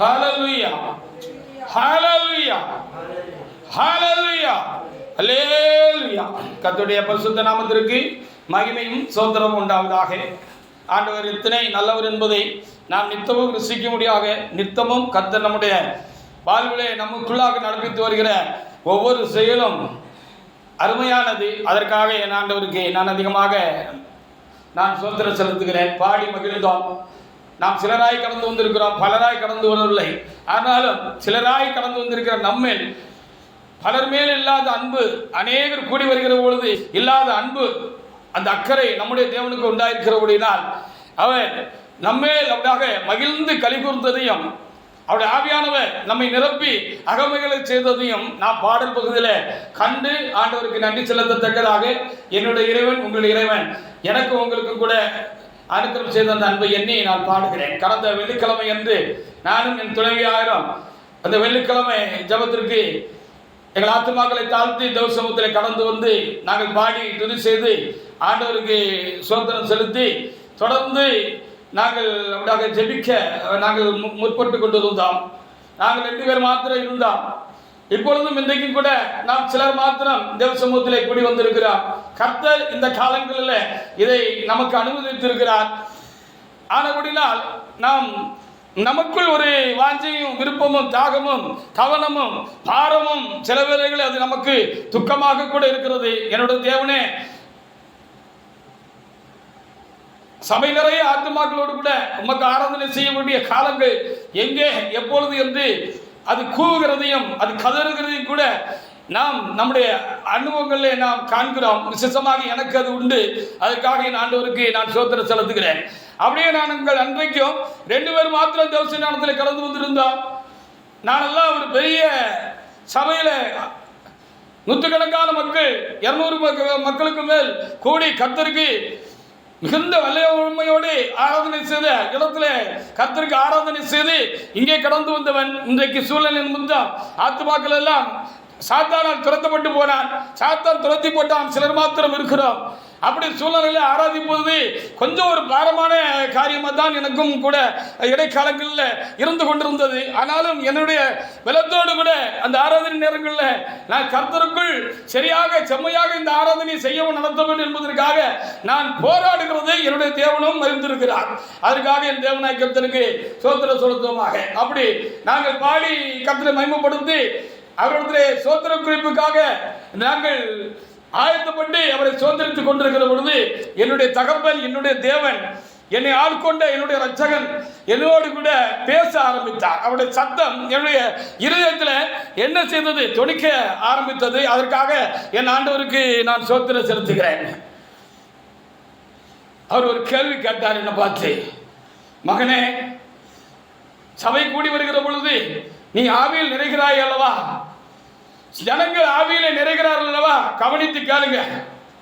ஹல்லேலூயா, ஹல்லேலூயா, ஹல்லேலூயா, அல்லேலூயா. கர்த்தருடைய பரிசுத்த நாமத்திற்கு மகிமையும் ஸ்தோத்திரமும் உண்டாவதாக. ஆண்டவர் எத்தனை நல்லவர் என்பதை நாம் நித்தமும் ருசிக்கும்படியாக நித்தமும் கர்த்தர் நம்முடைய வாழ்விலே நமக்குள்ளாக நடப்பித்து வருகிற ஒவ்வொரு செயலும் அருமையானது. அதற்காக என் ஆண்டவருக்கு நான் அதிகமாக ஸ்தோத்திரம் செலுத்துகிறேன். பாடி மகிழ்ந்தோம். நாம் சிலராய் கடந்து வந்திருக்கிறோம், பலராய் கடந்து வரவில்லை. ஆனாலும் சிலராய் கடந்து வந்திருக்கிற நம்மேல் பலர் மேல் இல்லாத அன்பு, அநேகர் கூடி வருகிற பொழுது இல்லாத அன்பு, அந்த அக்கறை நம்முடைய தேவனுக்கு உண்டாயிருக்கிறபடினால் அவர் நம்மேல் அப்படியாக மகிழ்ந்து களி கூர்ந்ததையும் அவருடைய ஆவியானவர் நம்மை நிரப்பி அகமைகளை செய்ததையும் நாம் பாடல் பகுதியில் கண்டு ஆண்டவருக்கு நன்றி செலுத்தத்தக்கதாக என்னுடைய இறைவன் உங்களுடைய இறைவன் எனக்கு உங்களுக்கு கூட அனுக்கிரம் செய்த அந்த அன்பை எண்ணி நான் பாடுகிறேன். கடந்த வெள்ளிக்கிழமை என்று நானும் என் துணைவியாயிரம் அந்த வெள்ளிக்கிழமை ஜபத்திற்கு எங்கள் ஆத்துமாக்களை தாழ்த்தி தேவ சமூகத்தில் கடந்து வந்து நாங்கள் பாடி துதி செய்து ஆண்டவருக்கு ஸ்தோத்திரம் செலுத்தி தொடர்ந்து நாங்கள் அப்படியாக ஜெபிக்க நாங்கள் முற்பட்டு கொண்டு இருந்தோம். நாங்கள் 2 பேர் மாத்திரம் இருந்தோம். இப்பொழுதும் இன்றைக்கும் கூட நாம் சிலர் மாத்திரம் தேவ சமூகத்திலே கூடி வந்திருக்கிறோம். கர்த்தர் இந்த காலங்களில் இதை நமக்கு அனுமதித்திருக்கிறார். ஆனபடினால் நாம் நமக்குள் ஒரு வாஞ்சையும் விருப்பமும் தாகமும் கவனமும் பாரமும் சில வேளைகளில் அது நமக்கு துக்கமாக கூட இருக்கிறது. என்னுடைய தேவனே, சபை நிறைய ஆத்துமாக்களோடு கூட உமக்கு ஆராதனை செய்ய வேண்டிய காலங்கள் எங்கே எப்பொழுது என்று அது கூவுகிறதையும் அது கதறுகிறதையும் கூட நாம் நம்முடைய அனுபவங்களிலே நாம் காண்கிறோம். விசேஷமாக எனக்கு அது உண்டு. அதற்காக என் ஆண்டவருக்கு நான் ஸ்தோத்திரம் செலுத்துகிறேன். அப்படியே நான் உங்கள் அன்றைக்கும் 2 பேர் மாத்திரம் தேவசனத்தில் கலந்து வந்திருந்தோம். நானெல்லாம் ஒரு பெரிய சபையில் நூற்றுக்கணக்கான மக்கள் 200 மக்களுக்கு மேல் கூடி கர்த்தருக்கு மிகுந்த வல்லமையோடு ஆராதனை செய்த இடத்துல கர்த்தருக்கு ஆராதனை செய்து இங்கே கடந்து வந்தவன் இன்றைக்கு சூழல் என்பதுதான் ஆத்துமாக்கள் எல்லாம் சாத்தானால் துரத்தப்பட்டு போனான். சாத்தான் துரத்தி போட்டான். சிலர் மாத்திரம் இருக்கிறோம். அப்படி சூழ்நிலையில் ஆராதிப்பது கொஞ்சம் ஒரு பாரமான காரியமாக தான் எனக்கும் கூட இடைக்காலங்களில் இருந்து கொண்டிருந்தது. ஆனாலும் என்னுடைய பலத்தோடு கூட அந்த ஆராதனை நேரங்களில் நான் கர்த்தருக்குள் சரியாக செம்மையாக இந்த ஆராதனை செய்யவும் நடத்த வேண்டும் என்பதற்காக நான் போராடுகிறது என்னுடைய தேவனும் அறிந்திருக்கிறார். அதற்காக என் தேவனாய் கர்த்தருக்கு ஸ்தோத்திரம் செலுத்துவோமாக. அப்படி நாங்கள் பாடி கர்த்தரை மகிமைப்படுத்தி அவரிடத்திலே ஸ்தோத்திர குறிப்புக்காக நாங்கள் ஆயத்தப்பட்டு அவரை சோதரித்துக் கொண்டிருக்கிற பொழுது என்னுடைய தகப்பன், என்னுடைய தேவன், என்னை ஆட்கொண்ட என்னுடைய ரட்சகன் என்னோடு கூட பேச ஆரம்பித்தார். அவருடைய சத்தம் என்னுடைய இருதயத்தில் என்ன செய்தது? தொனிக்க ஆரம்பித்தது. அதற்காக என் ஆண்டவருக்கு நான் ஸ்தோத்திரம் செலுத்துகிறேன். அவர் ஒரு கேள்வி கேட்டார் என்னை பார்த்து, மகனே, சபை கூடி வருகிற பொழுது நீ ஆவியில் நிறைகிறாய் அல்லவா? ஜனங்கள் ஆவியில நிறைகிறார்கள் அல்லவா? கவனித்து கேளுங்க.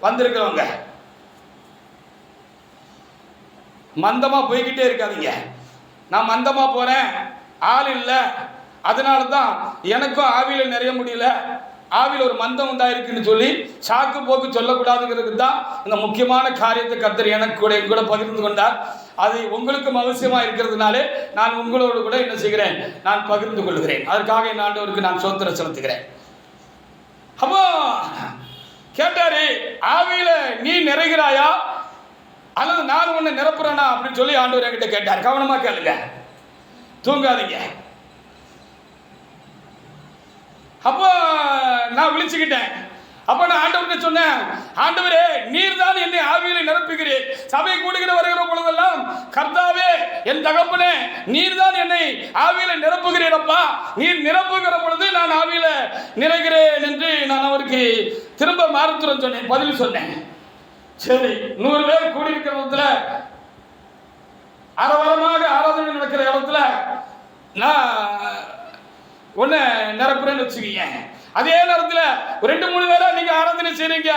வந்திருக்கிறவங்க மந்தமா போய்கிட்டே இருக்காதீங்க. நான் மந்தமா போறேன், ஆள் இல்லை, அதனால தான் எனக்கும் ஆவியில நிறைய முடியல, ஆவியில் ஒரு மந்தம் உண்டாயிருக்குன்னு சொல்லி சாக்கு போக்கு சொல்லக்கூடாதுங்கிறதுக்கு தான் இந்த முக்கியமான காரியத்தை கர்த்தர் எனக்கு கூட பகிர்ந்து கொண்டார். அது உங்களுக்கும் அவசியமாக இருக்கிறதுனாலே நான் உங்களோடு கூட என்ன செய்கிறேன்? நான் பகிர்ந்து கொள்கிறேன். அதற்காக என் ஆண்டவருக்கு நான் ஸ்தோத்திரம் செலுத்துகிறேன். அப்போ கேட்டாரு, ஆவியில நீ நிறைகிறாயா அல்லது நான் உன்னை நிரப்புறேனா அப்படின்னு சொல்லி ஆண்டவர் என்கிட்ட கேட்டார். கவனமா கேளுங்க, தூங்காதீங்க. அப்போ நான் விழிச்சுக்கிட்டேன். அப்ப நான் ஆண்டவர்கிட்ட சொன்னேன், ஆண்டவரே, நீர் தான் என்னை ஆவியில நிரப்புகிறீர். சபை கூடுகிற வருகிற பொழுதெல்லாம் கர்த்தாவே, என் தகப்பனே, நீர் தான் என்னை ஆவியில நிரப்புகிறீரப்பா. நீர் நிரப்புகிற பொழுது நான் ஆவியில நிறைகிறேன் என்று நான் அவருக்கு திரும்ப மாறுத்துறேன் சொன்னேன், பதில் சொன்னேன். சரி, 100 பேர் கூடியிருக்கிற இடத்துல, அரவரமாக ஆராதனை நடக்கிற இடத்துல நான் ஒன்னு நிரப்புறேன்னு வச்சுக்கீங்க. அதே நேரத்தில் 2-3 பேரா நீங்க ஆராதனை செய்றீங்க.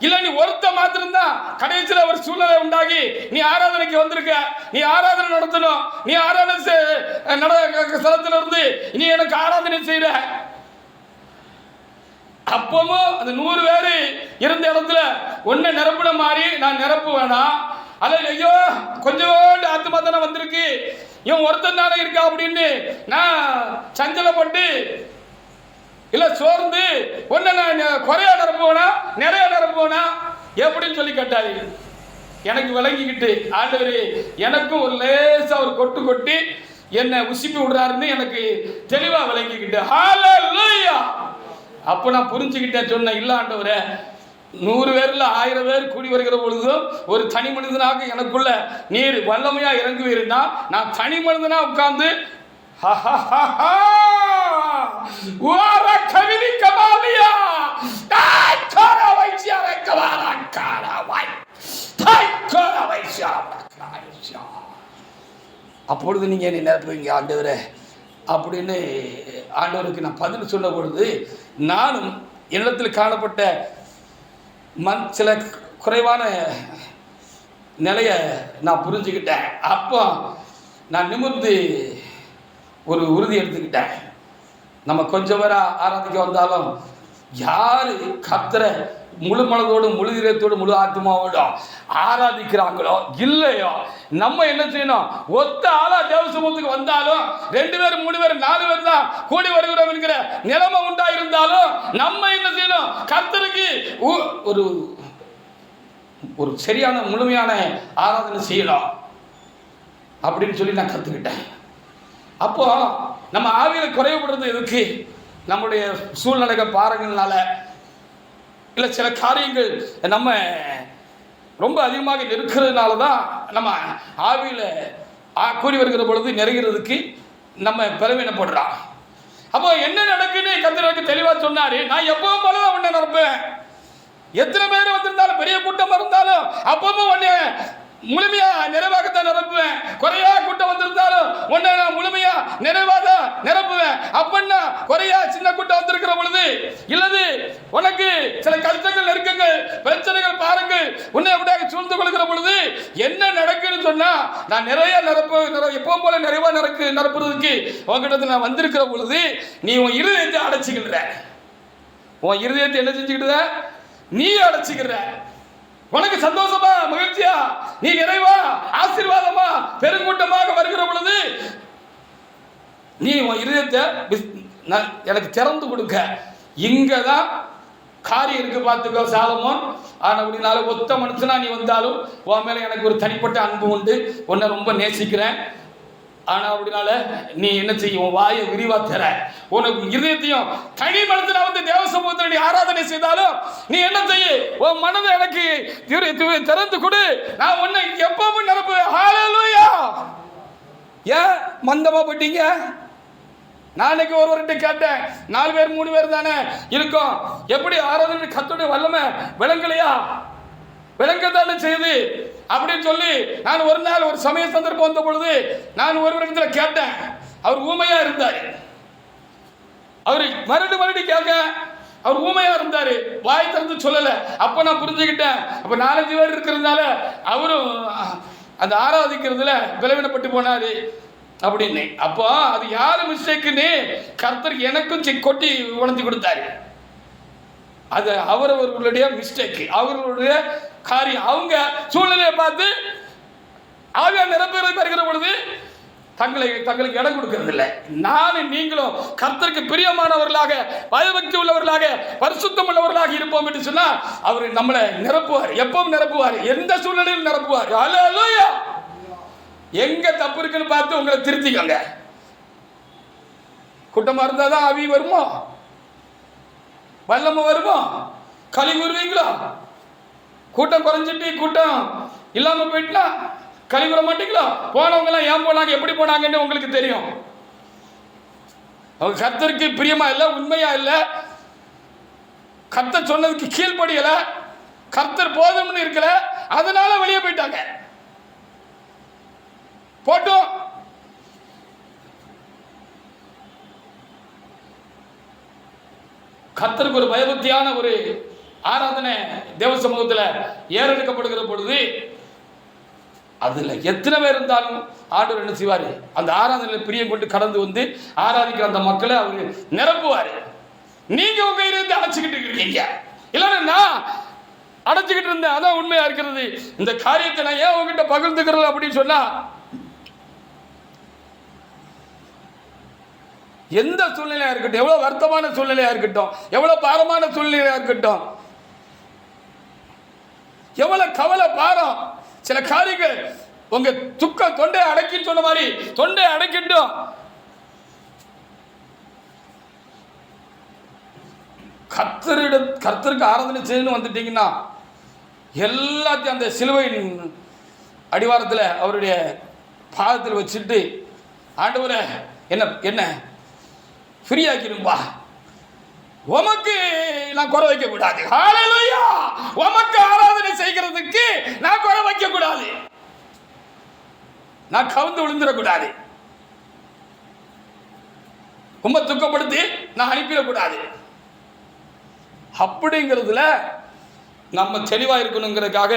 இல்ல நீ ஒருத்த மாத்திரம் தான் கடைசியில் ஒரு சூழ்நிலை உண்டாகி நீ ஆராதனைக்கு வந்திருக்க, நீ ஆராதனை நடத்தணும், நீ ஆராதனை ஸ்தலத்துல இருந்து நீ எனக்கு ஆராதனை செய்யற. அப்பவும் அந்த 100 பேர் இருந்த இடத்துல ஒன்ன நிரப்புன மாதிரி நான் நிரப்பு வேணாம். அல்ல, ஐயோ கொஞ்சோண்டு ஆத்மா தானே வந்திருக்கு, இவன் ஒருத்தன் தானே இருக்கா அப்படின்னு நான் சஞ்சலப்பட்டு இல்ல சோர்ந்து ஒன்னு நான் குறையா நிரப்புவேனா நிறைய நிரப்புவேனா எப்படின்னு சொல்லி கேட்டாரு. எனக்கு விளங்கிக்கிட்டு ஆண்டவர் எனக்கும் ஒரு லேசா ஒரு கொட்டு கொட்டி என்ன உசிப்பி விடுறாருன்னு எனக்கு தெளிவா விளங்கிக்கிட்டு ஹல்லேலூயா. அப்ப நான் புரிஞ்சுக்கிட்டேன். சொன்ன இல்ல ஆண்டவரே, 100 பேர்ல 1000 பேர் கூடி வருகிற பொழுதும் ஒரு தனி மனிதனாக எனக்குள்ள நீர் வல்லமையா இறங்குவீர்னா நான் தனி மனிதனா உட்கார்ந்து அப்பொழுது நீங்க என்னை நிரப்புவீங்க ஆண்டவரே அப்படின்னு ஆண்டவருக்கு நான் பதில் சொன்ன பொழுது நானும் என்னிடத்தில் காணப்பட்ட சில குறைவான நிலையை நான் புரிஞ்சுக்கிட்டேன். அப்போ நான் நிமிர்ந்து ஒரு உறுதி எடுத்துக்கிட்டேன். நம்ம கொஞ்சம் பேர் ஆராதிக்க வந்தாலும் யாரு கர்த்தரை முழு மனதோடு முழு இதயத்தோடு முழு ஆத்மாவோடும் ஆராதிக்கிறாங்களோ இல்லையோ நம்ம என்ன செய்யணும், ஒத்த ஆளா தேவ சமூகத்துக்கு வந்தாலும் 2 பேர் 3 பேர் 4 பேர் தான் கூடி வருகிறோம் என்கிற நிலைமை உண்டாயிருந்தாலும் நம்ம என்ன செய்யணும், கர்த்தருக்கு ஒரு ஒரு சரியான முழுமையான ஆராதனை செய்யணும் அப்படின்னு சொல்லி நான் கற்றுக்கிட்டேன். அப்போ நம்ம ஆவியில் குறைவுபடுறது எதுக்கு? நம்முடைய சூழ்நிலைகள் பாருங்கள்னால இல்லை சில காரியங்கள் நம்ம ரொம்ப அதிகமாக இருக்கிறதுனால தான் நம்ம ஆவியில் கூடி வருகிற பொழுது நிறைகிறதுக்கு நம்ம பலவீனப்படுறோம். அப்போ என்ன நடக்குன்னு கர்த்தருக்கு தெளிவாக சொன்னார். நான் எப்பவும் போல தான் உன்னை நடப்பேன். எத்தனை பேர் வந்திருந்தாலும் பெரிய கூட்டம் இருந்தாலும் அப்பவும் உன்னை முழுமையா நிறைவாகத்தான் நிரப்புவேன். குறையா கூட்டம் வந்திருந்தாலும் உன்னை நான் முழுமையா நிறைவாக நிரப்புவேன். அப்படின்னா குறையா சின்ன கூட்டம் வந்திருக்கிற பொழுது இல்லது உனக்கு சில கஷ்டங்கள் நெருக்கங்கள் பிரச்சனைகள் பாருங்கள் உன்னை அப்படியாக சூழ்ந்து கொள்கிற பொழுது என்ன நடக்குன்னு சொன்னா நான் நிறைய எப்பவும் போல நிறைவா நிரப்புறதுக்கு உங்ககிட்ட நான் வந்திருக்கிற பொழுது நீ உன் இருதயத்தை அடைச்சிக்கிற. உன் இருதயத்தை என்ன செஞ்சுக்கிட்ட? நீ அடைச்சிக்கிற. உனக்கு சந்தோஷமா மகிழ்ச்சியா நீ நிறைவா ஆசீர்வாதமா பெருங்கூட்டமாக வருகிற பொழுது நீ உன் இருதயத்தை எனக்கு திறந்து கொடுக்க. இங்கதான் காரியம் இருக்கு பார்த்துக்கோ சாலமோன். ஆனால் அப்படினால ஒத்த மனுஷனா நீ வந்தாலும் உன் மேல எனக்கு ஒரு தனிப்பட்ட அன்பு உண்டு, உன்னை ரொம்ப நேசிக்கிறேன். ஆனால் அப்படினால நீ என்ன செய்ய, உன் வாயை விரிவா தர, உனக்கு இதயத்தையும் தனி மனதில் வந்து தேவ சமூகத்தில் நீ ஆராதனை செய்தாலும் நீ என்ன செய்ய, உன் மனதை எனக்கு திறந்து கொடு, நான் உன்னை எப்பவும் நிரப்புவேன். ஹல்லேலூயா. ஏன் மந்தமா போட்டீங்க? நாளைக்கு ஒருவர்கிட்ட கேட்டேன், 4 பேர் 3 பேர் தானே இருக்கும், எப்படி ஆராதனை கர்த்தருடைய வல்லமை விளங்கலையா? விளங்கத்தானே செய்து அப்படின்னு சொல்லி நான் ஒரு நாள் ஒரு சமய சந்தர்ப்பம் வந்த பொழுது நான் ஒருவரிடத்துல கேட்டேன். அவர் ஊமையா இருந்தார். அவரு மறுபடி கேட்க அவர் ஊமையா இருந்தாரு, வாய் திறந்து சொல்லல. அப்ப நான் புரிஞ்சுக்கிட்டேன், அப்ப 4-5 பேர் இருக்கிறதுனால அவரும் அந்த ஆராதிக்கிறதுல பலவீனப்பட்டு போனாரு அப்படின்னு. அப்போ அது யாரு மிஸ்டேக்குன்னு கர்த்தர் எனக்கும் கொட்டி உணர்த்தி கொடுத்தாரு. அது அவரவர்களுடைய மிஸ்டேக், அவர்களுடைய காரியம். அவங்க சூழ்நிலையை பார்த்து ஆவியா நிரப்புகிறது பெறுகிற பொழுது தங்களுக்கு இடம் கொடுக்கிறது இல்லை. நானும் நீங்களும் கர்த்தருக்கு பிரியமானவர்களாக பயபக்தி உள்ளவர்களாக பரிசுத்தம் உள்ளவர்களாக இருப்போம் என்று சொன்னால் அவர் நம்மளை நிரப்புவார். எப்பவும் நிரப்புவார், எந்த சூழ்நிலையும் நிரப்புவார். ஹல்லேலூயா. எங்க தப்பு இருக்குன்னு பார்த்து உங்களை திருத்திக்கோங்க. கூட்டமா இருந்தாதான் ஆவி வருமோ, வல்லமை வருமோ? களி கூறுவீங்களா? கூட்டம் குறைஞ்சிட்டு கூட்டம் இல்லாம போயிட்டா களி கூற மாட்டீங்களா? போனவங்க எல்லாம் ஏன் போனாங்க, எப்படி போனாங்கன்னு உங்களுக்கு தெரியும். அவங்க கர்த்தருக்கு பிரியமா இல்லை, உண்மையா இல்லை, கர்த்தர் சொன்னதுக்கு கீழ்படியல, கர்த்தர் போதும்னு இருக்கல, அதனால வெளியே போயிட்டாங்க. போட்டோம். கர்த்தருக்கு ஒரு பயபக்தியான ஒரு ஆராதனை தேவ சமூகத்தில் ஏறெடுக்கப்படுகிற பொழுது அதுல எத்தனை பேர் இருந்தாலும் ஆண்டவர் என்ன செய்வார், அந்த ஆராதனையில் பிரியம் கொண்டு கடந்து வந்து ஆராதிக்கிற அந்த மக்களை அவரு நிரப்புவார். நீங்க உங்க இருந்து அடைச்சிக்கிட்டு இருக்கீங்க, இல்லைன்னா நான் அடைச்சிக்கிட்டு இருந்தேன். அதான் உண்மையா இருக்கிறது. இந்த காரியத்தை நான் ஏன் உங்ககிட்ட பகிர்ந்துக்கிறது அப்படின்னு சொன்னா, எந்த சூழ்நிலையாக இருக்கட்டும், எவ்வளோ வருத்தமான சூழ்நிலையாக இருக்கட்டும், எவ்வளோ பாரமான சூழ்நிலையாக இருக்கட்டும், எவ்வளோ கவலை பாரம், சில காரியங்கள் உங்க துக்கம் தொண்டை அடக்கின்னு சொன்ன மாதிரி தொண்டை அடக்கிட்டோம். கர்த்தருக்கு ஆராதனை செய்யணும் வந்துட்டீங்கன்னா எல்லாத்தையும் அந்த சிலுவையின் அடிவாரத்தில் அவருடைய பாதத்தில் வச்சுட்டு, ஆண்டவரே என்ன என்ன ஃப்ரீயாக்கிடும்பா, உமக்கு நான் குறை வைக்க கூடாது. ஹல்லேலூயா! உமக்கு ஆராதனை செய்கிறதுக்கு நான் குறை வைக்க கூடாது, நான் கவுந்து விழுந்துடக்கூடாது, உம்மை துக்கப்படுத்தி நான் அனுப்பிடக்கூடாது. அப்படிங்கிறதுல நம்ம தெளிவாக இருக்கணுங்கிறதுக்காக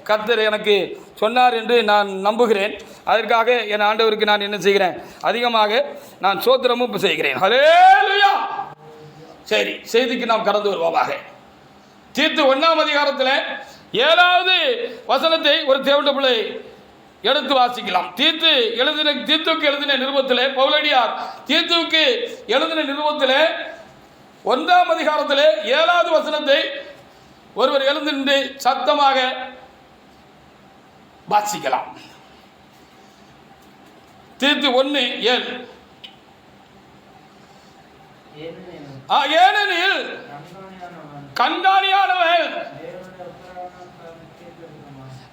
கர்த்தர் எனக்கு சொன்னார் என்று நான் நம்புகிறேன். அதற்காக என் ஆண்டவருக்கு நான் என்ன செய்கிறேன், அதிகமாக நான் ஸ்தோத்திரமும் செய்கிறேன். ஹல்லேலூயா! சரி, செய்திக்கு நாம் கடந்து வருவோமாக. தீத்து 1ஆம் அதிகாரத்தில் 7வது வசனத்தை ஒரு தேவனுடைய பிள்ளை எடுத்து வாசிக்கலாம். தீத்துக்கு எழுதின நிருபத்தில் பவுலடியார் தீத்துவுக்கு எழுதின நிருபத்தில் 1ஆம் அதிகாரத்தில் 7வது வசனத்தை ஒருவர் எழுந்து நின்று சத்தமாக வாசிக்கலாம். தீத்து 1:7. ஏனெனில் கண்காணியானவன்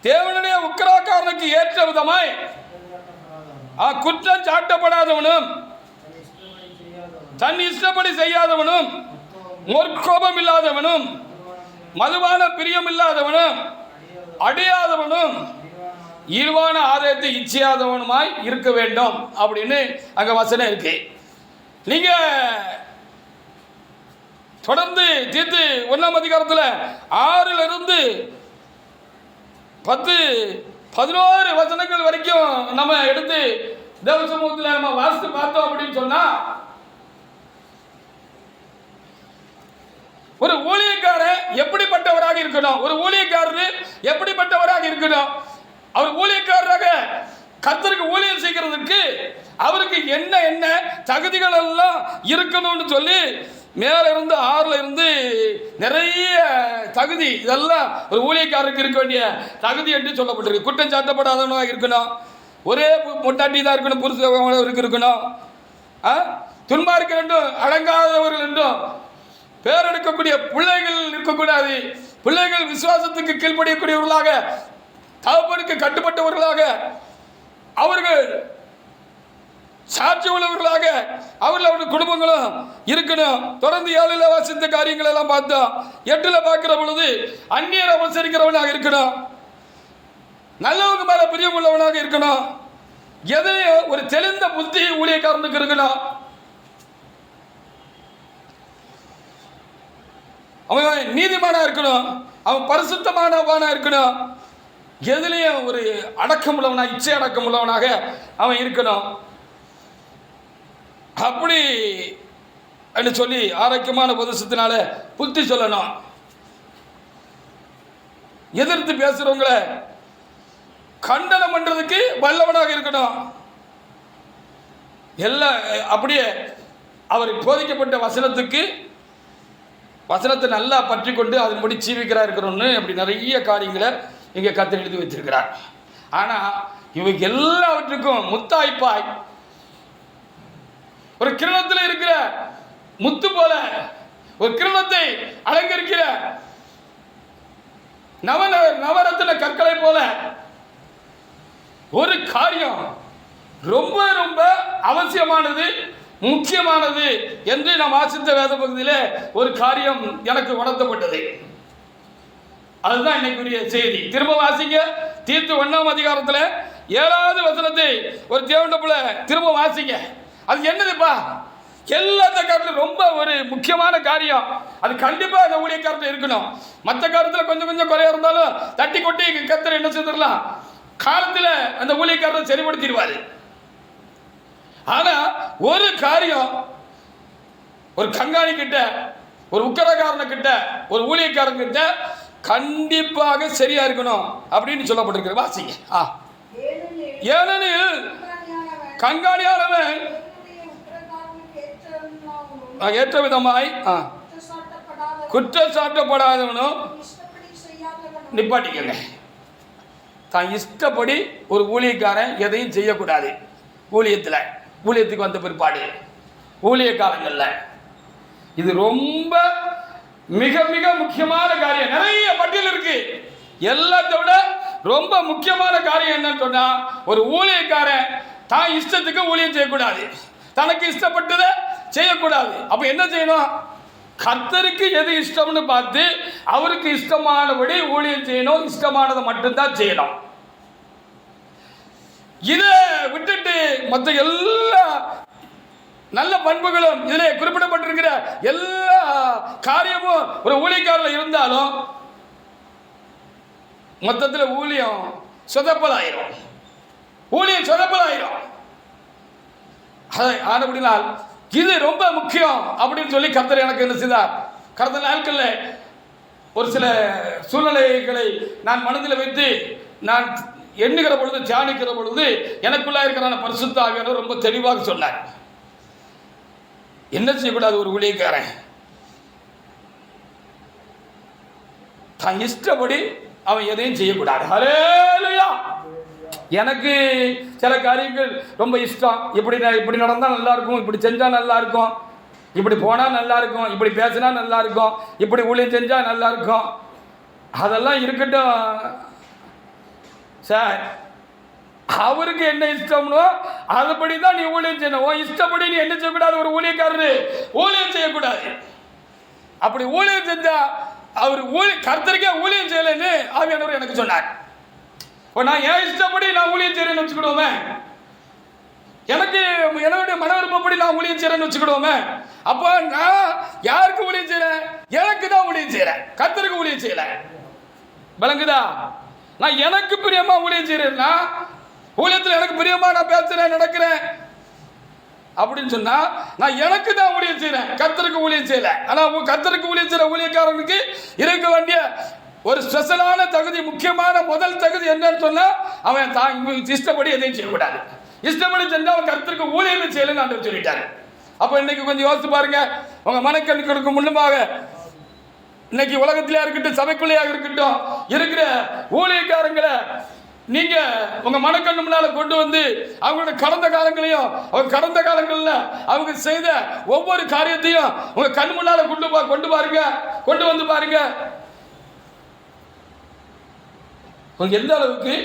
தேவனுடைய உக்கிராக்காரனுக்கு ஏற்ற விதமாய் குற்றம் சாட்டப்படாதவனும் தன் இஷ்டப்படி செய்யாதவனும் முற்கோபம் இல்லாதவனும் மதுபான பிரியம் இல்லாதவனும் அடியாதவனும் ஈர்வான ஆதாயத்தை இச்சையாதவனுமாய் இருக்க வேண்டும் அப்படின்னு அங்க வசனம் இருக்கு. நீங்க தொடர்ந்து தீத்து 1ஆம் அதிகாரத்தில் 6லிருந்து 10-11 வசனங்கள் வரைக்கும் நம்ம எடுத்து தேவ சமூகத்தில் நம்ம வாசித்து பார்த்தோம் அப்படின்னு சொன்னா, ஒரு ஊழியக்காரர் எப்படிப்பட்டவராக இருக்கணும், ஒரு ஊழியக்காரர் எப்படிப்பட்டவராக இருக்கணும், அவர் ஊழியக்காரராக கர்த்தருக்கு ஊழியம் செய்கிறதுக்கு அவருக்கு என்ன என்ன தகுதிகள் எல்லாம் இருக்கணும்னு சொல்லி மேல இருந்து 6ல இருந்து நிறைய தகுதி, இதெல்லாம் ஒரு ஊழியக்காரருக்கு இருக்க வேண்டிய தகுதி என்று சொல்லப்பட்டிருக்கு. குற்றம் சாட்டப்படாதவனாக இருக்கணும், ஒரே பொட்டாட்டி தான் இருக்கணும், புருஷருக்கு இருக்கணும், துன்மார்க்கர் என்றும் அடங்காதவர்கள் என்றும் பேரெடுக்கக்கூடிய பிள்ளைகள் இருக்கக்கூடாது, பிள்ளைகள் விசுவாசத்துக்கு கீழ்ப்படியக்கூடியவர்களாக தகப்பனுக்கு கட்டுப்பட்டவர்களாக அவர்கள் சாட்சி உள்ளவர்களாக அவர்களுடைய குடும்பங்களும் இருக்கணும். தொடர்ந்து 7ல் வாசித்த காரியங்கள் எல்லாம் பார்த்தோம். 8ல் பார்க்கிற பொழுது அந்நியரை உபசரிக்கிறவனாக இருக்கணும், நல்லவங்க மேல பிரியம் உள்ளவனாக இருக்கணும், எதையும் ஒரு தெளிந்த புத்தி ஊழியக்காரனுக்கு இருக்கணும், அவன் நீதிமானா இருக்கணும், அவன் பரிசுத்தமானவனா இருக்கணும், எதுலேயும் ஒரு அடக்கம் உள்ளவனாக இச்சை அடக்கம் உள்ளவனாக அவன் இருக்கணும். அப்படி என்று சொல்லி ஆரோக்கியமான உபதேசத்தினால புத்தி சொல்லணும். எதிர்த்து பேசுறவங்களை கண்டனம் பண்றதுக்கு வல்லவனாக இருக்கணும். எல்லாம் அப்படியே அவர் போதிக்கப்பட்ட வசனத்தை நல்லா பற்றி கொண்டு அதன்படி ஜீவிக்கிறா இருக்கணும்னு அப்படி நிறைய காரியங்களை இங்கே கர்த்தர் எழுதி வச்சிருக்கிறார். ஆனால் இவங்க எல்லாவற்றுக்கும் முத்தாய்ப்பாய் ஒரு கிரணத்தில் இருக்கிற முத்து போல, ஒரு கிரணத்தை அலங்கரிக்கிற நவரத்தின கற்களை போல ஒரு காரியம் ரொம்ப ரொம்ப அவசியமானது, முக்கியமானது என்று நாம் வாசித்த வேத பகுதியிலே ஒரு காரியம் எனக்கு உணர்த்தப்பட்டது. அதுதான் இன்னைக்குரிய செய்தி. திரும்ப வாசிங்க. தீத்து 1ஆம் அதிகாரத்தில் 7வது வசனத்தை ஒரு தேவண்டப்புல திரும்ப வாசிங்க. அது என்னதுப்பா? எல்லாத்த காலத்துல ரொம்ப ஒரு முக்கியமான காரியம். அது கண்டிப்பா அந்த ஊழியக்காரத்தில் இருக்கணும். மற்ற காலத்தில் கொஞ்சம் கொஞ்சம் குறையா இருந்தாலும் தட்டி கொட்டி கர்த்தர் என்ன செய்திடலாம், காலத்தில் அந்த ஊழியக்காரரை சரிப்படுத்திடுவாரு. ஆனா ஒரு காரியம் ஒரு கண்காணி கிட்ட, ஒரு உக்கரக்காரன கிட்ட, ஒரு ஊழியக்காரன் கிட்ட கண்டிப்பாக சரியா இருக்கணும் அப்படின்னு சொல்லப்பட்டிருக்கு. வாசிங்க. ஏனெனில் கண்காணியானவன் ஏற்ற விதமாய் குற்றம் சாட்டப்படாதவனும் நிப்பாட்டிக்கங்க. தான் இஷ்டப்படி ஒரு ஊழியக்காரன் எதையும் செய்யக்கூடாது. ஊழியத்துக்கு வந்த பிற்பாடு ஊழிய காலங்களில் இது ரொம்ப மிக மிக முக்கியமான காரியம். நிறைய பட்டியல் இருக்கு. எல்லாத்தோட ரொம்ப முக்கியமான காரியம் என்னன்னு சொன்னா, ஒரு ஊழியக்காரன் தான் இஷ்டத்துக்கு ஊழியம் செய்யக்கூடாது, தனக்கு இஷ்டப்பட்டதை செய்யக்கூடாது. அப்ப என்ன செய்யணும்? கர்த்தருக்கு எது இஷ்டம்னு பார்த்து அவருக்கு இஷ்டமானபடி ஊழியம் செய்யணும். இஷ்டமானதை மட்டும்தான் செய்யணும். இதை விட்டுட்டு மற்ற எல்லா நல்ல பண்புகளும் இதில் குறிப்பிடப்பட்டிருக்கிற எல்லா காரியமும் ஒரு ஊழியக்காரில் இருந்தாலும் மொத்தத்தில் ஊழியம் சொதப்பலாயிரும். ஆனபடினால் இது ரொம்ப முக்கியம் அப்படின்னு சொல்லி கர்த்தர் எனக்கு என்ன செய்தார். கடந்த நாட்களில் ஒரு சில சூழ்நிலைகளை நான் மனதில் வைத்து நான் எண்ணுகிற பொழுது, தியானிக்கிற பொழுது எனக்குள்ளே இருக்கிற பரிசுத்த ஆவியானவர் ரொம்ப தெளிவாக சொன்னார். என்ன செய்யக்கூடாது? ஒரு ஊழியக்காரன் தான் இஷ்டப்படி அவன் எதையும் செய்யக்கூடாது. ஹல்லேலூயா. எனக்கு சில காரியங்கள் ரொம்ப இஷ்டம். இப்படி நடந்தால் நல்லா இருக்கும், இப்படி செஞ்சால் நல்லா இருக்கும், இப்படி போனால் நல்லா இருக்கும், இப்படி பேசினா நல்லா இருக்கும், இப்படி ஊழியம் செஞ்சால் நல்லா இருக்கும். அதெல்லாம் இருக்கட்டும் சார். அவருக்கு என்ன இஷ்டம்னோ அதுபடி தான் நீ ஊழியம் செய்யணும். உன் இஷ்டப்படி நீ என்ன செய்யக்கூடாது? ஒரு ஊழியக்காரரு ஊழியம் செய்யக்கூடாது. அப்படி ஊழியம் செஞ்சா அவர் கர்த்தருக்கே ஊழியம் செய்யலைன்னு ஆவியானவர் எனக்கு சொன்னார். நான் என் இஷ்டப்படி நான் ஊழியம் செய்யறேன்னு வச்சுக்கிடுவோமே, எனக்கு என்னுடைய மன விருப்பப்படி நான் ஊழியம் செய்யறேன்னு வச்சுக்கிடுவோமே, அப்போ நான் யாருக்கு ஊழியம் செய்யறேன்? எனக்கு தான் ஊழியம் செய்யறேன், கர்த்தருக்கு ஊழியம் செய்யல. விளங்குதா? நான் எனக்கு பிரியமா ஊழியம் செய்யறேன்னா, ஊழியத்தில் எனக்கு பிரியமா நான் பேசுறேன், நடக்கிறேன் அப்படின்னு சொன்னா நான் எனக்கு தான் ஊழியம் செய்யறேன், கர்த்தருக்கு ஊழியம் செய்யல. ஆனா கர்த்தருக்கு ஊழியம் செய்யற ஊழியக்காரனுக்கு இருக்க வேண்டிய ஒரு ஸ்பெஷலான தகுதி, முக்கியமான முதல் தகுதி என்னன்னு சொன்னா, அவன் தான் இஷ்டப்படி எதையும் செய்யக்கூடாது. இஷ்டப்படி செஞ்சா அவன் கர்த்தருக்கு ஊழியம் செய்யலன்னு ஆண்டவர் சொல்லிட்டாரு. அப்ப இன்னைக்கு கொஞ்சம் யோசிச்சு பாருங்க. உங்க மனக்கண்ணுக்கு முன்பாக இன்னைக்கு உலகத்திலே இருக்கட்டும், சபைக்குள்ளேயாக இருக்கட்டும், இருக்கிற ஊழியக்காரங்களை நீங்க உங்க மனக்கண்ணு முன்னால கொண்டு வந்து அவங்களோட கடந்த காலங்களையும், அவங்க கடந்த காலங்களில் அவங்க செய்த ஒவ்வொரு காரியத்தையும் உங்க கண் முன்னால கொண்டு பாருங்க, கொண்டு வந்து பாருங்க. எந்த அளவுக்கு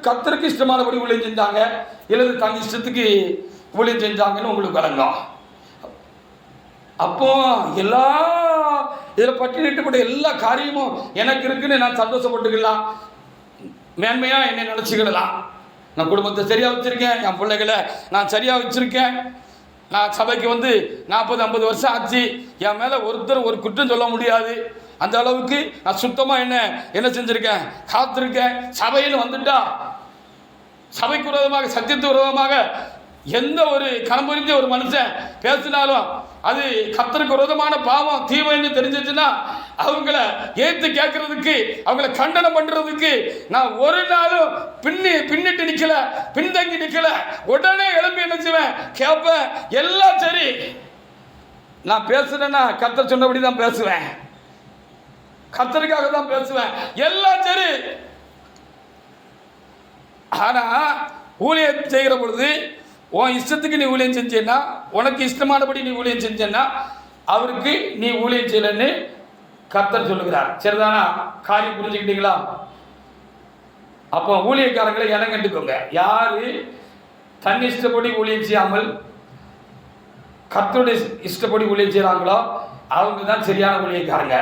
கர்த்தருக்கு இஷ்டமானபடி ஊழியம் செஞ்சாங்க, இல்லது தங்க இஷ்டத்துக்கு ஊழியம் செஞ்சாங்கன்னு உங்களுக்கு வழங்கும். அப்போ எல்லா இதில் பட்டியலிட்டப்பட்ட எல்லா காரியமும் எனக்கு இருக்குன்னு நான் சந்தோஷப்பட்டுக்கலாம், மேன்மையா என்னை நினச்சிக்கிடலாம். நான் குடும்பத்தை சரியாக வச்சுருக்கேன், என் பிள்ளைகளை நான் சரியாக வச்சுருக்கேன், நான் சபைக்கு வந்து 40-50 வருஷம் ஆச்சு, என் மேலே ஒருத்தர் ஒரு குற்றம் சொல்ல முடியாது. அந்த அளவுக்கு நான் சுத்தமாக என்ன செஞ்சுருக்கேன், காத்திருக்கேன். சபையில் வந்துட்டா சபைக்கு விரோதமாக, சத்தியத்து விரோதமாக எந்த ஒரு கணம்புரிஞ்ச ஒரு மனுஷன் பேசினாலும் அது கர்த்தருக்கு விரோதமான பாவம், தீமைன்னு தெரிஞ்சிச்சுன்னா அவங்கள ஏற்று கேட்கறதுக்கு, அவங்கள கண்டனம் பண்றதுக்கு நான் ஒரு நாளும் பின்னிட்டு நிக்கல, பின்தங்கி நிக்கல. உடனே எழுப்பி என்ன செய்வேன், கேட்பேன். எல்லாம் சரி, நான் பேசுறேன்னா கர்த்தர் சொன்னபடி தான் பேசுவேன், கர்த்தருக்காக தான் பேசுவேன், எல்லாம் சரி. ஆனா ஊழியம் செய்கிற பொழுது உன் இஷ்டத்துக்கு நீ ஊழியம் செஞ்சேன்னா, உனக்கு இஷ்டமானபடி நீ ஊழியம் செஞ்சேன்னா அவருக்கு நீ ஊழியம் செய்யலன்னு கர்த்தர் சொல்லுகிறார். சரிதானா? காரியம் புரிஞ்சுக்கிட்டீங்களா? அப்போ ஊழியக்காரங்களை இடம் கண்டுக்கோங்க. யாரு தன் இஷ்டப்படி ஊழியம் செய்யாமல் கர்த்தருடைய இஷ்டப்படி ஊழியம் செய்கிறாங்களோ அவங்க தான் சரியான ஊழியக்காரங்க.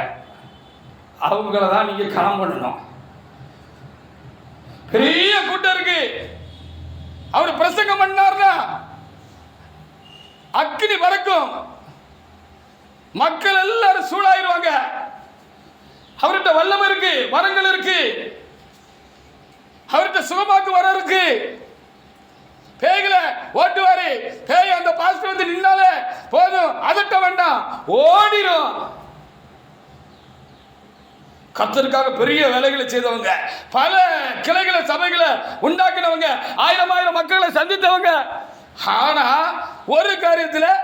அவங்கள தான் நீங்க கனம் பண்ணணும். பெரிய கூட்டம் இருக்கு, அவர் பிரசங்கம் பண்ணார்னா அக்கினி பறக்கும், மக்கள் எல்லாரும் சூடாயிருவாங்க. அவர்கிட்ட வல்லமை இருக்கு, வரங்கள் இருக்கு, அவர்கிட்ட சுகமாக்கு வர இருக்கு. பேய்களை ஓட்டுவாரு. பேய் அந்த பாஸ்டர் வந்து நின்னாலே போதும், அதட்ட வேண்டாம், ஓடிடும். கர்த்தருக்காக பெரிய வேலைகளை செய்தவங்க, பல கிளைகளை சபைகளை உண்டாக்கினவங்க, 1000 மக்களை சந்தித்தவங்க. ஆனா ஒரு காரியத்தில்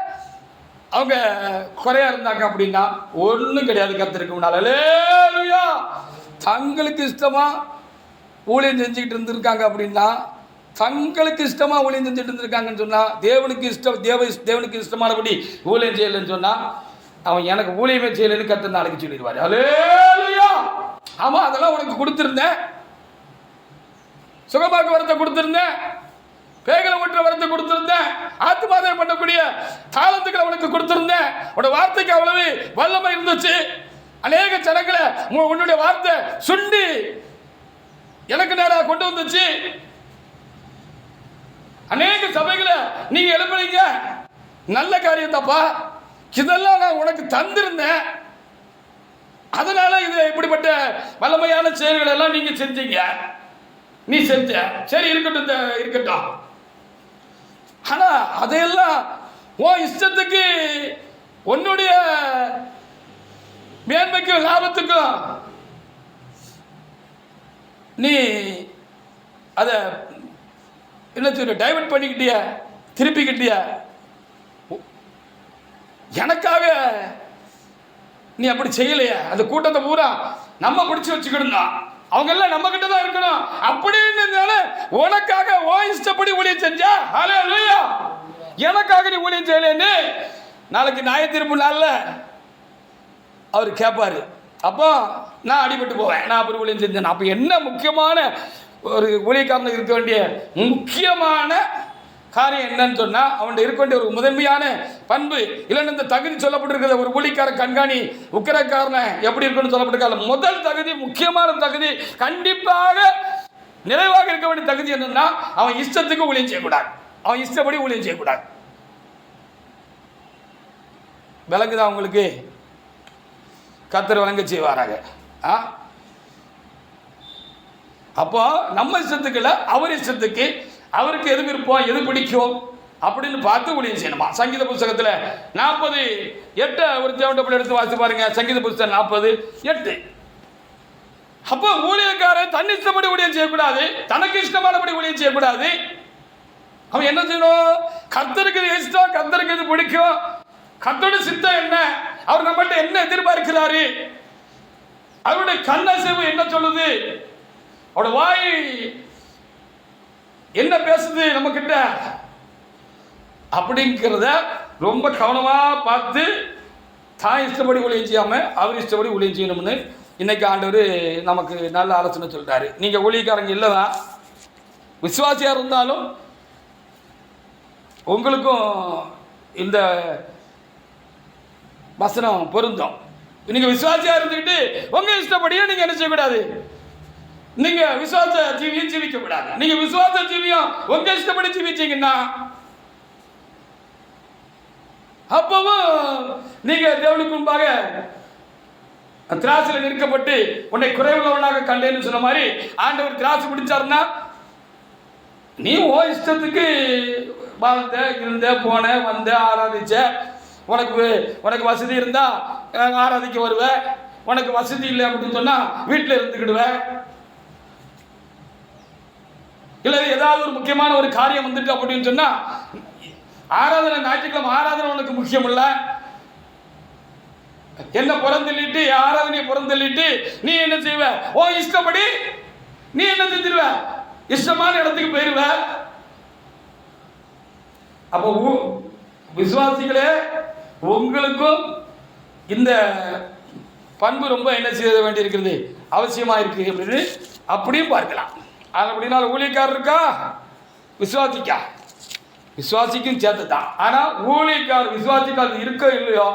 அவங்க குறையா இருந்தாங்க அப்படின்னா ஒன்றும் கிடையாது. கர்த்தருக்கு முன்னால் அல்லேலூயா. தங்களுக்கு இஷ்டமா ஊழியம் செஞ்சுக்கிட்டு இருந்திருக்காங்க அப்படின்னா, தங்களுக்கு இஷ்டமாக ஊழியம் செஞ்சுட்டு இருந்திருக்காங்கன்னு சொன்னால், தேவனுக்கு இஷ்டமானபடி ஊழியம் செய்யலைன்னு சொன்னால், அவன் எனக்கு ஊழியமே செய்யலைன்னு கர்த்தர் நாளைக்கு சொல்லிடுவார். அல்லேலூயா. ஆமாம், அதெல்லாம் உனக்கு கொடுத்துருந்தேன், சுகமாக்கு வரத்தை கொடுத்துருந்தேன், பேகலை ஓட்டுற வரத்தை கொடுத்துருந்தேன், ஆத்மாதாயம் பண்ணக்கூடிய தாளத்துக்களை உனக்கு கொடுத்துருந்தேன், உன்னோட வார்த்தைக்கு அவ்வளவு வல்லமை இருந்துச்சு, அநேக ஜனங்களை உன்னுடைய வார்த்தை சுண்டி எனக்கு நேராக கொண்டு வந்துச்சு, அநேக சபைகளை நீங்க எழுப்புறீங்க, நல்ல காரியம் தப்பா, இதெல்லாம் நான் உனக்கு தந்திருந்தேன், அதனால இது இப்படிப்பட்ட வல்லமையான செயல்கள் எல்லாம் நீங்க செஞ்சீங்க, நீ செஞ்ச, சரி இருக்கட்டும். ஆனா அதையெல்லாம் உன் இஷ்டத்துக்கு, உன்னுடைய மேன்மைக்கும் லாபத்துக்கும் நீ அதை என்ன சொல்ற டைவர்ட் பண்ணிக்கிட்டிய, திருப்பிக்கிட்டிய. எனக்காக நீ அப்படி செய்யலையே. அந்த கூட்டத்தை பூரா நம்ம பிடிச்சி வச்சுக்கிடணும், அவங்க எல்லாம் நம்ம கிட்ட தான் இருக்கணும் அப்படின்னு உனக்காக ஓ இஷ்டப்படி ஊழியம் செஞ்சா, ஹல்லேலூயா. எனக்காக நீ ஊழியம் செய்யலன்னு நாளைக்கு நியாய தீர்ப்பு நாளில் அவர் கேட்பாரு. அப்போ நான் அடிபட்டு போவேன், நான் அப்படி ஊழியம் செஞ்சேன். அப்போ என்ன முக்கியமான ஒரு ஊழியக்காரனுக்கு இருக்க வேண்டிய முக்கியமான காரியம் என்னன்னு சொன்னால், அவன்கிட்ட இருக்க வேண்டிய ஒரு முதன்மையான பண்பு, இல்லைன்னு இந்த தகுதி சொல்லப்பட்டிருக்கிற ஒரு ஊழியக்கார கண்காணி உக்கிரக்காரனை எப்படி இருக்குன்னு சொல்லப்பட்டிருக்காங்க. முதல் தகுதி, முக்கியமான தகுதி, கண்டிப்பாக நிறைவாக இருக்க வேண்டிய தகுதி என்னன்னா, அவன் இஷ்டத்துக்கு ஊழியம் செய்யக்கூடாது, அவன் இஷ்டப்படி ஊழியம் செய்யக்கூடாது. விளங்குதா உங்களுக்கு? கர்த்தர் வழங்க செய்வாராக. அப்போ நம்ம இஷ்டத்துக்கு இல்லை, அவர் இஷ்டத்துக்கு, அவருக்கு எது விருப்பம், எது பிடிக்கும் அப்படின்னு பார்த்து ஊழியம் செய்யணுமா. சங்கீத புஸ்தகத்தில் 40:8 ஒரு தேவண்டப்படி எடுத்து வாசி பாருங்க. சங்கீத புஸ்தகம் 40:8. அப்போ ஊழியக்காரன் தன் இஷ்டப்படி ஊழியம் செய்யக்கூடாது, தனக்கு இஷ்டமானபடி ஊழியம் செய்யக்கூடாது. அவன் என்ன செய்யணும்? கர்த்தருக்கு இது இஷ்டம், கர்த்தருக்கு இது பிடிக்கும், கர்த்தருடைய சித்தம் என்ன, அவர் நம்மகிட்ட என்ன எதிர்பார்க்கிறாரு, அவருடைய கண்ணசைவு என்ன சொல்லுது, அவருடைய வாய் என்ன பேசுது நம்ம கிட்ட அப்படிங்கிறத ரொம்ப கவனமா பார்த்து தான் இஷ்டப்படி ஊழியம் செய்யாம அவர் இஷ்டப்படி ஊழியம் செய்யணும்னு இன்னைக்கு ஆண்டவர் நமக்கு நல்ல ஆலோசனை சொல்றாரு. நீங்க ஊழியக்காரங்க இல்லைதான், விசுவாசியா இருந்தாலும் உங்களுக்கும் இந்த வசனம் பொருந்தும். நீங்க விசுவாசியா இருந்துக்கிட்டு உங்க இஷ்டப்படியே நீங்க என்ன செய்யக்கூடாது, நீங்க விசுவாச ஜீவியம் ஜீவிக்க கூடாது. நீங்க விசுவாச ஜீவியம் உங்க இஷ்டப்படி ஜீவிச்சீங்கன்னா அப்பவும் நீங்க தேவனுக்கு முன்பாக திராசில நிற்கப்பட்டு உன்னை குறைவுள்ளவனாக கண்டேன்னு சொன்ன மாதிரி ஆண்டவர் திராசு பிடிச்சாருன்னா, நீ ஓ இஷ்டத்துக்கு வாழ்ந்த, இருந்த, போன, வந்த, ஆராதிச்ச, உனக்கு வசதி இருந்தா ஆராதிக்க வருவ, உனக்கு வசதி இல்லை அப்படின்னு சொன்னா வீட்டில் இருந்துக்கிடுவேன், இல்லை ஏதாவது ஒரு முக்கியமான ஒரு காரியம் வந்துட்டு அப்படின்னு சொன்னா ஆராதனை, ஞாயிற்றுக்கிழமை ஆராதனை உனக்கு முக்கியம் இல்லை, என்ன புறந்தள்ளிட்டு ஆராதனையை புறந்தள்ளிட்டு நீ என்ன செய்வ, ஓ இஷ்டப்படி நீ என்ன செஞ்சிருவ, இஷ்டமான இடத்துக்கு போயிருவ. அப்போ விசுவாசிகளே, உங்களுக்கும் இந்த பண்பு ரொம்ப என்ன செய்ய வேண்டியிருக்கிறது, அவசியமா இருக்கு அப்படின்னு அப்படியும் பார்க்கலாம். அப்படின்னா ஊழியக்காரர் இருக்கா, விசுவாசிக்கும் சேர்த்து தான். ஆனால் ஊழியக்காரர் விசுவாசிக்காரர் இருக்க இல்லையோ,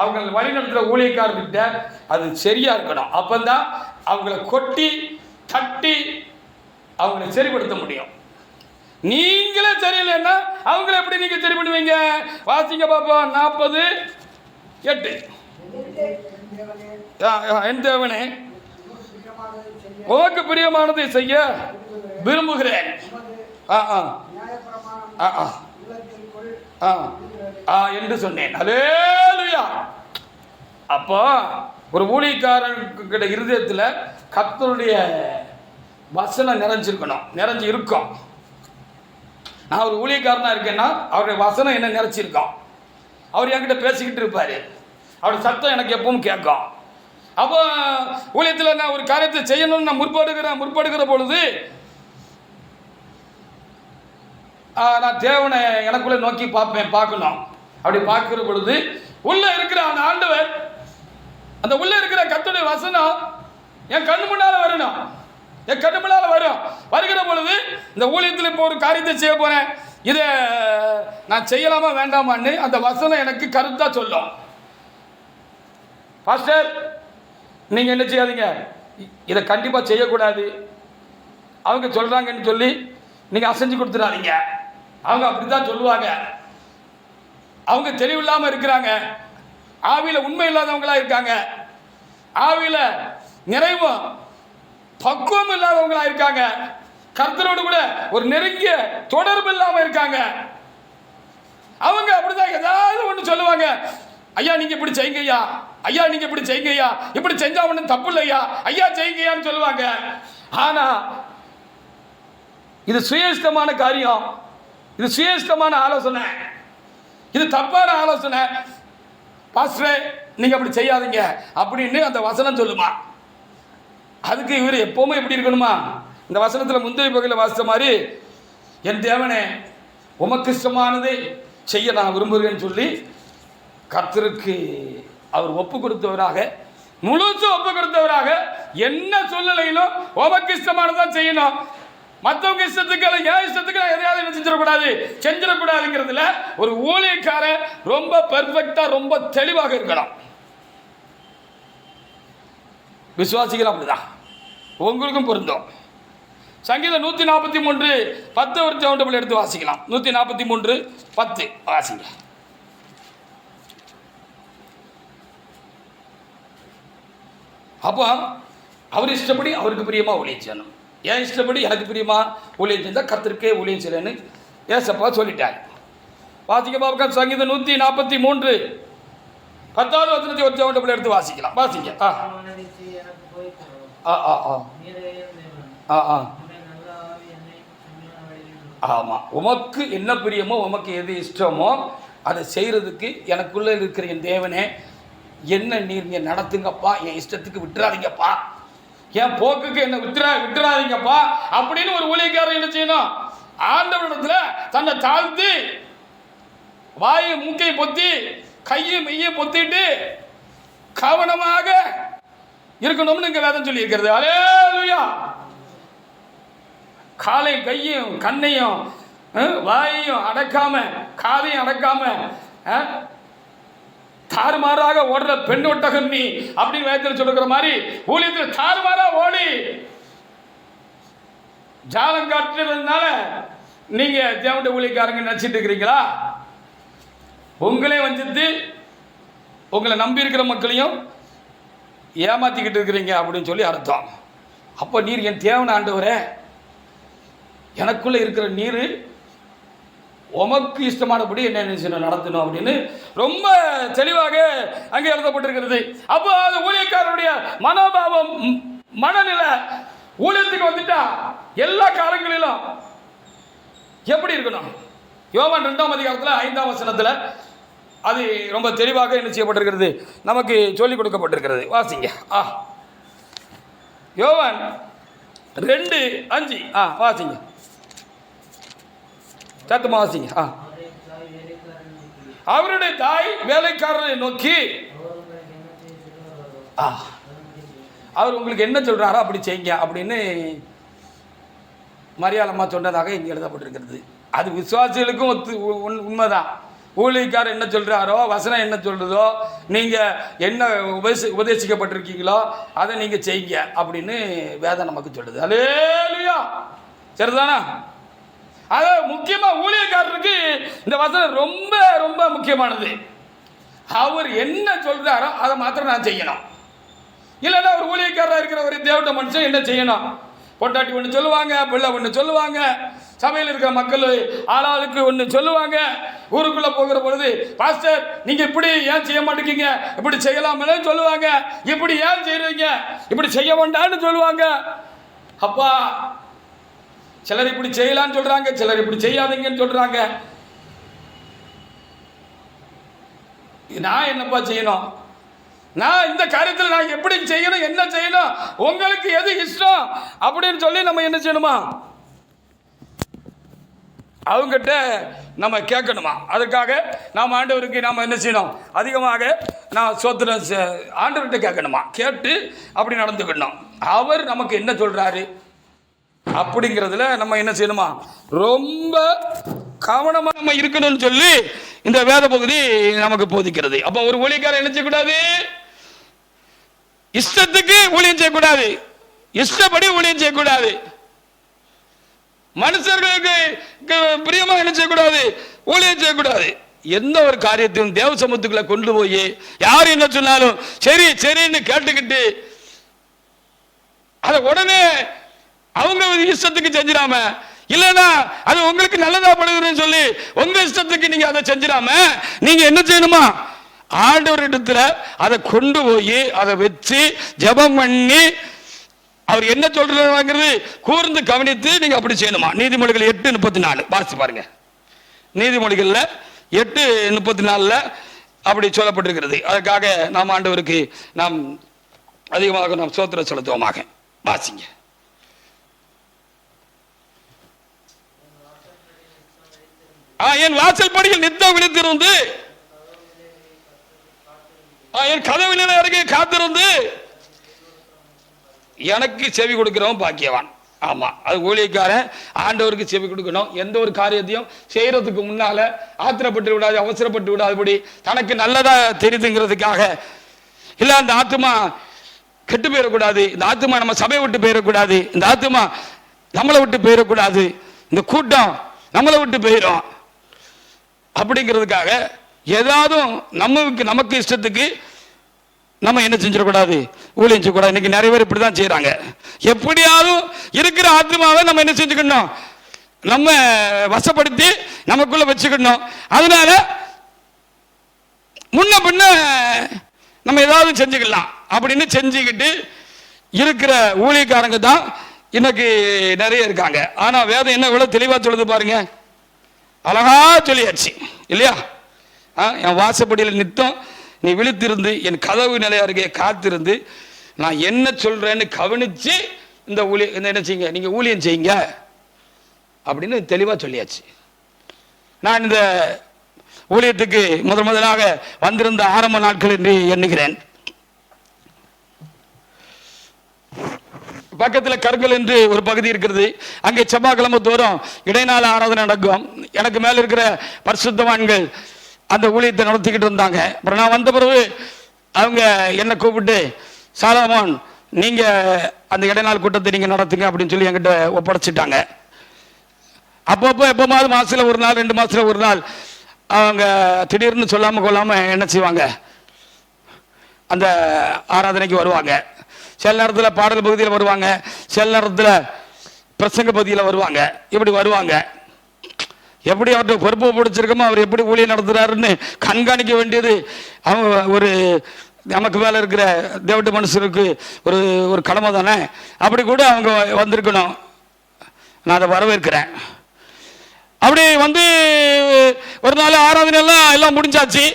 அவங்க வழி நடத்துகிற ஊழியக்காரர்கிட்ட அது சரியா இருக்கணும். அப்பந்தான் அவங்கள கொட்டி தட்டி அவங்களை சரிப்படுத்த முடியும். நீங்களே சரியில்லைன்னா அவங்கள எப்படி நீங்க சரி பண்ணுவீங்க? வாசிங்க பாப்போம். 40:8. என் தேவனே, உனக்கு பிரியமானதை செய்ய விரும்புகிறேன் என்று சொன்னேன். அல்லேலூயா. அப்போ ஒரு ஊழியக்காரன் கிட்ட இருதயத்தில் கர்த்தருடைய வசனம் நிறைஞ்சு இருக்கும். நான் ஒரு ஊழியக்காரனா இருக்கேன்னா அவருடைய வசனம் என்ன நிறைச்சிருக்கோம். அவர் என்கிட்ட பேசிக்கிட்டு இருப்பார். அவருடைய சத்தம் எனக்கு எப்பவும் கேட்கும். அப்போ ஊழியத்தில் நான் ஒரு காரியத்தை செய்யணும்னு நான் முற்படுகிற பொழுது நான் தேவனை எனக்குள்ளே நோக்கி பார்க்கணும். அப்படி பார்க்கிற பொழுது உள்ளே இருக்கிற அந்த ஆண்டவர், அந்த உள்ளே இருக்கிற கர்த்தருடைய வசனம் என் கண்ணு முன்னால் வரணும். என் கண்ணு முன்னால் வருகிற பொழுது இந்த ஊழியத்தில் இப்போ ஒரு காரியத்தை செய்ய போகிறேன், இதை நான் செய்யலாமா வேண்டாமான்னு அந்த வசனம் எனக்கு கருத்தாக சொல்லும். பாஸ்டர், நீங்கள் என்ன செய்யாதீங்க, இதை கண்டிப்பாக செய்யக்கூடாது, அவங்க சொல்கிறாங்கன்னு சொல்லி நீங்கள் அசைஞ்சு கொடுத்துடாதீங்க. அவங்க அப்படி தான் சொல்லுவாங்க. அவங்க தெளிவில்லாமல் இருக்கிறாங்க, ஆவியில் உண்மை இல்லாதவங்களாக இருக்காங்க, ஆவியில் நிறைவும் பக்குவம் இல்லாதவங்களா இருக்காங்க, கர்த்தரோடு கூட ஒரு நெருங்கிய தொடர்பு இல்லாமல் இருக்காங்க. அவங்க அப்படிதான் ஏதாவது ஒன்று சொல்லுவாங்க. ஐயா நீங்க இப்படி செய்யுங்க ஐயா, ஐயா நீங்க இப்படி செய்யுங்க ஐயா, இப்படி செஞ்சா ஒன்றும் தப்பு இல்லையா, ஐயா செய்யுங்கய்யான்னு சொல்லுவாங்க. ஆனா இது சுயேஷ்டமான காரியம், இது சுயேஷ்டமான ஆலோசனை, இது தப்பான ஆலோசனை. பாஸ்டரே நீங்க அப்படி செய்யாதீங்க அப்படின்னு அந்த வசனம் சொல்லுமா. அதுக்கு இவர் எப்பவுமே எப்படி இருக்கணுமா, இந்த வசனத்தில் முந்தைய பகுதியில் வாசித்த மாதிரி, என் தேவனே உமக்கு இஷ்டமானதை செய்ய நான் விரும்புகிறேன்னு சொல்லி கர்த்தருக்கு அவர் ஒப்பு கொடுத்தவராக, முழுசு ஒப்பு கொடுத்தவராக, என்ன சூழ்நிலையிலும் உமக்கு இஷ்டமானதான் செய்யணும், மற்றவங்க இஷ்டத்துக்கு என் இஷ்டத்துக்கு நான் எதையாவது என்ன செஞ்சிடக்கூடாதுங்கிறதுல ஒரு ஊழியக்காரன் ரொம்ப பெர்ஃபெக்டா ரொம்ப தெளிவாக இருக்கணும். விசுவாசிகள் அப்படிதான், உங்களுக்கும் பொருந்தும். சங்கீதம் 143:10 ஒரு ஜவுண்டபிள் எடுத்து வாசிக்கலாம். 143:10 வாசிங்க. அப்போ அவர் இஷ்டப்படி அவருக்கு பிரியமா ஊழியம் செய்யணும், என் இஷ்டப்படி எனக்கு பிரியமா ஊழியம் செஞ்சால் கர்த்தருக்கே ஊழியம் செய்யணும்னு ஏசப்பா சொல்லிட்டார். வாசிக்க பாப்பா, சங்கீதம் 143:10 ஒரு ஜவுண்டபிள் எடுத்து வாசிக்கலாம். வாசிங்க. ஆமாம், உமக்கு என்ன பிரியமோ உமக்கு எது இஷ்டமோ அதை செய்கிறதுக்கு எனக்குள்ளே இருக்கிற என் தேவனே என்ன நீர் நடத்துங்கப்பா, என் இஷ்டத்துக்கு விட்டுறாதீங்கப்பா, என் போக்குக்கு என்ன விட்டுறாதீங்கப்பா அப்படின்னு ஒரு ஊழியக்காரர் என்ன செய்யணும், ஆண்டவரிடத்தில் தன்னை தாழ்த்தி வாயை மூக்கை பொத்தி கையை மெய்யை பொத்திட்டு கவனமாக இருக்கணும்னு இங்க வேதம் சொல்லி இருக்கிறது. அல்லேலூயா. காலை கையும் கண்ணையும் வாயையும் அடக்காம காதையும் அடக்காம தாறுமாறாக ஓடுற பெண் ஒட்டகம் நீ அப்படின்னு வேதத்தில் சொல்லுகிற மாதிரி ஊழியத்தில் தாறுமாறா ஓடி ஜாலம் காட்டுறதுனால நீங்க தேவனுடைய ஊழியக்காரங்க நினைச்சிட்டு இருக்கிறீங்களா? உங்களே வஞ்சித்து உங்களை நம்பி இருக்கிற மக்களையும் ஏமாத்திக்கிட்டு இருக்கிறீங்க அப்படின்னு சொல்லி அர்த்தம். அப்போ நீர் என் தேவன் ஆண்டவரே, எனக்குள்ளே இருக்கிற நீர் உமக்கு இஷ்டமானபடி என்ன நடத்தணும் அப்படின்னு ரொம்ப தெளிவாக அங்கே எழுதப்பட்டிருக்கிறது. அப்போ அது ஊழியக்காரருடைய மனோபாவம், மனநிலை ஊழியத்துக்கு வந்துட்டா எல்லா காலங்களிலும் எப்படி இருக்கணும்? யோவான் 2:5 அது ரொம்ப தெளிவாக என்ன செய்யப்பட்டிருக்கிறது, நமக்கு சொல்லிக் கொடுக்கப்பட்டிருக்கிறது. வாசிங்க. யோவான் 2:5 வாசிங்க, சத்தமா வாசிங்க. அவருடைய தாய் வேலைக்காரரை நோக்கி அவர் உங்களுக்கு என்ன சொல்றாரோ அப்படி செய்யுங்க அப்படின்னு மரியாளம்மா சொன்னதாக இங்கே எழுதப்பட்டிருக்கிறது. அது விசுவாசிகளுக்கும் உண்மைதான். ஊழியக்காரர் என்ன சொல்கிறாரோ, வசனம் என்ன சொல்கிறதோ, நீங்கள் என்ன உபதேசிக்கப்பட்டிருக்கீங்களோ அதை நீங்கள் செய்யுங்க அப்படின்னு வேதம் நமக்கு சொல்லுது. அல்லேலூயா. சரிதானா? அதாவது முக்கியமாக ஊழியக்காரருக்கு இந்த வசனம் ரொம்ப ரொம்ப முக்கியமானது. அவர் என்ன சொல்கிறாரோ அதை மாத்திரம் நான் செய்யணும். இல்லைன்னா ஒரு ஊழியக்காரராக இருக்கிற ஒரு தேவட்ட மனுஷன் என்ன செய்யணும்? பொண்டாட்டி ஒன்று சொல்லுவாங்க, பிள்ளை ஒன்று சொல்லுவாங்க, சபையில் இருக்கிற மக்கள் ஆளாளுக்கு ஒன்று சொல்லுவாங்க. ஊருக்குள்ளே போகிற பொழுது பாஸ்டர் நீங்கள் இப்படி ஏன் செய்ய மாட்டேங்க, இப்படி செய்யலாமே சொல்லுவாங்க, இப்படி ஏன் செய்கிறீங்க, இப்படி செய்ய வேண்டான்னு சொல்லுவாங்க. அப்பா சிலர் இப்படி செய்யலான்னு சொல்கிறாங்க, சிலர் இப்படி செய்யாதீங்கன்னு சொல்கிறாங்க. நான் என்னப்பா செய்யணும், நான் இந்த காரியத்தில் நான் எப்படி செய்யணும், என்ன செய்யணும், உங்களுக்கு எது இஷ்டம் அப்படின்னு சொல்லி நம்ம என்ன செய்யணுமா, அவங்ககிட்ட நம்ம கேட்கணுமா. அதற்காக நாம் ஆண்டவருக்கு நாம் என்ன செய்யணும், அதிகமாக நான் சோத்திரம் ஆண்டவர்கிட்ட கேட்கணுமா, கேட்டு அப்படி நடந்துக்கணும். அவர் நமக்கு என்ன சொல்கிறாரு அப்படிங்கிறதுல நம்ம என்ன செய்யணுமா, ரொம்ப கவனமாக நம்ம இருக்கணும்னு சொல்லி இந்த வேத பகுதி நமக்கு போதிக்கிறது. அப்போ ஒரு ஊழியக்காரர் என்ன செய்யக்கூடாது, இஷ்டத்துக்கு ஊழியம் செய்யக்கூடாது, இஷ்டப்படி ஊழியம் செய்யக்கூடாது, மனுஷர்களுக்கு பிரியமா என்ன செய்யக்கூடாது, ஊழியம் செய்யக்கூடாது. எந்த ஒரு காரியத்தையும் தேவ சமூகத்துக்குள்ள கொண்டு போய் யார் என்ன சொன்னாலும் சரி சரின்னு கேட்டுக்கிட்டு அதை உடனே அவங்க இஷ்டத்துக்கு செஞ்சிடாம, இல்லைன்னா அது உங்களுக்கு நல்லதா படுதுன்னு சொல்லி உங்க இஷ்டத்துக்கு நீங்க அதை செஞ்சிடாம நீங்க என்ன செய்யணுமா, ஆண்டவர் இடத்துல அதை கொண்டு போய் அதை வச்சு ஜெபம் பண்ணி அவர் என்ன சொல்றாங்கிறது கூர்ந்து கவனித்து நீங்க அப்படி செய்யணுமா. நீதிமொழிகள் 8:34 வாசி பாருங்க. நீதிமொழிகள்ல 8:34 அப்படி சொல்லப்பட்டிருக்கிறது. அதற்காக நாம் ஆண்டவருக்கு நாம் அதிகமாக நாம் ஸ்தோத்திரம் செலுத்துவோமாக. வாசிங்க. என் வாசல் படியில் நித்தம் விழித்திருந்து என் கதவிலே அருகே காத்திருந்து எனக்கு செவி கொடுக்கிறவன் பாக்கியவான். ஆமா, அது ஊழியக்காரன் ஆண்டவருக்கு செவி கொடுக்கணும். எந்த ஒரு காரியத்தையும் செய்யறதுக்கு முன்னால ஆத்திரப்பட்டு விடாது, அவசரப்பட்டு விடாதபடி தனக்கு நல்லதா தெரியுதுங்கிறதுக்காக இல்ல அந்த ஆத்மா கெட்டு போயிடக்கூடாது, இந்த ஆத்மா நம்ம சபையை விட்டு போயிடக்கூடாது, இந்த ஆத்மா நம்மளை விட்டு போயிடக்கூடாது, இந்த கூட்டம் நம்மளை விட்டு போயிடும் அப்படிங்கிறதுக்காக ஏதாவது நமக்கு இஷ்டத்துக்கு நம்ம என்ன செஞ்சிடக்கூடாது, ஊழியம் செய்யக்கூடாது. இன்னைக்கு நிறைய பேர் இப்படி தான் செய்யறாங்க. எப்படியாவது இருக்கிற ஆத்மாவை நம்ம என்ன செஞ்சுக்கணும், நம்ம வசப்படுத்தி நமக்குள்ள வச்சுக்கணும். அதனால முன்ன பின்ன நம்ம ஏதாவது செஞ்சுக்கலாம் அப்படின்னு செஞ்சுக்கிட்டு இருக்கிற ஊழியக்காரங்க தான் இன்னைக்கு நிறைய இருக்காங்க. ஆனா வேதம் என்ன இவ்வளவு தெளிவா சொல்லுது பாருங்க, அழகா சொல்லியாச்சு இல்லையா. என் வாசப்படியில் நித்தம் நீ விழித்திருந்து என் கதவு நிலைய அருகே காத்திருந்து நான் என்ன சொல்றேன்னு கவனிச்சு இந்த என்ன செய்யுங்க, நீங்க ஊழியம் செய்யுங்க அப்படின்னு தெளிவா சொல்லியாச்சு. நான் இந்த ஊழியத்துக்கு முதலாக வந்திருந்த ஆரம்ப நாட்கள் என்று எண்ணுகிறேன். பக்கத்தில் கருங்கல் என்று ஒரு பகுதி இருக்கிறது. அங்கே செவ்வாய்க்கிழமை தோறும் இடைநாள ஆராதனை நடக்கும். எனக்கு மேல இருக்கிற பரிசுத்தவான்கள் அந்த ஊழியத்தை நடத்திக்கிட்டு இருந்தாங்க. அப்புறம் நான் வந்த பிறகு அவங்க என்னை கூப்பிட்டு, சாலமோன் நீங்க அந்த இடைநாள் கூட்டத்தை நீங்க நடத்துங்க அப்படின்னு சொல்லி என்கிட்ட ஒப்படைச்சிட்டாங்க. அப்பப்போ எப்போமாவது மாசத்துல ஒரு நாள் 2 மாசத்துல ஒரு நாள் அவங்க திடீர்னு சொல்லாம கொள்ளாம என்ன செய்வாங்க, அந்த ஆராதனைக்கு வருவாங்க. சில நேரத்தில் பாடல் பகுதியில் வருவாங்க, சில நேரத்தில் பிரசங்க பகுதியில் வருவாங்க. இப்படி வருவாங்க. எப்படி அவர்கிட்ட பொறுப்பு பிடிச்சிருக்கோமோ அவர் எப்படி ஊழியம் நடத்துறாருன்னு கண்காணிக்க வேண்டியது அவங்க ஒரு நமக்கு மேலே இருக்கிற தேவட்ட மனுஷருக்கு ஒரு கடமை தானே. அப்படி கூட அவங்க வந்திருக்கணும். நான் அதை வரவேற்கிறேன். அப்படி வந்து ஒரு நாள் ஆராதனை எல்லாம் முடிஞ்சாச்சு.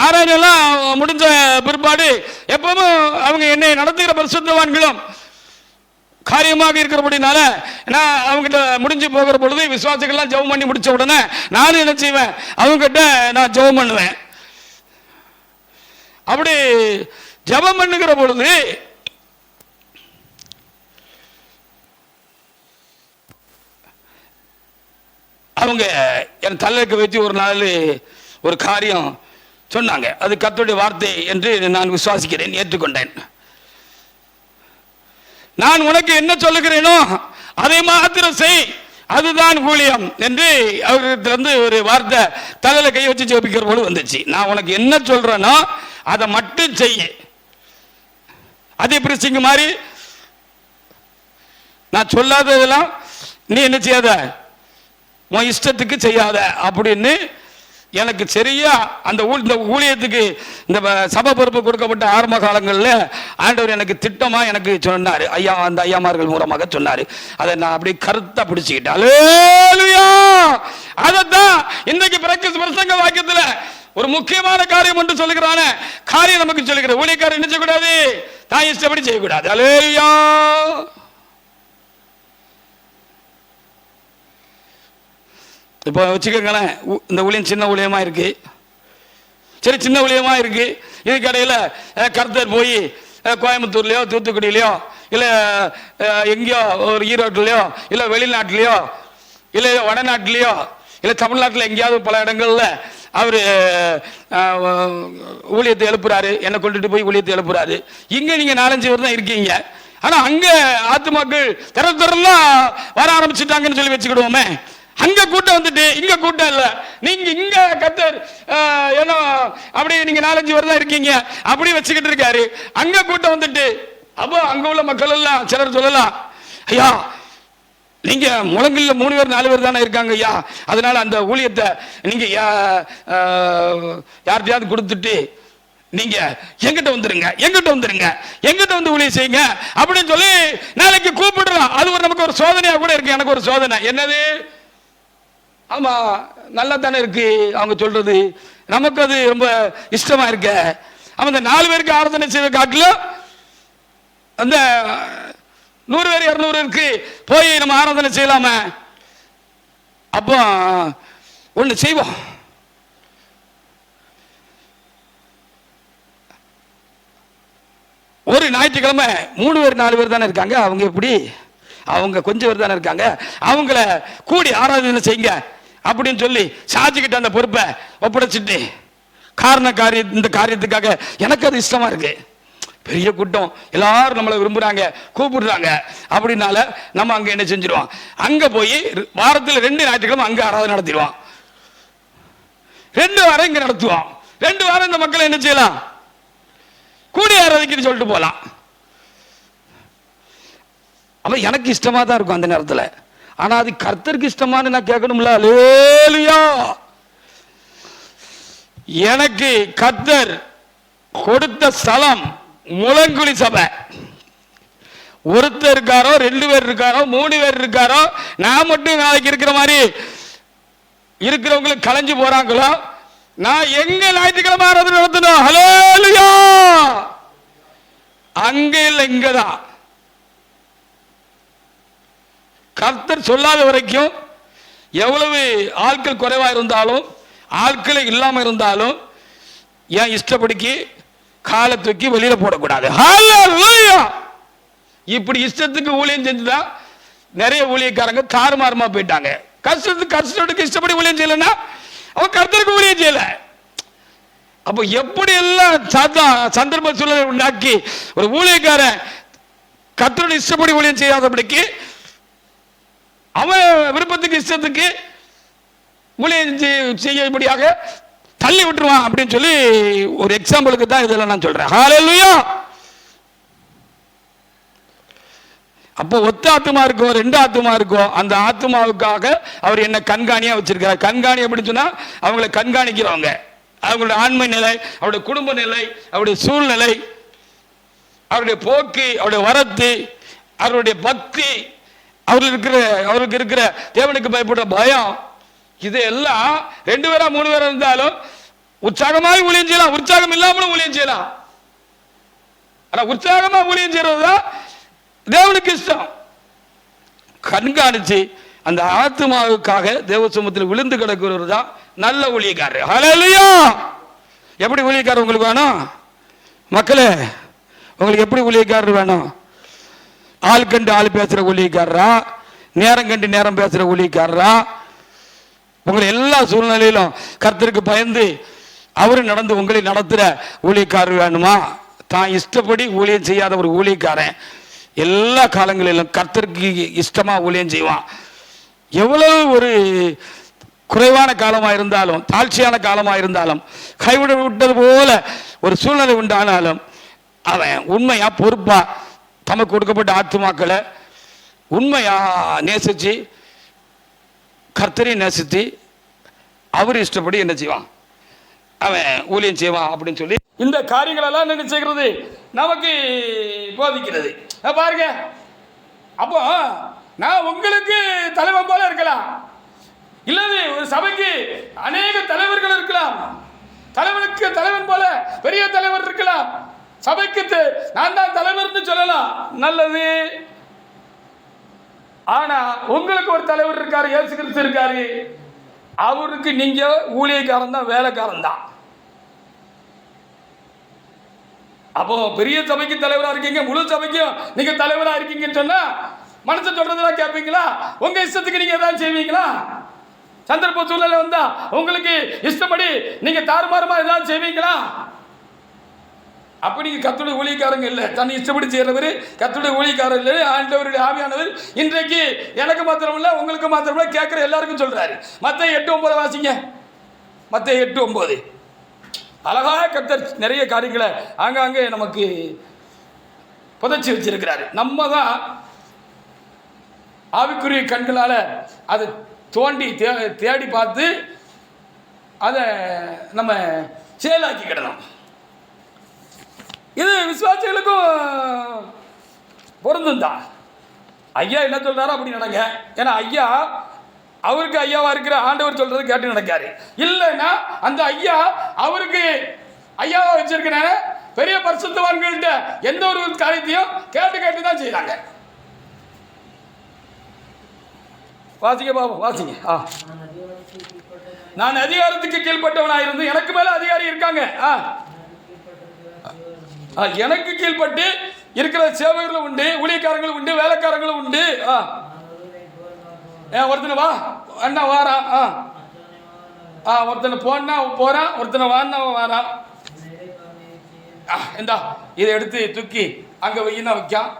ஆராதனை எல்லாம் முடிஞ்ச பிற்பாடு எப்பவும் அவங்க என்னை நடத்துகிற பரிசுத்தவான்களும் காரியமாக இருக்கிறபடினால நான் அவங்ககிட்ட முடிஞ்சு போகிற பொழுது விசுவாசிகள்லாம் ஜெபம் பண்ணி முடிச்ச உடனே நானும் என்ன செய்வேன், அவங்ககிட்ட நான் ஜெபம் பண்ணுவேன். அப்படி ஜெபம் பண்ணுகிற பொழுது அவங்க என் தலைக்கு வச்சு ஒரு நாள் ஒரு காரியம் சொன்னாங்க. அது கர்த்தருடைய வார்த்தை என்று நான் விசுவாசிக்கிறேன், ஏற்றுக்கொண்டேன். நான் உனக்கு என்ன சொல்லுகிறேனோ அதை மாத்திரம் செய், அதுதான் ஊழியம் என்று அவர்களிடத்திலிருந்து ஒரு வார்த்தை தலையில கை வச்சு ஜெபிக்கிற போது வந்துச்சு. நான் உனக்கு என்ன சொல்றேனோ அதை மட்டும் செய்ய. அதே பிரசிங்க மாதிரி நான் சொல்லாததெல்லாம் நீ என்ன செய்யாத, உன் இஷ்டத்துக்கு செய்யாத அப்படின்னு எனக்கு சரியா அந்த ஊழியத்துக்கு இந்த சபை பொறுப்பு கொடுக்கப்பட்ட ஆரம்ப காலங்களில் ஆண்டவர் எனக்கு திட்டமா எனக்கு சொன்னார். அந்த ஐயாமார்கள் மூலமாக சொன்னார். அதை நான் அப்படியே கருத்தா பிடிச்சுக்கிட்டேன். அல்லேலூயா. அதைத்தான் இன்றைக்கு பிரசங்க வாக்கியத்தில் ஒரு ஒரு முக்கியமான காரியம் என்று சொல்லுகிறான காரியம் நமக்கு சொல்லுகிறது. ஊழியக்காரர் என்ன செய்யக்கூடாது? தான் இஷ்டப்படி செய்யக்கூடாது. அல்லேலூயா. இப்போ வச்சுக்கோங்களேன், இந்த ஊழியம் சின்ன ஊழியமாக இருக்கு. சரி, சின்ன ஊழியமாக இருக்கு. இதுக்கு இடையில கர்த்தர் போய் கோயம்புத்தூர்லையோ தூத்துக்குடியிலையோ இல்லை எங்கேயோ ஒரு ஈரோட்லையோ இல்லை வெளிநாட்டிலையோ இல்லை வடநாட்டிலையோ இல்லை தமிழ்நாட்டில் எங்கேயாவது பல இடங்கள்ல அவர் ஊழியத்தை எழுப்புறாரு, என்னை கொண்டுட்டு போய் ஊழியத்தை எழுப்புறாரு. இங்கே நீங்கள் 4-5 பேர் தான் இருக்கீங்க. ஆனால் அங்கே ஆத்துமாக்கள் திறலாம் வர ஆரம்பிச்சுட்டாங்கன்னு சொல்லி வச்சுக்கிடுவோமே. அங்க கூட்டம் வந்துட்டு இங்க கூட்டம் இல்ல. நீங்க இங்க கர்த்தர் என்ன அப்படி நீங்க 4-5 பேர் தான் இருக்கீங்க அப்படி வச்சுக்கிட்டு இருக்காரு. அங்க கூட்டம் வந்துட்டு அப்போ அங்க உள்ள மக்கள் எல்லாம் சிலர் சொல்லலாம், ஐயா நீங்க முழங்கில் 3 பேர் 4 பேர் தானே இருக்காங்க ஐயா, அதனால அந்த ஊழியத்தை நீங்க யார்கிட்டயாவது கொடுத்துட்டு நீங்க எங்கிட்ட வந்துருங்க, எங்கிட்ட வந்து ஊழியம் செய்யுங்க அப்படின்னு சொல்லி நாளைக்கு கூப்பிடுறோம். அது ஒரு நமக்கு ஒரு சோதனையா கூட இருக்கு. எனக்கு ஒரு சோதனை என்னது, ஆமா நல்லா தானே இருக்கு அவங்க சொல்றது, நமக்கு அது ரொம்ப இஷ்டமா இருக்க. அவன் அந்த 4 பேருக்கு ஆராதனை செய்வ காட்டிலும் அந்த 100 பேர் 200 பேருக்கு போய் நம்ம ஆராதனை செய்யலாம. அப்போ ஒண்ணு செய்வோம், ஒரு ஞாயிற்றுக்கிழமை 3 பேர் 4 பேர் தானே இருக்காங்க, அவங்க எப்படி அவங்க கொஞ்சம் பேர் தானே இருக்காங்க, அவங்கள கூடி ஆராதனை செய்யுங்க அப்படின்னு சொல்லி சாட்சிக்கிட்ட அந்த பொறுப்பை ஒப்படைச்சிட்டு இந்த காரியத்துக்காக எனக்கு அது இஷ்டமா இருக்கு. பெரிய கூட்டம் எல்லாரும் நம்மளை விரும்புறாங்க கூப்பிடுறாங்க அப்படின்னால நம்ம அங்க என்ன செஞ்சிருவோம், அங்க போய் வாரத்தில் 2 ஞாயிற்றுக்கிழமை அங்க ஆராதனை நடத்திடுவோம். 2 வாரம் இங்க நடத்துவோம். 2 வாரம் இந்த மக்களை என்ன செய்யலாம், கூடி ஆராதிக்குன்னு சொல்லிட்டு போலாம். அப்ப எனக்கு இஷ்டமா தான் இருக்கும் அந்த நேரத்தில். ஆனா அது கர்த்தருக்கு இஷ்டமானு நான் கேட்கணும்ல. அல்லேலூயா. எனக்கு கர்த்தர் கொடுத்த ஸ்தலம் முழங்குழி சபை. ஒருத்தர் இருக்காரோ 2 பேர் இருக்காரோ 3 பேர் இருக்காரோ, நான் மட்டும் நாளைக்கு இருக்கிற மாதிரி இருக்கிறவங்களுக்கு கலைஞ்சு போறாங்களோ, நான் எங்க ஞாயிற்றுக்கிழமை ஆராதனை நடத்தணும். அல்லேலூயா. அங்க இல்லை, இங்கதான். கர்த்தர் சொல்லாத வரைக்கும் எவ்வளவு ஆட்கள் குறைவா இருந்தாலும் ஆட்களை இல்லாம இருந்தாலும் என் இஷ்டப்படிக்கு காலை தூக்கி வெளியில போடக்கூடாது. இப்படி இஷ்டத்துக்கு ஊழியம் செஞ்சுதான் நிறைய ஊழியக்காரங்க தாறுமாறுமா போயிட்டாங்க. கஷ்டத்துக்கு இஷ்டப்படி ஊழியம் செய்யலன்னா அவன் கர்த்தருக்கு ஊழியம் செய்யல. அப்போ எப்படி எல்லாம் சந்தர்ப்ப சூழலை உண்டாக்கி ஒரு ஊழியக்காரன் கர்த்தருடைய இஷ்டப்படி ஊழியம் செய்யாதபடிக்கு அவன் விருப்பத்துக்கு இஷ்டத்துக்கு ஊழியம் செய்யும்படியாக தள்ளி விட்டுருவான் அப்படின்னு சொல்லி ஒரு எக்ஸாம்பிளுக்கு தான் இதெல்லாம் நான் சொல்றேன். ஹல்லேலூயா. அப்போ ஒத்த ஆத்துமா இருக்கும் 2 ஆத்துமா இருக்கும். அந்த ஆத்துமாவுக்காக அவர் என்ன கண்காணியா வச்சிருக்காரு. கண்காணி அப்படின்னு சொன்னா அவங்களை கண்காணிக்கிறவங்க, அவங்களுடைய ஆன்மை நிலை, அவருடைய குடும்ப நிலை, அவருடைய சூழ்நிலை, அவருடைய போக்கு, அவருடைய வரத்து, அவருடைய பக்தி, அவருக்கு இருக்கிற தேவனுக்கு பயப்படுற பயம், இதெல்லாம் 2 பேரா 3 பேரா இருந்தாலும் உற்சாகமாக ஊழியம் செய்யலாம், உற்சாகம் இல்லாமலும் ஊழியம் செய்யலாம். ஆனா உற்சாகமா ஊழியம் செய்யறதுதான் தேவனுக்கு இஷ்டம். கண்காணிச்சு அந்த ஆத்மாவுக்காக தேவ சமூகத்தில் விழுந்து கிடக்கிறவர் தான் நல்ல ஊழியக்காரர். ஹல்லேலூயா. எப்படி ஊழியக்காரர் உங்களுக்கு வேணும் மக்களே? உங்களுக்கு எப்படி ஊழியக்காரர் வேணும்? ஆள் கண்டு ஆள் பேசுற ஊழியக்காரரா, நேரம் கண்டு நேரம் பேசுற ஊழியக்காரரா, உங்களை எல்லா சூழ்நிலையிலும் கர்த்தருக்கு பயந்து அவரு நடந்து உங்களை நடத்துற ஊழியக்காரர் வேணுமா? தான் இஷ்டப்படி ஊழியம் செய்யாத ஒரு ஊழியக்காரன் எல்லா காலங்களிலும் கர்த்தருக்கு இஷ்டமா ஊழியம் செய்வான். எவ்வளவு ஒரு குறைவான காலமா இருந்தாலும் தாழ்ச்சியான காலமா இருந்தாலும் கைவிட விட்டது போல ஒரு சூழ்நிலை உண்டானாலும் அவன் உண்மையா பொறுப்பா தமக்கு கொடுக்கப்பட்ட ஆத்துமாக்களை உண்மையா நேசிச்சு கர்த்தரையும் நேசித்து அவர் இஷ்டப்படி என்ன செய்வான், அவன் ஊழியம் செய்வான் அப்படின்னு சொல்லி இந்த காரியங்கள் எல்லாம் என்ன செய்கிறது நமக்கு போதிக்கிறது. பாருங்க, அப்போ நான் உங்களுக்கு தலைவன் போல இருக்கலாம், இல்லது ஒரு சபைக்கு அநேக தலைவர்கள் இருக்கலாம், தலைவனுக்கு தலைவன் போல பெரிய தலைவர் இருக்கலாம், சபைக்கு நான் தான் தலைவர்னு சொல்லலாம், நல்லது. ஆனா உங்களுக்கு ஒரு தலைவர் இருக்காரு, இயேசு கிறிஸ்து இருக்காரு, அவருக்கு நீங்க ஊழியக்காரன் தான், வேலைக்காரன் தான். அப்போ பெரிய சபைக்கு தலைவரா இருக்கீங்க, முழு சபைக்கும் நீங்க தலைவரா இருக்கீங்கன்னு சொன்னா மனுஷன் சொல்றதெல்லாம் கேட்பீங்களா? உங்க இஷ்டத்துக்கு நீங்க ஏதாவது செய்வீங்களா? சந்தர்ப்ப சூழ்நிலை வந்தா உங்களுக்கு இஷ்டப்படி நீங்க தாறுமாறுமா ஏதாவது செய்வீங்களா? அப்படி நீங்க கர்த்தருடைய ஊழியக்காரங்க இல்லை, தன்னை இஷ்டப்படி செய்யறவர் கர்த்தருடைய ஊழியக்காரர் இல்லை. ஆண்டவருடைய ஆவியானவர் இன்றைக்கு எனக்கு மாத்திரம் இல்லை, உங்களுக்கு மாத்திரம் இல்லை, கேட்கிற எல்லாருக்கும் சொல்றாரு. மத்தேயு 8:9 வாசிங்க. மத்தேயு 8:9 அழகாக கர்த்தர் நிறைய காரியங்களை ஆங்காங்கே நமக்கு புதைச்சி வச்சிருக்கிறாரு. நம்ம தான் ஆவிக்குரிய கண்களால் அதை தோண்டி தேடி பார்த்து அதை நம்ம செயலாக்கிக்கிடணும். இது விசுவாசிகளுக்கும் பொருந்தும் தான். ஐயா என்ன சொல்றாரோ அப்படி நடங்க. ஏன்னா ஐயா அவருக்கு ஐயாவா இருக்கிற ஆண்டவர் சொல்றது கேட்டு நடக்காரு. இல்லைன்னா அந்த ஐயா அவருக்கு ஐயாவா வச்சிருக்கிற பெரிய பரிசுத்தவான்கள்ட்ட எந்த ஒரு காரியத்தையும் கேட்டு தான் செய்யறாங்க. வாசிங்க பாபு, வாசிங்க. நான் அதிகாரத்துக்கு கீழ்பட்டவனா இருந்து எனக்கு மேல அதிகாரி இருக்காங்க. எனக்கு கீழ்பட்டு இருக்கிற சேவகர்களும் உண்டு, ஊழியக்காரங்களும் உண்டு, வேலைக்காரங்களும் உண்டு. ஒருத்தனை வா அண்ணா வாரான், ஒருத்தனை போனா போறான், ஒருத்தனை வான்னா வாரான். இந்தா இதை எடுத்து தூக்கி அங்கே வையினா வைக்கான்,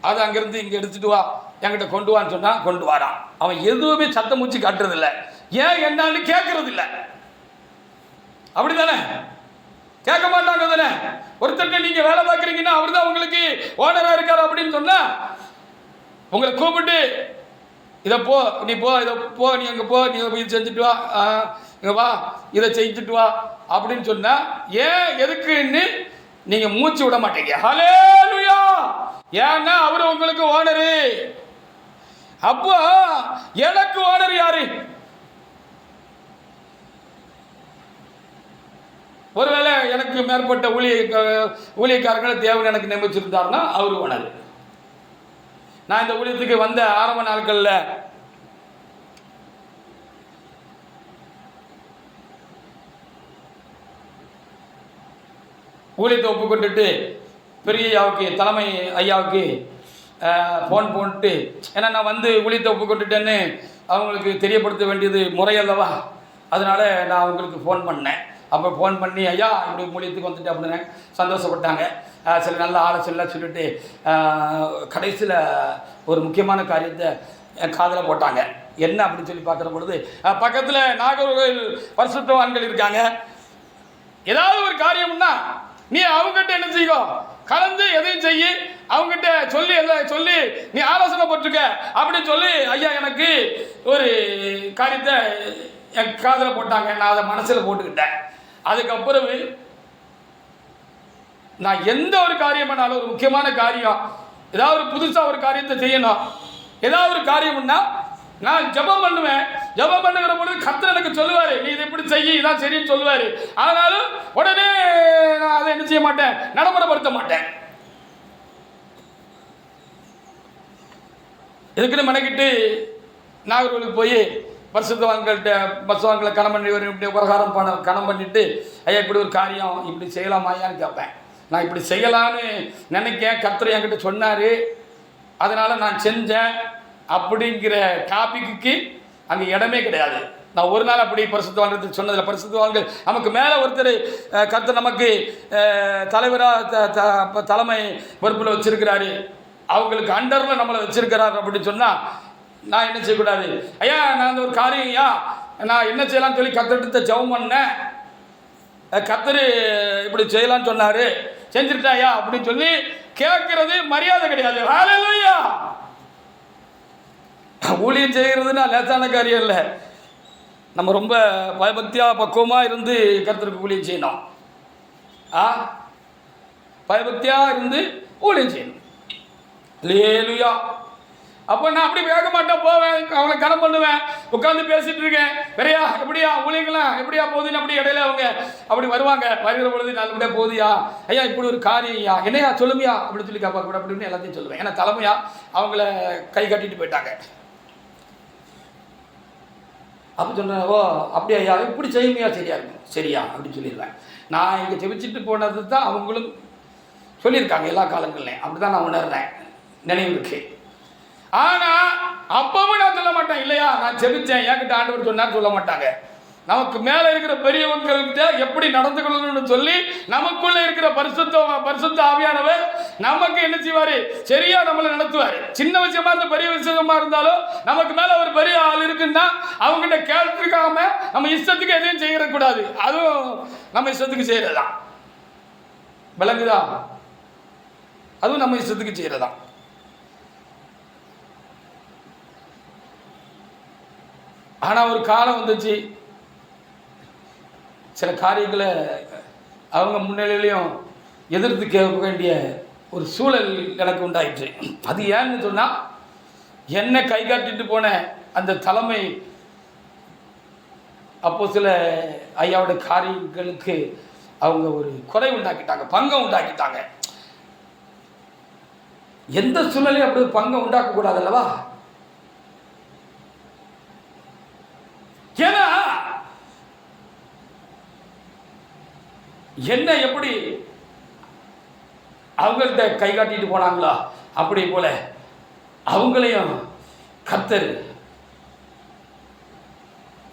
அதை அங்கேருந்து இங்கே எடுத்துட்டு வா என்கிட்ட கொண்டு வான்னு சொன்னா கொண்டு வாரான். அவன் எதுவுமே சத்தம் மூச்சு காட்டுறது இல்லை, ஏன் என்னன்னு கேட்கறது இல்லை. அப்படிதானே? கேட்க மாட்டாங்க தானே? ஒருத்தர் நீங்க வேலை பார்க்குறீங்கன்னா அவர் தான் உங்களுக்கு ஓனரா இருக்காரு அப்படின்னு சொன்னா உங்களை கூப்பிட்டு இதை போ, நீ போ, இதை போ, நீ அங்கே போ, நீ இது செஞ்சுட்டு வா, இங்கே வா, இதை செஞ்சுட்டு வா அப்படின்னு சொன்னா ஏன் எதுக்குன்னு நீங்க மூச்சு விட மாட்டீங்க. ஹல்லேலூயா! ஏன்னா அவரு உங்களுக்கு ஓனரு. அப்போ எனக்கு ஓனர் யாரு? ஒருவேளை எனக்கு மேற்பட்ட ஊழியக்காரங்களை தேவன் எனக்கு நியமிச்சிருந்தாருன்னா அவரு ஓனர். நான் இந்த ஊழியத்துக்கு வந்த ஆரம்ப நாட்கள்ல ஊழியத்தை ஒப்புக்கொண்டுட்டு பெரிய ஐயாவுக்கு, தலைமை ஐயாவுக்கு ஃபோன் போட்டு, ஏன்னா நான் வந்து ஊழியத்தை ஒப்புக்கொண்டுட்டேன்னு அவங்களுக்கு தெரியப்படுத்த வேண்டியது முறையல்லவா, அதனால நான் அவங்களுக்கு ஃபோன் பண்ணேன். அப்போ ஃபோன் பண்ணி ஐயா இப்படி ஊழியத்துக்கு வந்துட்டு அப்படின்னு சந்தோஷப்பட்டாங்க. சில நல்ல ஆலோசனை சொல்லிட்டு கடைசியில் ஒரு முக்கியமான காரியத்தை என் காதில் போட்டாங்க. என்ன அப்படின்னு சொல்லி பார்க்குற பொழுது பக்கத்தில் நாகர்கோவில் பரிசுத்தவான்கள் இருக்காங்க. ஏதாவது ஒரு காரியம்னா நீ அவங்ககிட்ட என்ன செய்யும், கலந்து எதையும் செய்ய, அவங்ககிட்ட சொல்லி எல்லாம் சொல்லி நீ ஆலோசனை போட்டிருக்க அப்படின்னு சொல்லி ஐயா எனக்கு ஒரு காரியத்தை என் காதில் போட்டாங்க. நான் அதை மனசில் போட்டுக்கிட்டேன். அதுக்கப்புறம் நான் எந்த ஒரு காரியம் பண்ணாலும், ஒரு முக்கியமான காரியம், ஏதாவது ஒரு புதுசாக ஒரு காரியத்தை செய்யணும், ஏதாவது ஒரு காரியம்னா நான் ஜெபம் பண்ணுவேன். ஜெபம் பண்ணுகிற பொழுது கர்த்தர் எனக்கு சொல்லுவார், நீ இதை இப்படி செய்ய, இதான் சரின்னு சொல்லுவார். ஆனாலும் உடனே நான் அதை என்ன செய்ய மாட்டேன், நடைமுறைப்படுத்த மாட்டேன். இதுக்குன்னு மெனக்கிட்டு நாகர்கோவிலுக்கு போய் பரிசுத்தவான்களை கணம் பண்ணி இப்படி உபகாரம் கணம் பண்ணிட்டு ஐயா இப்படி ஒரு காரியம் இப்படி செய்யலாமாயான்னு கேட்பேன். நான் இப்படி செய்யலான்னு நினைக்கேன், கர்த்தர் என்கிட்ட சொன்னார், அதனால் நான் செஞ்சேன் அப்படிங்கிற டாபிக்கு அங்கே இடமே கிடையாது. நான் ஒரு நாள் அப்படி பரிசுத்தவான்கள் சொன்னதில்லை. பரிசுத்தவான்கள் நமக்கு மேலே ஒருத்தர் கர்த்தர் நமக்கு தலைவராக தலைமை பொறுப்பில் வச்சிருக்கிறாரு, அவங்களுக்கு அண்டரில் நம்மளை வச்சிருக்கிறார் அப்படின்னு சொன்னால் நான் என்ன செய்யக்கூடாது, ஐயா நான் அந்த ஒரு காரியம் ஐயா நான் என்ன செய்யலாம்னு சொல்லி கர்த்தர்கிட்ட ஜெபம் பண்ணேன், கர்த்தர் இப்படி செய்யலாம்னு சொன்னார், செஞ்சுட்டாயா அப்படின்னு சொல்லி கேட்கறது மரியாதை கிடையாது. ஹல்லேலூயா! ஊழியம் செய்கிறதுனா லேசான காரியம் இல்லை. நம்ம ரொம்ப பயபக்தியாக பக்குவமாக இருந்து கர்த்தருக்கு ஊழியம் செய்யணும். பயபக்தியாக இருந்து ஊழியம் செய்யணும். ஹல்லேலூயா! அப்போ நான் அப்படி வேக மாட்டேன், போவேன், அவங்களை கனம் பண்ணுவேன், உட்காந்து பேசிட்டு இருக்கேன். பெரியா எப்படியா ஊழியங்களாம் எப்படியா போகுதுன்னு அப்படி இடையில அவங்க அப்படி வருவாங்க. வருகிற பொழுது நல்லபடியா போகுதியா ஐயா, இப்படி ஒரு காரியம் ஐயா, என்னையா சொல்லுமையா அப்படின்னு சொல்லி காப்பா கூட அப்படின்னு எல்லாத்தையும் சொல்லுவேன். ஏன்னா தலைமையா அவங்கள கை கட்டிட்டு போயிட்டாங்க. அப்போ சொன்னேன், ஓ அப்படியா ஐயா, இப்படி செய்யுமையா, சரியா இருக்கும், சரியா அப்படின்னு சொல்லிடுவேன். நான் இங்கே செவிச்சிட்டு போனது தான் அவங்களும் சொல்லியிருக்காங்க எல்லா காலங்கள்லையும். அப்படி தான் நான் உணர்றேன், நினைவு இருக்கு. ஆனால் அப்பவும் நான் சொல்ல மாட்டேன், இல்லையா நான் செபிச்சேன் என்கிட்ட ஆண்டவர் சொன்னார் சொல்ல மாட்டாங்க. நமக்கு மேலே இருக்கிற பெரியவங்கள்கிட்ட எப்படி நடந்து கொள்ளணும்னு சொல்லி நமக்குள்ளே இருக்கிற பரிசுத்த ஆவியானவர் நமக்கு என்ன செய்வார், சரியா நம்மளை நடத்துவார். சின்ன விஷயமா இருந்தால் பெரிய விஷயமா இருந்தாலும் நமக்கு மேலே ஒரு பெரிய ஆள் இருக்குன்னா அவங்ககிட்ட கேட்டுக்காம நம்ம இஷ்டத்துக்கு எதையும் செய்யக்கூடாது. அதுவும் நம்ம இஷ்டத்துக்கு செய்யறதுதான், விளங்குதா? அதுவும் நம்ம இஷ்டத்துக்கு செய்யறதுதான். ஆனால் ஒரு காலம் வந்துச்சு, சில காரியங்களை அவங்க முன்னிலையிலையும் எதிர்த்து கேட்க வேண்டிய ஒரு சூழல் எனக்கு உண்டாயிற்று. அது ஏன்னு சொன்னால், என்ன கை காட்டிட்டு போன அந்த தலைமை அப்போ சில ஐயாவோட காரியங்களுக்கு அவங்க ஒரு குறை உண்டாக்கிட்டாங்க, பங்கம் உண்டாக்கிட்டாங்க. எந்த சூழலையும் அப்படி பங்கம் உண்டாக்கக்கூடாது அல்லவா? ஏன்னா என்ன எப்படி அவங்கள்ட்ட கை காட்டிட்டு போனாங்களா, அப்படி போல அவங்களையும் கர்த்தர்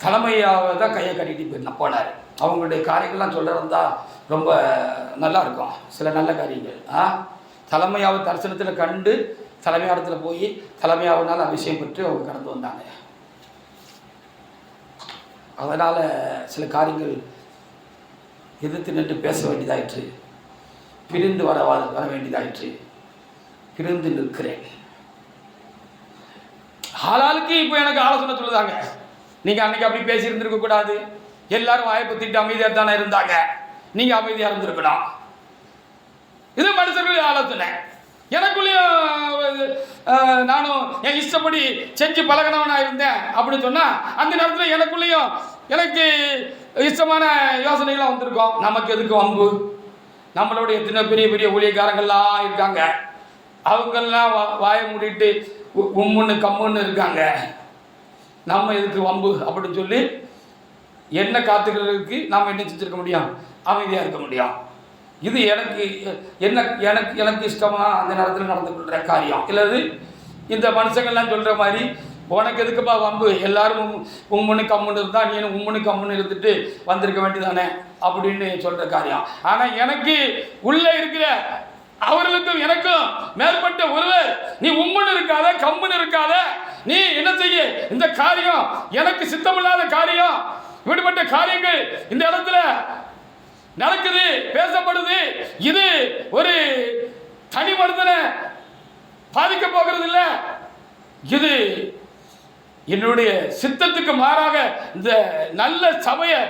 தலைமையாக தான் கையை கட்டிட்டு போனார். அவங்களுடைய காரியங்கள்லாம் சொல்கிறதா ரொம்ப நல்லா இருக்கும். சில நல்ல காரியங்கள் தலைமையாக தரிசனத்தில் கண்டு தலைமையாடத்தில் போய் தலைமையாவனால் அபிஷேகம் பெற்று அவங்க கடந்து வந்தாங்க. அதனால் சில காரியங்கள் எதிர்த்து நின்று பேச வேண்டியதாயிற்று, பிரிந்து வர வேண்டியதாயிற்று. பிரிந்து நிற்கிறேன். ஆளாளுக்கு இப்போ எனக்கு ஆலோசனை சொல்லுதாங்க, நீங்கள் அன்னைக்கு அப்படி பேசி இருந்திருக்க கூடாது, எல்லாரும் வாய்ப்பத்திட்டு அமைதியாக தானே இருந்தாங்க, நீங்கள் அமைதியாக இருந்திருக்கணும். இது மனுஷர்களுடைய ஆலோசனை. எனக்குள்ளேயும் நானும் என் இஷ்டப்படி செஞ்சு பழகினவனாக இருந்தேன் அப்படின்னு சொன்னால் அந்த நேரத்தில் எனக்குள்ளேயும் எனக்கு இஷ்டமான யோசனைகள்லாம் வந்திருக்கோம். நமக்கு எதுக்கு வம்பு? நம்மளுடைய எத்தனை பெரிய பெரிய ஊழியக்காரங்கள்லாம் இருக்காங்க, அவங்கெல்லாம் வாயை மூடிட்டு உம்முன்னு கம்முன்னு இருக்காங்க, நம்ம எதுக்கு வம்பு அப்படின்னு சொல்லி என்ன காத்துக்கிறதுக்கு நாம் என்ன செஞ்சுருக்க முடியும்? அமைதியாக இருக்க முடியும். இது எனக்கு எனக்கு இஷ்டமாக அந்த நேரத்தில் நடந்து கொள்கிற காரியம். இல்லது இந்த மனுஷங்கள்லாம் சொல்கிற மாதிரி உனக்கு எதுக்குப்பா வம்பு, எல்லாரும் உம்முன்னு கம்முன்னு இருந்தால் நீனும் உம்முன்னு கம்முன்னு இருந்துட்டு வந்திருக்க வேண்டியதானே அப்படின்னு சொல்கிற காரியம். ஆனால் எனக்கு உள்ளே இருக்கிற அவர்களுக்கும் எனக்கும் மேற்பட்ட ஒருவர், நீ உம்முன்னு இருக்காத, கம்முன்னு இருக்காத, நீ என்ன செய்ய, இந்த காரியம் எனக்கு சித்தமில்லாத காரியம், இப்படிப்பட்ட காரியங்கள் இந்த இடத்துல நடக்குது, பேசப்படுது, இது ஒரு தனி மனிதனை பாதிக்க போகிறது இல்லை, இது என்னுடைய சித்தத்துக்கு மாறாக இந்த நல்ல சபையை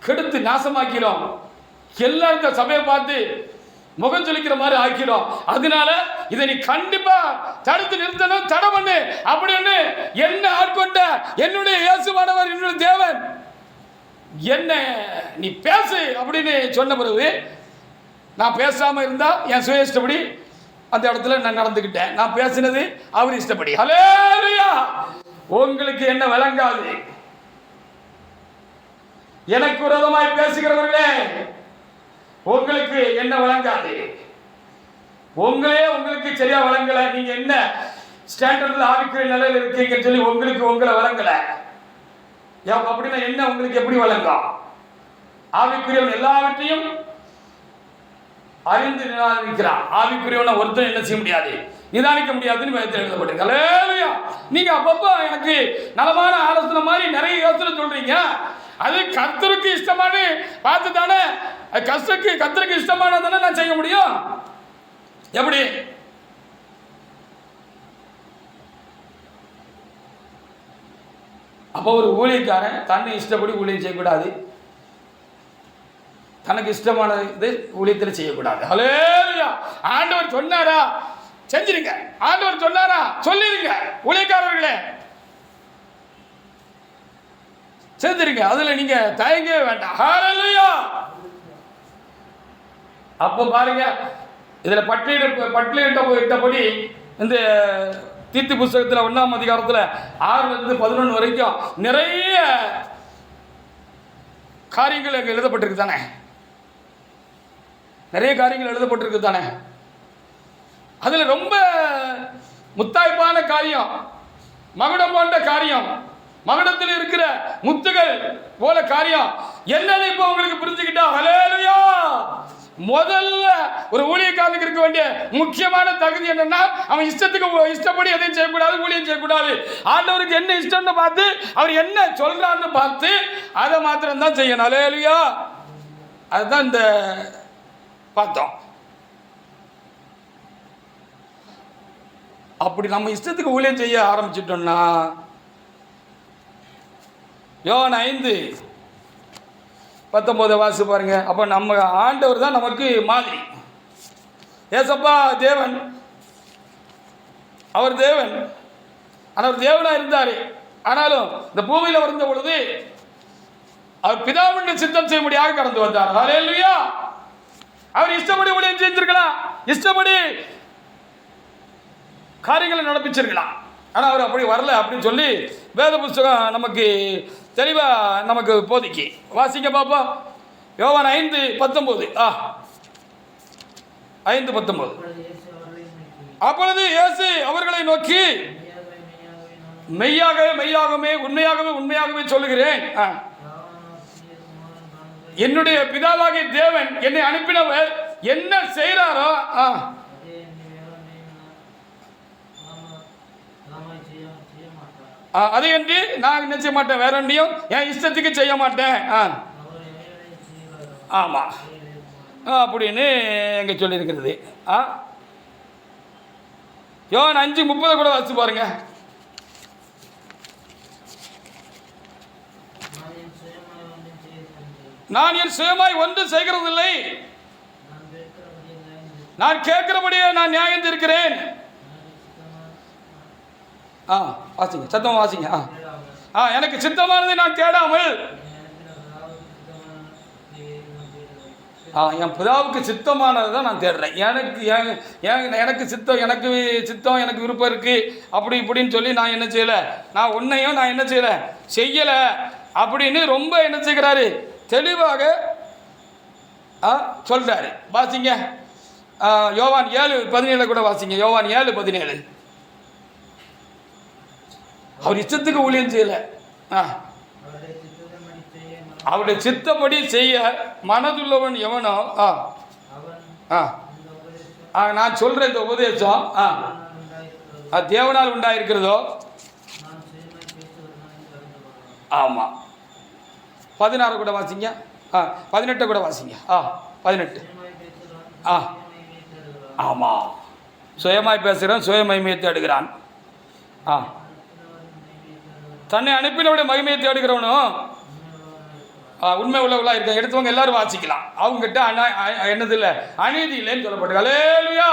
கெடுத்து நாசமாக்கிறோம், எல்லாரும் இந்த சபையை பார்த்து முகம் சொல்லிக்கிற மாதிரி ஆக்கிறோம். அதனால இதை நீ கண்டிப்பா தடுத்து நிறுத்தணும், தடை பண்ணு அப்படின்னு என்ன ஆட்கொண்ட என்னுடைய இயேசுவானவர், என்னுடைய தேவன் என்ன நீ பேசு அப்படின்னு சொன்ன பிறகு நான் பேசாமல் இருந்தால் என் சுய இஷ்டப்படி அந்த இடத்துல நான் நடந்துக்கிட்டேன். நான் பேசினது அவர் இஷ்டப்படி. ஹல்லேலூயா! உங்களுக்கு என்ன விளங்காது? எனக்கு விரோதமாய் பேசுகிறவர்களே, உங்களுக்கு என்ன விளங்காது? உங்களுக்கு சரியா விளங்கல, நீங்க என்ன ஸ்டாண்டர்ட்ல ஆவிக்குரிய நிலையில் இருக்கீங்கன்னு சொல்லி உங்களை விளங்கல அப்படின்னா என்ன உங்களுக்கு எப்படி விளங்கும்? ஆவிக்குரியவன் எல்லாவற்றையும் அறிந்து நிதானிக்கிறான். ஆவிக்குரியவனை ஒருத்தர் என்ன செய்ய முடியாது, நிதானிக்க முடியாதுன்னு வேதத்தில் எழுதப்பட்டிருக்கு. ஹல்லேலூயா! நீங்க அப்பப்போ எனக்கு நலமான ஆலோசனை மாதிரி நிறைய யோசனை சொல்றீங்க. அது கர்த்தருக்கு இஷ்டமான பார்த்து தானே, கர்த்தருக்கு இஷ்டமான தானே நான் செய்ய முடியும். எப்படி? அப்போ ஒரு ஊழியக்காரன் தன்னை இஷ்டப்படி ஊழியம் செய்யக்கூடாது, தனக்கு இஷ்டமான இது ஊழியத்தில் செய்யக்கூடாது. ஹல்லேலூயா! ஆண்டவர் சொன்னாரா? செஞ்சிருங்க. ஆண்டவர் சொன்னாரா சொல்லிருங்க. ஊழியக்காரர்களே செஞ்சிருங்க. அதுல நீங்க தயங்கவே வேண்டாம். ஹல்லேலூயா. அப்போ பாருங்க, இதுல பட்டியலிட்டபடி இந்த தீத்து புஸ்தகத்தில் 1ஆம் அதிகாரத்தில் 6-11 வரைக்கும் நிறைய காரியங்கள் அங்கே எழுதப்பட்டிருக்கு தானே. நிறைய காரியங்கள் எழுதப்பட்டிருக்கு தானே. அதில் ரொம்ப முத்தாய்ப்பான காரியம், மகுடம் போன்ற காரியம், மகுடத்தில் இருக்கிற முத்துகள் போல காரியம் என்னன்னு இப்போ உங்களுக்கு புரிஞ்சுக்கிட்டா ஹல்லேலூயா. முதல்ல ஒரு ஊழியக்காரனுக்கு இருக்க வேண்டிய முக்கியமான தகுதி என்னன்னா, அவன் இஷ்டப்படி எதையும் செய்யக்கூடாது, ஊழியம் செய்யக்கூடாது. ஆண்டவருக்கு என்ன இஷ்டம்னு பார்த்து அவர் என்ன சொல்றான்னு பார்த்து அதை மாத்திரம் தான் செய்யணும். ஹல்லேலூயா. அதுதான் இந்த பார்த்தோம். அப்படி நம்ம இஷ்டத்துக்கு ஊழியம் செய்ய ஆரம்பிச்சிட்டோம்னா, யோவான் 5:19 வாசி பாருங்க. அப்போ நம்ம ஆண்டவர் தான் நமக்கு மாதிரி. ஏசப்பா தேவன், அவர் தேவன், அவர் தேவனா இருந்தார். ஆனாலும் இந்த பூமியில் வந்த பொழுது அவர் பிதாவுடைய சித்தம் செய்யும்படியாக கடந்து வந்தார். ஹல்லேலூயா. அவர் இஷ்டப்படி ஊழியம் செஞ்சிருக்கலாம், இஷ்டப்படி காரியங்களை நடப்பிச்சிருக்கலாம். ஆனால் அவர் அப்படி வரல அப்படின்னு சொல்லி வேத புஸ்தகம் நமக்கு தெளிவாக நமக்கு போதிக்கு. வாசிங்க பாப்பா. யோவான் 5:19. 5:19. அப்பொழுது இயேசு அவர்களை நோக்கி, மெய்யாகவே மெய்யாகவே உண்மையாகவே உண்மையாகவே சொல்லுகிறேன், என்னுடைய பிதாவாகிய தேவன் என்னை அனுப்பினவர் என்ன செய்கிறாரோ அதை என்று நான் என்ன செய்ய மாட்டேன், வேற ஒன்றையும் என் இஷ்டத்துக்கு செய்ய மாட்டேன். ஆமாம் அப்படின்னு எங்க சொல்லியிருக்கிறது. யோவான் 5:30 கூட வாசி பாருங்க. நான் என் சுயமாய் ஒன்றும் செய்கிறதில்லை, நான் கேட்கிறபடியே நான் நியாயம் தீர்க்கிறேன். வாசிங்க, சத்தமா வாசிங்க. எனக்கு சித்தமானதை நான் தேடாமல், என் பிதாவுக்கு சித்தமானதை தான் நான் தேடுறேன். எனக்கு சித்தம், எனக்கு விருப்பம் இருக்கு அப்படி இப்படின்னு சொல்லி நான் என்ன செய்யலை, நான் உன்னையும் நான் என்ன செய்யலை, செய்யலை அப்படின்னு ரொம்ப என்ன செய்கிறாரு, தெளிவாக சொல்றாரு. வாசிங்க யோவான் 7:17 கூட வாசிங்க. யோவான் 7:17. அவர் இஷ்டத்துக்கு ஊழியம் செய்யல, அவருடைய சித்தப்படி செய்ய மனதுள்ளவன் எவனோ, நான் சொல்ற இந்த உபதேசம் தேவனால் உண்டாயிருக்கிறதோ. ஆமா, 16 கூட வாசிங்க. 18 கூட வாசிங்க. 18. ஆமா, சுயமாய் பேசுகிறான், சுயமகிமையை தேடுகிறான். தன்னை அனுப்பினவுடைய மகிமையை தேடுகிறவனும் உண்மை உள்ளவர்களாக இருக்க. எடுத்தவங்க எல்லாரும் வாசிக்கலாம். அவங்ககிட்ட என்னது இல்லை, அநீதி இல்லைன்னு சொல்லப்பட்டு. ஹல்லேலூயா.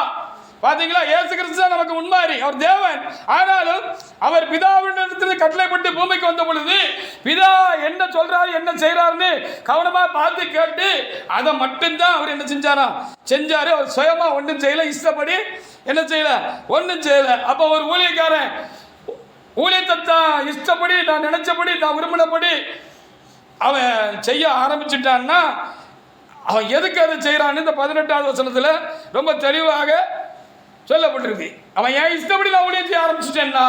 பார்த்தீங்களா, இயேசு கிறிஸ்து தான் நமக்கு முன்மாதிரி. அவர் தேவன், ஆனாலும் அவர் பிதாவினிடத்தில் கட்டளைப்பட்டு பூமிக்கு வந்த பொழுது பிதா என்ன சொல்றாரு, என்ன செய்யறாருன்னு கவனமா பார்த்து கேட்டு அதை மட்டும்தான் அவர் என்ன செஞ்சாரு. அவர் சுயமா ஒன்றும் செய்யல, இஷ்டப்படி என்ன செய்யல, ஒன்றும் செய்யல. அப்போ ஒரு ஊழியக்காரன் ஊழியத்தை தான் இஷ்டப்படி, நான் நினைச்சபடி, நான் விரும்பினபடி அவன் செய்ய ஆரம்பிச்சுட்டான்னா அவன் எதுக்கு அதை செய்யறான்னு இந்த 18வது வசனத்தில் ரொம்ப தெளிவாக சொல்லப்பட்டிருக்கு. அவன் ஏன் இஷ்டப்படி நான் ஊழியம் செய்ய ஆரம்பிச்சுட்டேன்னா,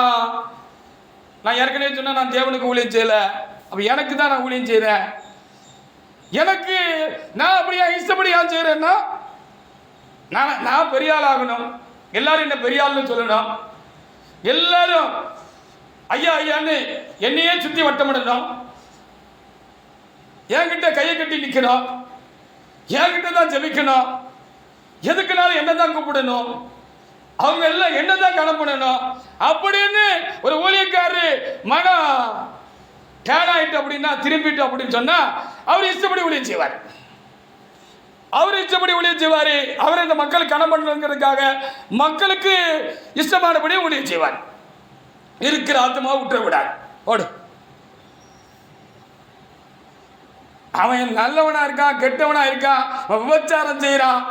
நான் ஏற்கனவே சொன்னேன், நான் தேவனுக்கு ஊழியம் செய்யல, அப்ப எனக்கு தான் நான் ஊழியம் செய்யறேன். எனக்கு நான் அப்படியே இஷ்டப்படி ஏன் செய்யறேன்னா, நான் பெரிய ஆள் ஆகணும், எல்லாரும் என்ன பெரிய ஆள்னு சொல்லணும், எல்லாரும் ஐயா ஐயான்னு என்னையே சுத்தி வட்டமிடணும், என்கிட்ட கையை கட்டி நிற்கணும், என்கிட்ட தான் ஜெபிக்கணும், எதுக்குனாலும் என்ன தான் கூப்பிடணும், அவங்க எல்லாம் என்ன தான் கணப்படணும் அப்படின்னு ஒரு ஊழியக்காரரு மனம் டேன் ஆயிட்டு அப்படின்னா, திரும்பிட்டு அப்படின்னு சொன்னா அவர் இஷ்டப்படி ஊழியம் செய்வார். அவர் இஷ்டப்படி ஊழியம் செய்வார். அவர் இந்த மக்களுக்கு கணம் பண்ணுறதுக்காக மக்களுக்கு இஷ்டமானபடி ஊழியம் செய்வார். இருக்கிற ஆத்மாவை விட்டுற விடாது. ஓடு. அவன் நல்லவனா இருக்கான், கெட்டவனா இருக்கான், விபச்சாரம் செய்யறான்,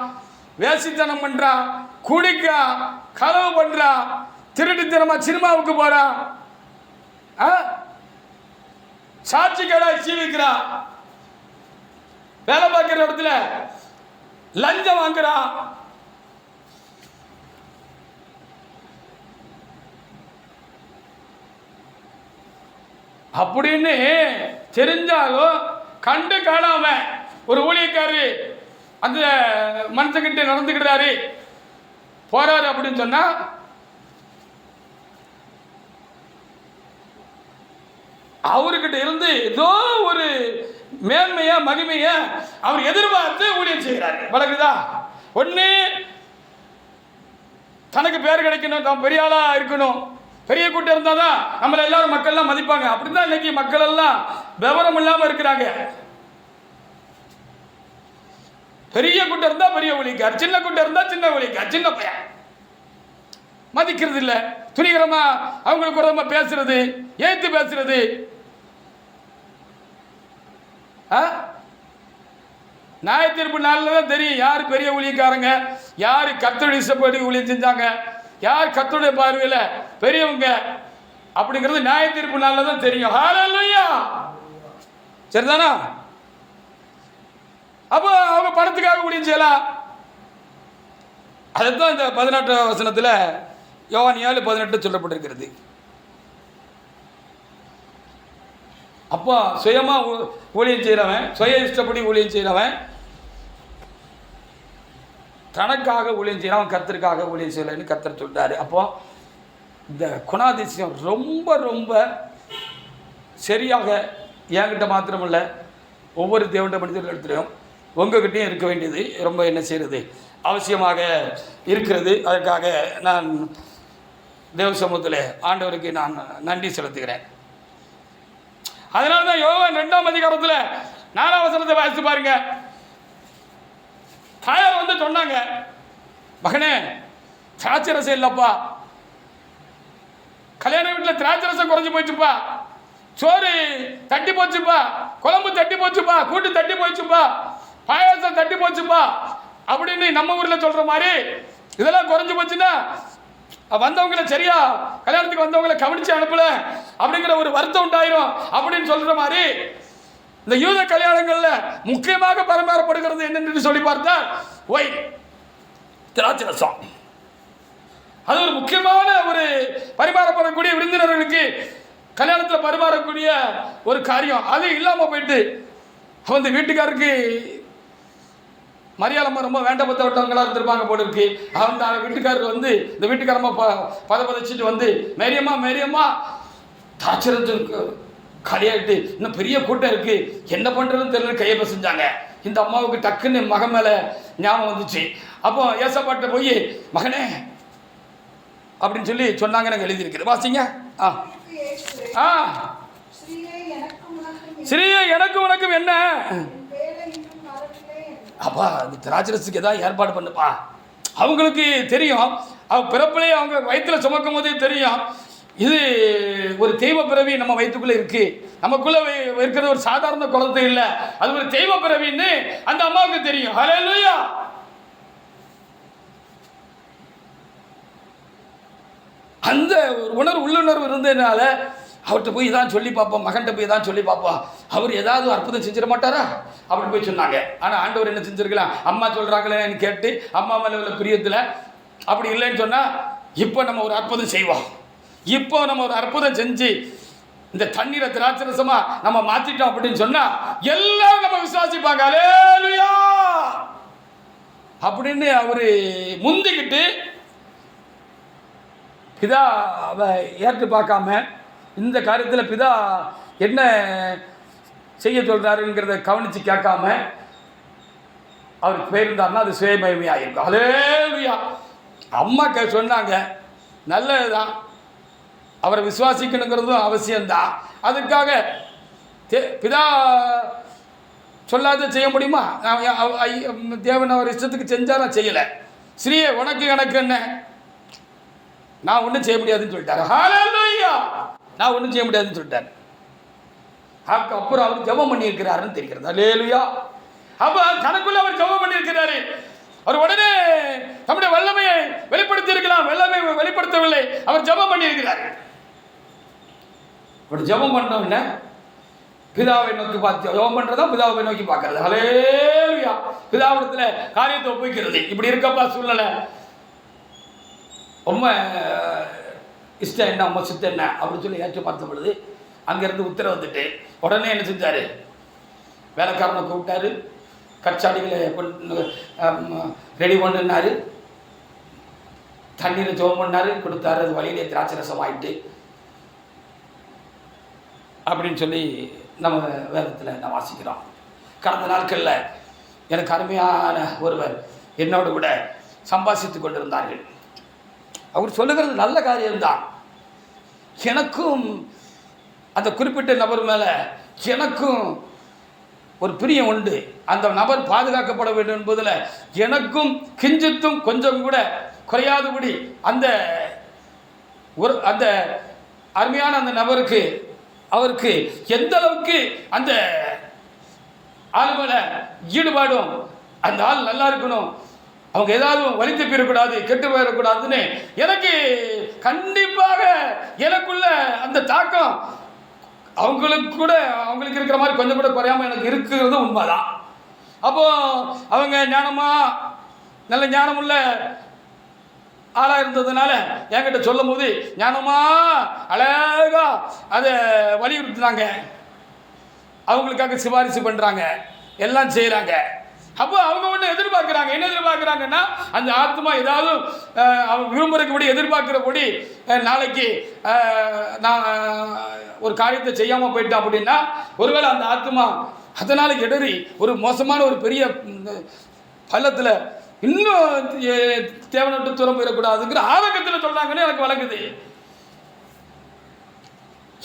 வேசித்தனம் பண்றான், குடிக்கான், களவு பண்றான், திருட்டுத்தனமா சினிமாவுக்கு போறான், சாட்சி கடை சீவிக்கிறான், வேலை பார்க்கிற இடத்துல லஞ்சம் வாங்குறான், அப்படின்னு தெரிஞ்சாலும் கண்டு காணாம ஒரு ஊழியக்காரரு அந்த மனுஷங்கிட்ட நடந்துக்கிறாரு போறாரு அப்படின்னு சொன்னா அவர்கிட்ட இருந்து ஏதோ ஒரு மேன்மைய மகிமைய அவர் எதிர்பார்த்து ஊழியம் செய்கிறாரு. வழக்குதா? ஒண்ணு தனக்கு பேர் கிடைக்கணும், தான் பெரிய ஆளா இருக்கணும், பெரிய கூட்டம் இருந்தாதான் நம்மள எல்லாரும் மக்கள்லாம் மதிப்பாங்க. அப்படிதான் இன்னைக்கு மக்கள் எல்லாம் விவரம் இல்லாம இருக்கிறாங்க. பெரிய கூட்டம் இருந்தா பெரிய ஊழியக்கார், சின்ன கூட்டம் இருந்தா சின்ன ஊழியக்கார், சின்ன பையன் மதிக்கிறது இல்லை. துணிகரமா அவங்களுக்கு ஒரு பேசுறது, ஏத்து பேசுறது. நியாய தீர்ப்பு நாளில் தான் தெரியும் யார் பெரிய ஊழியக்காரங்க, யார் கர்த்தருடைய இஷ்டப்படி ஊழியம் செஞ்சாங்க, யார் கர்த்தருடைய பார்வையில் பெரியவங்க அப்படிங்கிறது நியாய தீர்ப்பு நாளில் தான் தெரியும். ஹல்லேலூயா. சரிதானா? அப்போ அவங்க பணத்துக்காக ஊழியம் செய்யலாம். அதுதான் இந்த 18 வசனத்தில் யோவான் 7:18 சொல்லப்பட்டிருக்கிறது. அப்போ சுயமா ஊழியம் செய்கிறவன், சுய இஷ்டப்படி ஊழியம் செய்கிறவன், தனக்காக ஊழியம் செய்கிறவன் கர்த்தருக்காக ஊழியம் செய்யலைன்னு கர்த்தர் சொல்றாரு. அப்போ இந்த குணாதிசயம் ரொம்ப ரொம்ப சரியாக என்கிட்ட மாத்திரமில்லை, ஒவ்வொரு தேவண்ட மனிதர்கள் எடுத்துடும் உங்ககிட்டையும் இருக்க வேண்டியது ரொம்ப என்ன செய்கிறது அவசியமாக இருக்கிறது. அதற்காக நான் தேவ சமூகத்தில் ஆண்டவருக்கு நான் நன்றி செலுத்துகிறேன். அதனால தான் யோவான் 2ஆம் அதிகாரத்தில் 4ஆம் வசனத்தை வாசித்து பாருங்க. தாயார் வந்து சொன்னாங்க, மகனே திராட்சை ரசம் இல்லப்பா, கல்யாண வீட்டில் திராட்சை ரசம் குறைஞ்சி போச்சுப்பா, சோறு தட்டி போச்சுப்பா, குழம்பு தட்டி போச்சுப்பா, கூட்டு தட்டி போச்சுப்பா, பாயாசம் தட்டி போச்சுப்பா அப்படின்னு நம்ம ஊரில் சொல்ற மாதிரி இதெல்லாம் குறைஞ்சி போச்சுன்னா வந்தவங்களை சரியா கல்யாணத்துக்கு வந்தவங்களை கவனிச்சு அனுப்பல அப்படிங்கிற ஒரு வருத்தம் உண்டாயிரும் அப்படின்னு சொல்ற மாதிரி இந்த யூத கல்யாணங்கள்ல முக்கியமாக பரிமாறப்படுகிறது என்னென்னு சொல்லி பார்த்தா ஒயின், திராட்சை ரசம். அது ஒரு முக்கியமான ஒரு பரிமாறப்படக்கூடிய விருந்தினர்களுக்கு கல்யாணத்தில் பரிமாறக்கூடிய ஒரு காரியம். அது இல்லாமல் போயிட்டு அந்த வீட்டுக்காருக்கு மரியாதை ரொம்ப வேண்டப்பட்டவங்களா இருந்திருப்பாங்க போல இருக்கு. அந்த வீட்டுக்காரர் வந்து இந்த வீட்டுக்காரமா பதச்சிட்டு வந்து மேரியம்மா மேரியம்மா தாச்சரத்துக்கு கலையாட்டு இன்னும் பெரிய கூட்டம் இருக்கு, என்ன பண்றதுன்னு தெரியல, கையை செஞ்சாங்க. இந்த அம்மாவுக்கு டக்குன்னு மகன் மேல ஞாபகம் வந்துச்சு. அப்போ ஏசப்பாட்ட போய் மகனே அப்படின்னு சொல்லி சொன்னாங்க. நாங்கள் எழுதியிருக்கிறது வாசிங்க. ஸ்ரீயே எனக்கு உனக்கும் என்ன அப்பா, இந்த திராட்சரசுக்கு ஏதாவது ஏற்பாடு பண்ணுப்பா. அவங்களுக்கு தெரியும், அவங்க பிறப்பிலே அவங்க வயிற்றுல சுமக்கும் போதே தெரியும் இது ஒரு தெய்வ பிறவி நம்ம வயிற்றுக்குள்ள இருக்கு, நமக்குள்ள இருக்கிறது ஒரு சாதாரண குழந்தை இல்லை, அது ஒரு தெய்வ பிறவின்னு அந்த அம்மாவுக்கு தெரியும். ஹல்லேலூயா. அந்த உள்ளுணர்வு இருந்ததுனால அவர்கிட்ட போய் தான் சொல்லி பார்ப்போம், மகன்கிட்ட போய் தான் சொல்லி பார்ப்போம், அவர் ஏதாவது அற்புதம் செஞ்சிட மாட்டாரா அப்படின்னு போய் சொன்னாங்க. ஆனால் ஆண்டவர் என்ன செஞ்சிருக்கலாம், அம்மா சொல்கிறாங்களேன்னு கேட்டு அம்மா மேலே உள்ள பிரியத்தில் அப்படி இல்லைன்னு சொன்னால் இப்போ நம்ம ஒரு அற்புதம் செய்வோம், இப்போ நம்ம ஒரு அற்புதம் செஞ்சு இந்த தண்ணீரை திராட்சரசமா நம்ம மாற்றிட்டோம் அப்படின்னு சொன்னால் எல்லாம் நம்ம விசுவாசிப்பாங்க. ஹல்லேலூயா அப்படின்னு அவர் முந்திக்கிட்டு பிதா ஏற்று பார்க்காம இந்த காரியத்தில் பிதா என்ன செய்ய சொல்கிறாருங்கிறத கவனித்து கேட்காம அவர் போயிருந்தாருன்னா அது சுயமயமையாக இருக்கும். ஹல்லேலூயா. அம்மா சொன்னாங்க, நல்லதுதான், அவரை விசுவாசிக்கணுங்கிறதும் அவசியம்தான். அதுக்காக பிதா சொல்லாத செய்ய முடியுமா? தேவன் அவர் இஷ்டத்துக்கு செஞ்சால் நான் செய்யலை. ஸ்ரீயே உனக்கு எனக்கு என்ன, நான் ஒன்றும் செய்ய முடியாதுன்னு சொல்லிட்டாரு. ஹல்லேலூயா, நான் ஒன்றும் செய்ய முடியாதுன்னு சொல்லிட்டாரு. அப்புறம் அவர் ஜெபம் பண்ணியிருக்கிறாருன்னு தெரிகிறது. ஹல்லேலூயா. அப்போ தனக்குள்ள அவர் ஜெபம் பண்ணியிருக்கிறாரு. அவர் உடனே நம்முடைய வல்லமையை வெளிப்படுத்தி இருக்கலாம், வல்லமை வெளிப்படுத்தவில்லை, அவர் ஜெபம் பண்ணியிருக்கிறார். அவர் ஜெபம் பண்ணோம்னா பிதாவை நோக்கி பார்த்து ஜெபம் பண்றதா பிதாவை நோக்கி பார்க்கறது. ஹல்லேலூயா. பிதாவிடத்துல காரியத்தை ஒப்புக்கிறது. இப்படி இருக்கப்பா சூழ்நிலை, ரொம்ப இஷ்டம் என்ன, அம்மா சித்தம் என்ன அப்படின்னு சொல்லி ஏற்று பார்த்த பொழுது அங்கேருந்து உத்தரவு வந்துட்டு உடனே என்ன செஞ்சார், வேலைக்காரனை கூப்பிட்டாரு, கற்சாடிகளை ரெடி பண்ணினாரு, தண்ணீரை ஜெபம் பண்ணாரு, கொடுத்தாரு. அது வழியிலே திராட்சை ரசம் ஆயிட்டு அப்படின்னு சொல்லி நம்ம வேதத்தில் நான் வாசிக்கிறோம். கடந்த நாட்களில் எனக்கு அருமையான ஒருவர் என்னோடு கூட சம்பாஷித்து கொண்டிருந்தார்கள். அவர் சொல்லுகிறது நல்ல காரியம்தான். எனக்கும் அந்த குறிப்பிட்ட நபர் மேலே எனக்கும் ஒரு பிரியம் உண்டு. அந்த நபர் பாதுகாக்கப்பட வேண்டும் என்பதில் எனக்கும் கிஞ்சித்தும் கொஞ்சம் கூட குறையாதபடி அந்த அருமையான அந்த நபருக்கு அவருக்கு எந்த அளவுக்கு அந்த ஆள் மேலே ஈடுபாடும், அந்த ஆள் நல்லா இருக்கணும், அவங்க ஏதாவது வலித்து போயிடக்கூடாது, கெட்டு போயிடக்கூடாதுன்னு எனக்கு கண்டிப்பாக எனக்குள்ள அந்த தாக்கம் அவங்களுக்கு இருக்கிற மாதிரி கொஞ்சம் கூட குறையாமல் எனக்கு இருக்கிறது உண்மைதான். அப்போது அவங்க நல்ல ஞானமுள்ள ஆளாக இருந்ததுனால என்கிட்ட சொல்லும் போது அழகா அதை வலியுறுத்துனாங்க, அவங்களுக்காக சிபாரிசு பண்ணுறாங்க, எல்லாம் செய்கிறாங்க. அப்போ அவங்க ஒன்று எதிர்பார்க்குறாங்க. என்ன எதிர்பார்க்குறாங்கன்னா, அந்த ஆத்மா ஏதாவது அவங்க விரும்புகிறபடி எதிர்பார்க்குறபடி நாளைக்கு நான் ஒரு காரியத்தை செய்யாமல் போயிட்டேன் அப்படின்னா ஒருவேளை அந்த ஆத்மா அதனால் இடறி ஒரு மோசமான ஒரு பெரிய பள்ளத்தில் இன்னும் தேவனோட்டு தூரம் போயிடக்கூடாதுங்கிற ஆரோக்கியத்தில் சொல்கிறாங்கன்னு எனக்கு வழங்குது.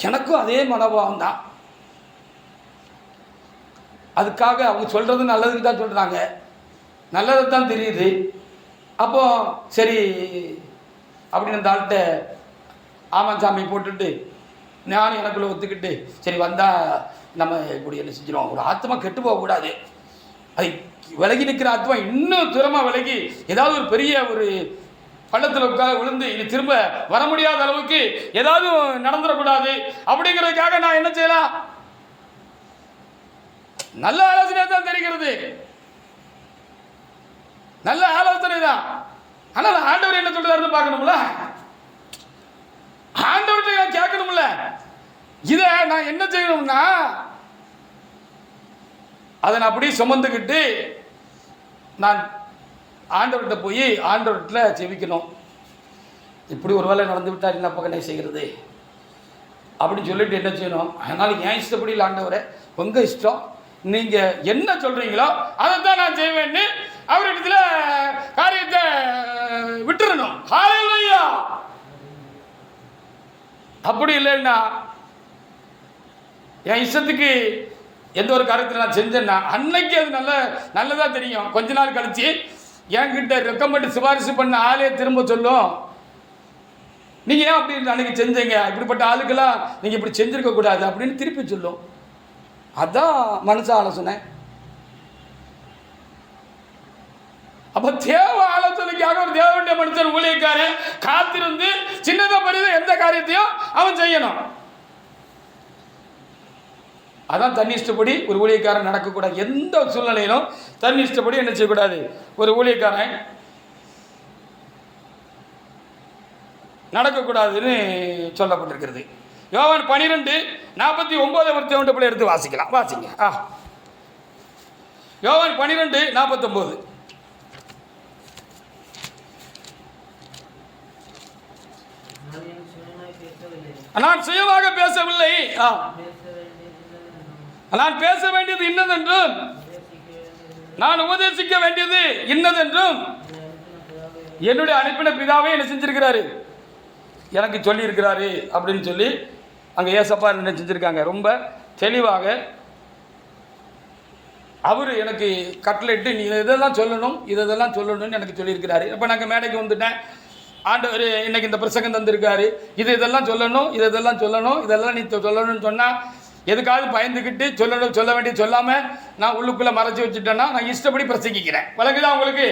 எனக்கும் அதே மனோபாவம் தான். அதுக்காக அவங்க சொல்கிறது நல்லதுக்கு தான் சொல்கிறாங்க, நல்லது தான் தெரியுது. அப்போ சரி அப்படின்னு அந்த ஆள்கிட்ட ஆமாம் சாமி போட்டுட்டு நானும் எனக்குள்ளே ஒத்துக்கிட்டு சரி வந்தால் நம்ம இப்படி என்ன செஞ்சிடும், ஒரு ஆத்மா கெட்டு போகக்கூடாது, அது விலகி நிற்கிற ஆத்மா இன்னும் தூரமாக விலகி ஏதாவது ஒரு பெரிய ஒரு பள்ளத்தில் உட்கார விழுந்து இனி திரும்ப வர முடியாத அளவுக்கு ஏதாவது நடந்துடக்கூடாது அப்படிங்கிறதுக்காக நான் என்ன செய்யலாம், நல்ல ஆலோசனை தான் தெரிகிறது, நல்ல ஆலோசனை தான். ஆனால் ஆண்டவர் என்ன சொல்றாருன்னு பார்க்கணும்ல, ஆண்டவர்கிட்ட நான் கேட்கணும்ல. இதை நான் என்ன செய்யணும்னா அதை நான் அப்படியே சுமந்துக்கிட்டு நான் ஆண்டவர்கிட்ட போய் ஆண்டவர்கிட்ட செவிக்கணும். இப்படி ஒரு வேலை நடந்து விட்டால் என்ன பக்கம் செய்கிறது அப்படின்னு சொல்லிட்டு என்ன செய்யணும். அதனால் என் இஷ்டப்படி இல்லை ஆண்டவரை, உங்கள் இஷ்டம், நீங்கள் என்ன சொல்கிறீங்களோ அதை தான் நான் செய்வேன்னு அவரிடத்துல காரியத்தை விட்டுறணும். ஹல்லேலூயா. அப்படி இல்லைன்னா என் இஷ்டத்துக்கு எந்த ஒரு காரியத்தை நான் செஞ்சேன்னா அன்னைக்கு அது நல்லதாக தெரியும். கொஞ்ச நாள் கழிச்சு என்கிட்ட ரெக்கமெண்ட் சிபாரிசு பண்ண ஆளே திரும்ப சொல்லும், நீங்கள் ஏன் அப்படி அன்னைக்கு செஞ்சீங்க, இப்படிப்பட்ட ஆளுக்கெல்லாம் நீங்கள் இப்படி செஞ்சுருக்கக்கூடாது அப்படின்னு திருப்பி சொல்லும். அதான் மனுஷ ஆலோசனை. அப்போ தேவ ஆலோசனைக்காக ஒரு தேவனுடைய மனுஷன் ஊழியக்காரன் காத்திருந்து சின்னதாக பெரியதாக எந்த காரியத்தையும் அவன் செய்யணும். அதான் தண்ணி இஷ்டப்படி ஒரு ஊழியக்காரன் நடக்கக்கூடாது. எந்த சூழ்நிலையிலும் தண்ணி இஷ்டப்படி என்ன செய்யக்கூடாது, ஒரு ஊழியக்காரன் நடக்கக்கூடாதுன்னு சொல்லப்பட்டிருக்கிறது. யோவான் 12:49 எடுத்து வாசிக்கலாம், வாசிங்க. யோவான் 12:49. நான் சுயமாக பேசவில்லை, நான் பேச வேண்டியது இன்னதென்றும் நான் உபதேசிக்க வேண்டியது இன்னதென்றும் என்னுடைய அனுப்பின பிதாவே என்ன செஞ்சிருக்கிறாரு, எனக்கு சொல்லி இருக்கிறாரு அப்படின்னு சொல்லி அங்கே ஏசப்பா என்ன செஞ்சுருக்காங்க, ரொம்ப தெளிவாக அவர் எனக்கு கட்லெட்டு நீ இதெல்லாம் சொல்லணும் இதெல்லாம் சொல்லணும்னு எனக்கு சொல்லியிருக்கிறாரு. இப்போ நாங்கள் மேடைக்கு வந்துட்டேன். ஆண்டவர் இன்னைக்கு இந்த பிரசங்கம் தந்திருக்காரு, இதெல்லாம் சொல்லணும் இதெல்லாம் சொல்லணும் இதெல்லாம் நீ சொல்லணும்னு சொன்னால் எதுக்காவது பயந்துக்கிட்டு சொல்லணும் சொல்ல வேண்டிய சொல்லாமல் நான் உள்ளுக்குள்ளே மறைச்சி வச்சுட்டேன்னா நான் இஷ்டப்படி பிரசங்கிக்கிறேன். வழங்குதான் உங்களுக்கு?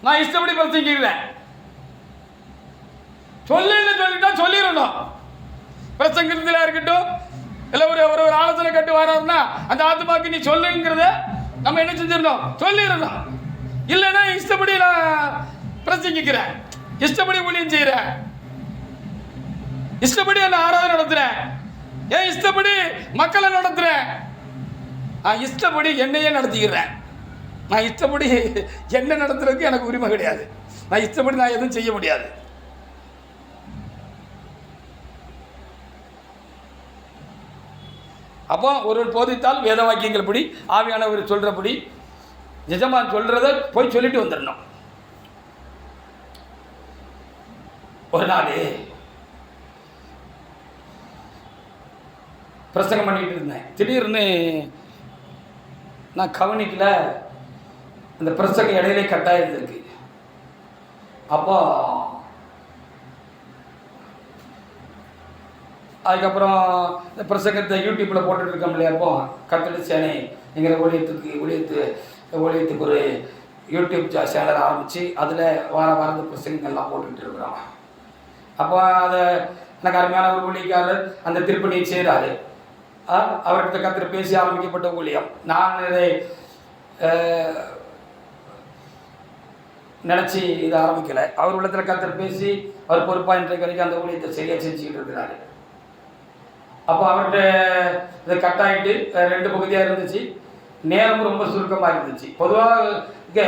நான் இஷ்டப்படி பிரசங்கிக்கிறேன். சொல்லு சொல்லிட்டா சொல்லிடணும். பிரசங்கத்தில் இருக்கட்டும், இல்லை ஒரு ஆலோசனை கட்டு வராருன்னா அந்த ஆத்மாக்கு நீ சொல்லுங்கிறத நம்ம என்ன செஞ்சிடணும், சொல்லிடணும். இல்லைன்னா இஷ்டப்படி நான் பிரசங்கிக்கிறேன், இஷ்டப்படி ஊழியம் செய்கிறேன், இஷ்டப்படி நான் ஆராதனை நடத்துகிறேன், ஏன் இஷ்டப்படி மக்களை நடத்துகிறேன், நான் இஷ்டப்படி என்னையே நடத்திக்கிறேன். நான் இஷ்டப்படி என்ன நடத்துறதுக்கு எனக்கு உரிமை கிடையாது. நான் இஷ்டப்படி நான் எதுவும் செய்ய முடியாது. அப்போ ஒரு போதித்தால் வேத வாக்கியங்கள் படி ஆவியானவர் சொல்கிறபடி நிஜமாக சொல்கிறத போய் சொல்லிட்டு வந்துடணும். ஒரு நாள் பிரசங்கம் பண்ணிக்கிட்டு இருந்தேன். திடீர்னு நான் கவனிக்கல, அந்த பிரசங்கம் இடையிலே கட்டாயிருந்திருக்கு. அப்போ அதுக்கப்புறம் இந்த பிரசங்கத்தை யூடியூப்பில் போட்டுட்டு இருக்கோம் இல்லையா, அப்போ கத்தடி சேனை என்கிற ஊழியத்துக்கு ஒரு யூடியூப் சேனல் ஆரம்பித்து அதில் வாரத்து பிரசங்கங்கள்லாம் போட்டுக்கிட்டு இருக்கிறோம். அப்போ அதை எனக்கு அருமையான ஒரு ஊழியக்காரர் அந்த திருப்பணியை செய்கிறாரு. அவர்கிட்ட கத்திர பேசி ஆரம்பிக்கப்பட்ட ஊழியம். நான் இதை நினச்சி இதை ஆரம்பிக்கலை. அவர் உள்ளத்தில் கத்திர பேசி அவர் பொறுப்பாக இன்றைக்கு வரைக்கும் அந்த ஊழியத்தை சரியாக செஞ்சுக்கிட்டு இருக்கிறாரு. அப்போ அவர்கிட்ட இதை கட்டாயிட்டு 2 பகுதியாக இருந்துச்சு. நேரம் ரொம்ப சுருக்கமாக இருந்துச்சு. பொதுவாக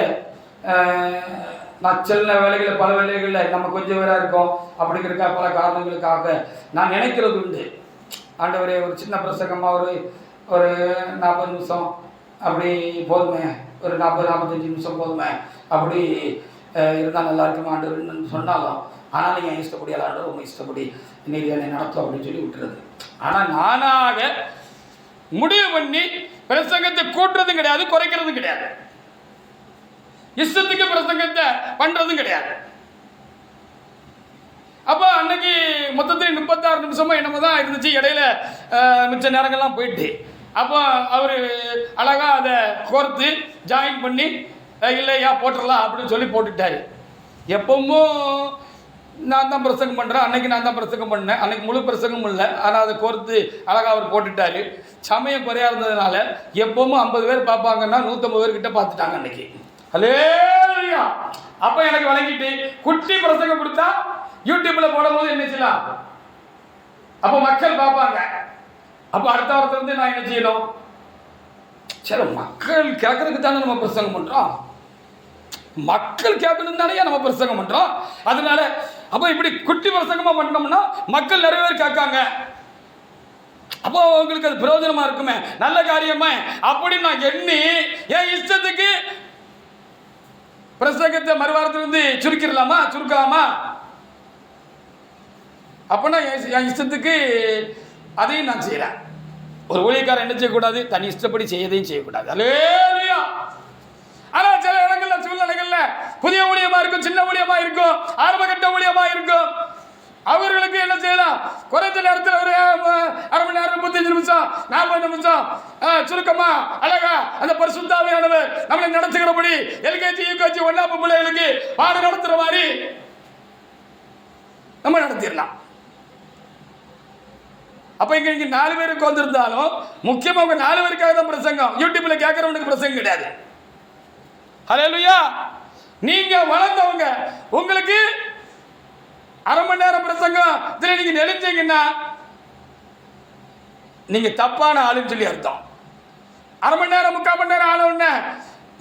நான் சில வேலைகளில் பல வேலைகளில் நம்ம கொஞ்சம் பேராக இருக்கோம் அப்படிங்கிறக்கா பல காரணங்களுக்காக நான் நினைக்கிறது உண்டு, ஆண்டவரே ஒரு சின்ன பிரசங்கமாக ஒரு 40 நிமிஷம் அப்படி போதுமே, ஒரு 40-45 நிமிஷம் போதுமே, அப்படி இருந்தால் நல்லா இருக்குமா ஆண்டவர்னு சொன்னாலும், ஆனாலும் என் இஷ்டப்படி ஆண்டவர் உங்கள் இஷ்டப்படி நீர் என்னை நடத்தும் அப்படின்னு சொல்லி விட்டுறது. ஆனால் நானாக முடிவு பண்ணி பிரசங்கத்தை கூட்டுறதும் கிடையாது, குறைக்கிறதும் கிடையாது, இஷ்டத்துக்கு பிரசங்கத்தை பண்ணுறதும் கிடையாது. அப்போ அன்னைக்கு மொத்தத்தில் 36 நிமிஷமாக என்னமோ தான் இருந்துச்சு. இடையில மிச்ச நேரங்கள்லாம் போயிட்டு அப்போ அவர் அழகாக அதை கோர்த்து ஜாயின் பண்ணி இல்லையா போட்டுடலாம் அப்படின்னு சொல்லி போட்டுட்டார். எப்பவும் நான் தான் பிரசங்கம் பண்ணுறேன், அன்னைக்கு நான் தான் பிரசங்கம் பண்ணேன். அன்னைக்கு முழு பிரசங்கமும் இல்லை, ஆனால் அதை கோர்த்து அழகாக அவர் போட்டுட்டார். சமயம் குறையா இருந்ததுனால எப்பவும் 50 பேர் பார்ப்பாங்கன்னா 150 பேர்கிட்ட பார்த்துட்டாங்க அன்னைக்கு. ஹல்லேலூயா. அப்போ எனக்கு வழங்கிட்டு குட்டி பிரசங்கம் கொடுத்தா யூடியூப்பில் போடும்போது என்ன செய்யலாம், அப்போ மக்கள் பார்ப்பாங்க. அப்போ அடுத்த வாரத்திலிருந்து நான் என்ன செய்யணும், சரி மக்கள் கேட்கறதுக்கு தானே நம்ம பிரசங்கம் பண்ணுறோம், மக்கள் கேட்கணும் தானே நம்ம பிரசங்கம் பண்ணுறோம். அதனால அப்போ இப்படி குட்டி பிரசங்கமாக பண்ணோம்னா மக்கள் நிறைய பேர் கேட்காங்க, அப்போ உங்களுக்கு அது பிரயோஜனமாக இருக்குமே, நல்ல காரியமே அப்படின்னு நான் எண்ணி என் இஷ்டத்துக்கு பிரசங்கத்தை மறுவாரத்திலிருந்து சுருக்கலாமா? அப்போனா என் இஷ்டத்துக்கு அதையும் நான் செய்கிறேன். ஒரு ஊழியக்காரன் என்ன செய்யக்கூடாது, தனி இஷ்டப்படி செய்யதையும் செய்யக்கூடாது. அல்லேலூயா. ஆனால் சில இடங்கள்ல சூழ்நிலைகள்ல புதிய ஊழியமாக இருக்கும், சின்ன ஊழியமாக இருக்கும், ஆரம்பகட்ட ஊழியமாக இருக்கும். அவர்களுக்கு என்ன செய்யலாம், குறைந்த நேரத்தில் ஒரு அரை மணி நேரம் 35 நிமிஷம் 40 நிமிஷம் சுருக்கமா அழகா அந்த பரிசுத்தாவியானவர் நம்மளை நடத்துகிறபடி எல்கேஜி யூகேஜி 1ஆம் பிள்ளைகளுக்கு பாடம் நடத்துகிற மாதிரி நம்ம நடத்திடலாம். அப்போ இங்கே 4 பேருக்கு வந்திருந்தாலும் முக்கியமாக உங்கள் 4 பேருக்காக தான் பிரசங்கம். யூடியூப்ல கேட்கறவனுக்கு பிரசங்கம் கிடையாது. ஹல்லேலூயா. நீங்க வளர்ந்தவங்க, உங்களுக்கு அரை மணி நேரம் பிரசங்கம் இதில் நீங்க நெளிஞ்சீங்கன்னா நீங்க தப்பான ஆளுன்னு சொல்லி அர்த்தம். அரை மணி நேரம் 3/4 மணி நேரம் ஆளவுன்னு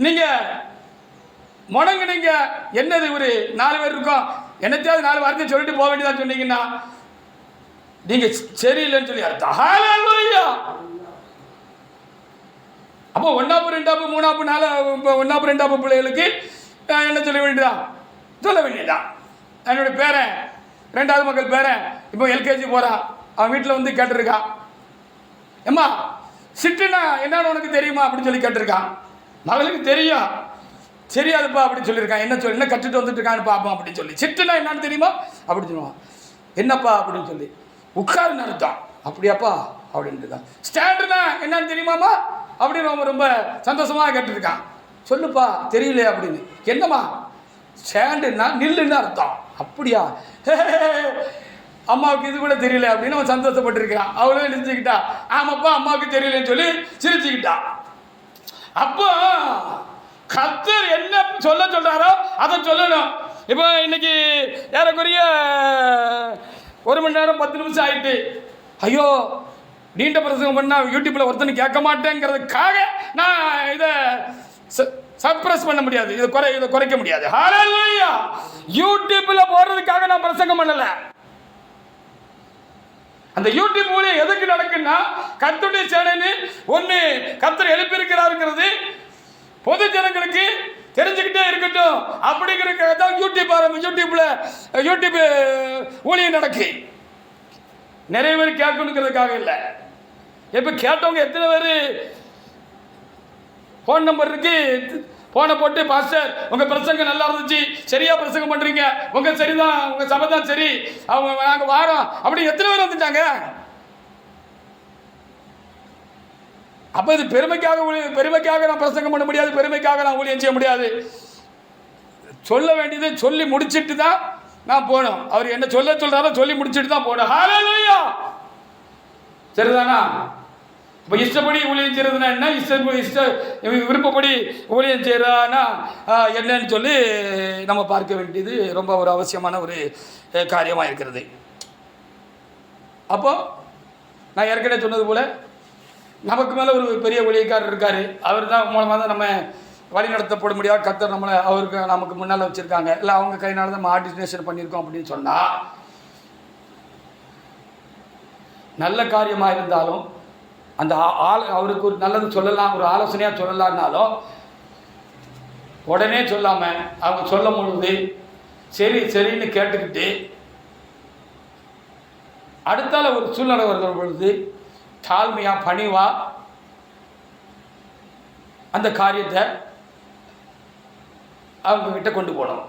நீங்க முடங்குனீங்க, என்னது ஒரு 4 பேர் இருக்கோம் என்னத்தையாவது 4 வார்த்தையை சொல்லிட்டு போக வேண்டியதான் சொன்னீங்கன்னா நீங்க சரியில்லைன்னு சொல்லி அர்த்தம். ஹல்லேலூயா. அப்போ 1ஆம் 2ஆம் 3ஆம் 1ஆம் 2ஆம் பிள்ளைகளுக்கு என்ன சொல்ல வேண்டியதான். என்னுடைய பேரன் 2வது மகள் பேரன் இப்போ எல்கேஜி போகிறான். அவன் வீட்டில் வந்து கேட்டிருக்கான், ஏம்மா சிட்டுனா என்னன்னு உனக்கு தெரியுமா அப்படின்னு சொல்லி கேட்டிருக்கான். மகளுக்கு தெரியும். தெரியாதுப்பா அப்படின்னு சொல்லியிருக்கான். என்ன கற்றுட்டு வந்துட்டு இருக்கான்னு பார்ப்போம் அப்படின்னு சொல்லி. சிட்டுனா என்னன்னு தெரியுமா அப்படின்னு சொல்லுவான். என்னப்பா அப்படின்னு சொல்லி. உட்காருன்னு அர்த்தம். அப்படியாப்பா அப்படின்ட்டு தான். ஸ்டாண்டுனா என்னன்னு தெரியுமாம்மா அப்படின்னு அவன் ரொம்ப சந்தோஷமாக கேட்டுருக்கான். சொல்லுப்பா தெரியல அப்படின்னு. என்னம்மா ஸ்டாண்டுன்னா நில்லுன்னு அர்த்தம். அப்படியா, அம்மாவுக்கு இது கூட தெரியல அப்படின்னு அவன் சந்தோஷப்பட்டிருக்கிறான். அவளும் நினைச்சுக்கிட்டா ஆமாப்பா அம்மாவுக்கு தெரியலன்னு சொல்லி சிரிச்சுக்கிட்டா. அப்போ கர்த்தர் என்ன சொல்றாரோ அதை சொல்லணும். இப்போ இன்னைக்கு ஏறக்குறைய 1 மணி நேரம் 10 நிமிஷம் ஆயிட்டு. ஐயோ நீண்ட பிரசங்கம் பண்ணால் யூடியூப்பில் ஒருத்தனை கேட்க மாட்டேங்கிறதுக்காக நான் இதை சப்ரஸ் பண்ண முடியாது. இதை குறைக்க முடியாது. ஹல்லேலூயா. யூடியூப்பில் போடுறதுக்காக நான் பிரசங்கம் பண்ணலை. அந்த யூடியூப் மூலம் எதுக்கு நடக்குன்னா கர்த்தருடைய சேனல் ஒன்று கர்த்தர் எழுப்பியிருக்கிறாருங்கிறது பொது ஜனங்களுக்கு தெரிஞ்சுக்கிட்டே இருக்கட்டும் அப்படிங்கிறதுக்காக தான் யூடியூப் ஊழியம் நடக்கு. நிறைய பேர் கேட்கணுங்கிறதுக்காக இல்லை. இப்போ கேட்டவங்க எத்தனை பேர் ஃபோன் நம்பர் இருக்கு, ஃபோனை போட்டு பாஸ்டர் உங்கள் பிரசங்கம் நல்லா இருந்துச்சு, சரியாக பிரசங்கம் பண்ணுறீங்க, உங்கள் சரிதான், உங்கள் சபை தான் சரி, அவங்க நாங்கள் வாரோம் அப்படி எத்தனை பேர் வந்துட்டாங்க. அப்போ இது பெருமைக்காக நான் பிரசங்கம் பண்ண முடியாது, பெருமைக்காக நான் ஊழியம் செய்ய முடியாது. சொல்ல வேண்டியது சொல்லி முடிச்சுட்டு தான் நான் போகணும். அவர் என்ன சொல்றாரோ சொல்லி முடிச்சுட்டு தான் போகணும். ஹல்லேலூயா. சரிதானா? இப்போ இஷ்டப்படி ஊழியம் செய்யறதுனா என்ன, விருப்பப்படி ஊழியம் செய்யறானா என்னன்னு சொல்லி நம்ம பார்க்க வேண்டியது ரொம்ப ஒரு அவசியமான ஒரு காரியமாக இருக்கிறது. அப்போ நான் ஏற்கனவே சொன்னது போல நமக்கு மேலே ஒரு பெரிய ஊழியக்காரர் இருக்கார். அவர் தான் மூலமாக தான் நம்ம வழி நடத்தப்பட முடியாது. கர்த்தர் நம்மளை நமக்கு முன்னால் வச்சுருக்காங்க. இல்லை அவங்க கையினால நம்ம ஆர்டினேஷன் பண்ணியிருக்கோம் அப்படின்னு சொன்னால் நல்ல காரியமாக இருந்தாலும் அந்த அவருக்கு ஒரு நல்லது சொல்லலாம், ஒரு ஆலோசனையாக சொல்லலான்னாலும் உடனே சொல்லாமல் அவங்க சொல்லும் பொழுது சரின்னு கேட்டுக்கிட்டு அடுத்தால ஒரு சூழ்நிலை வருகிற பொழுது தாழ்மையாக பணிவாக அந்த காரியத்தை அவங்க கிட்ட கொண்டு போகணும்.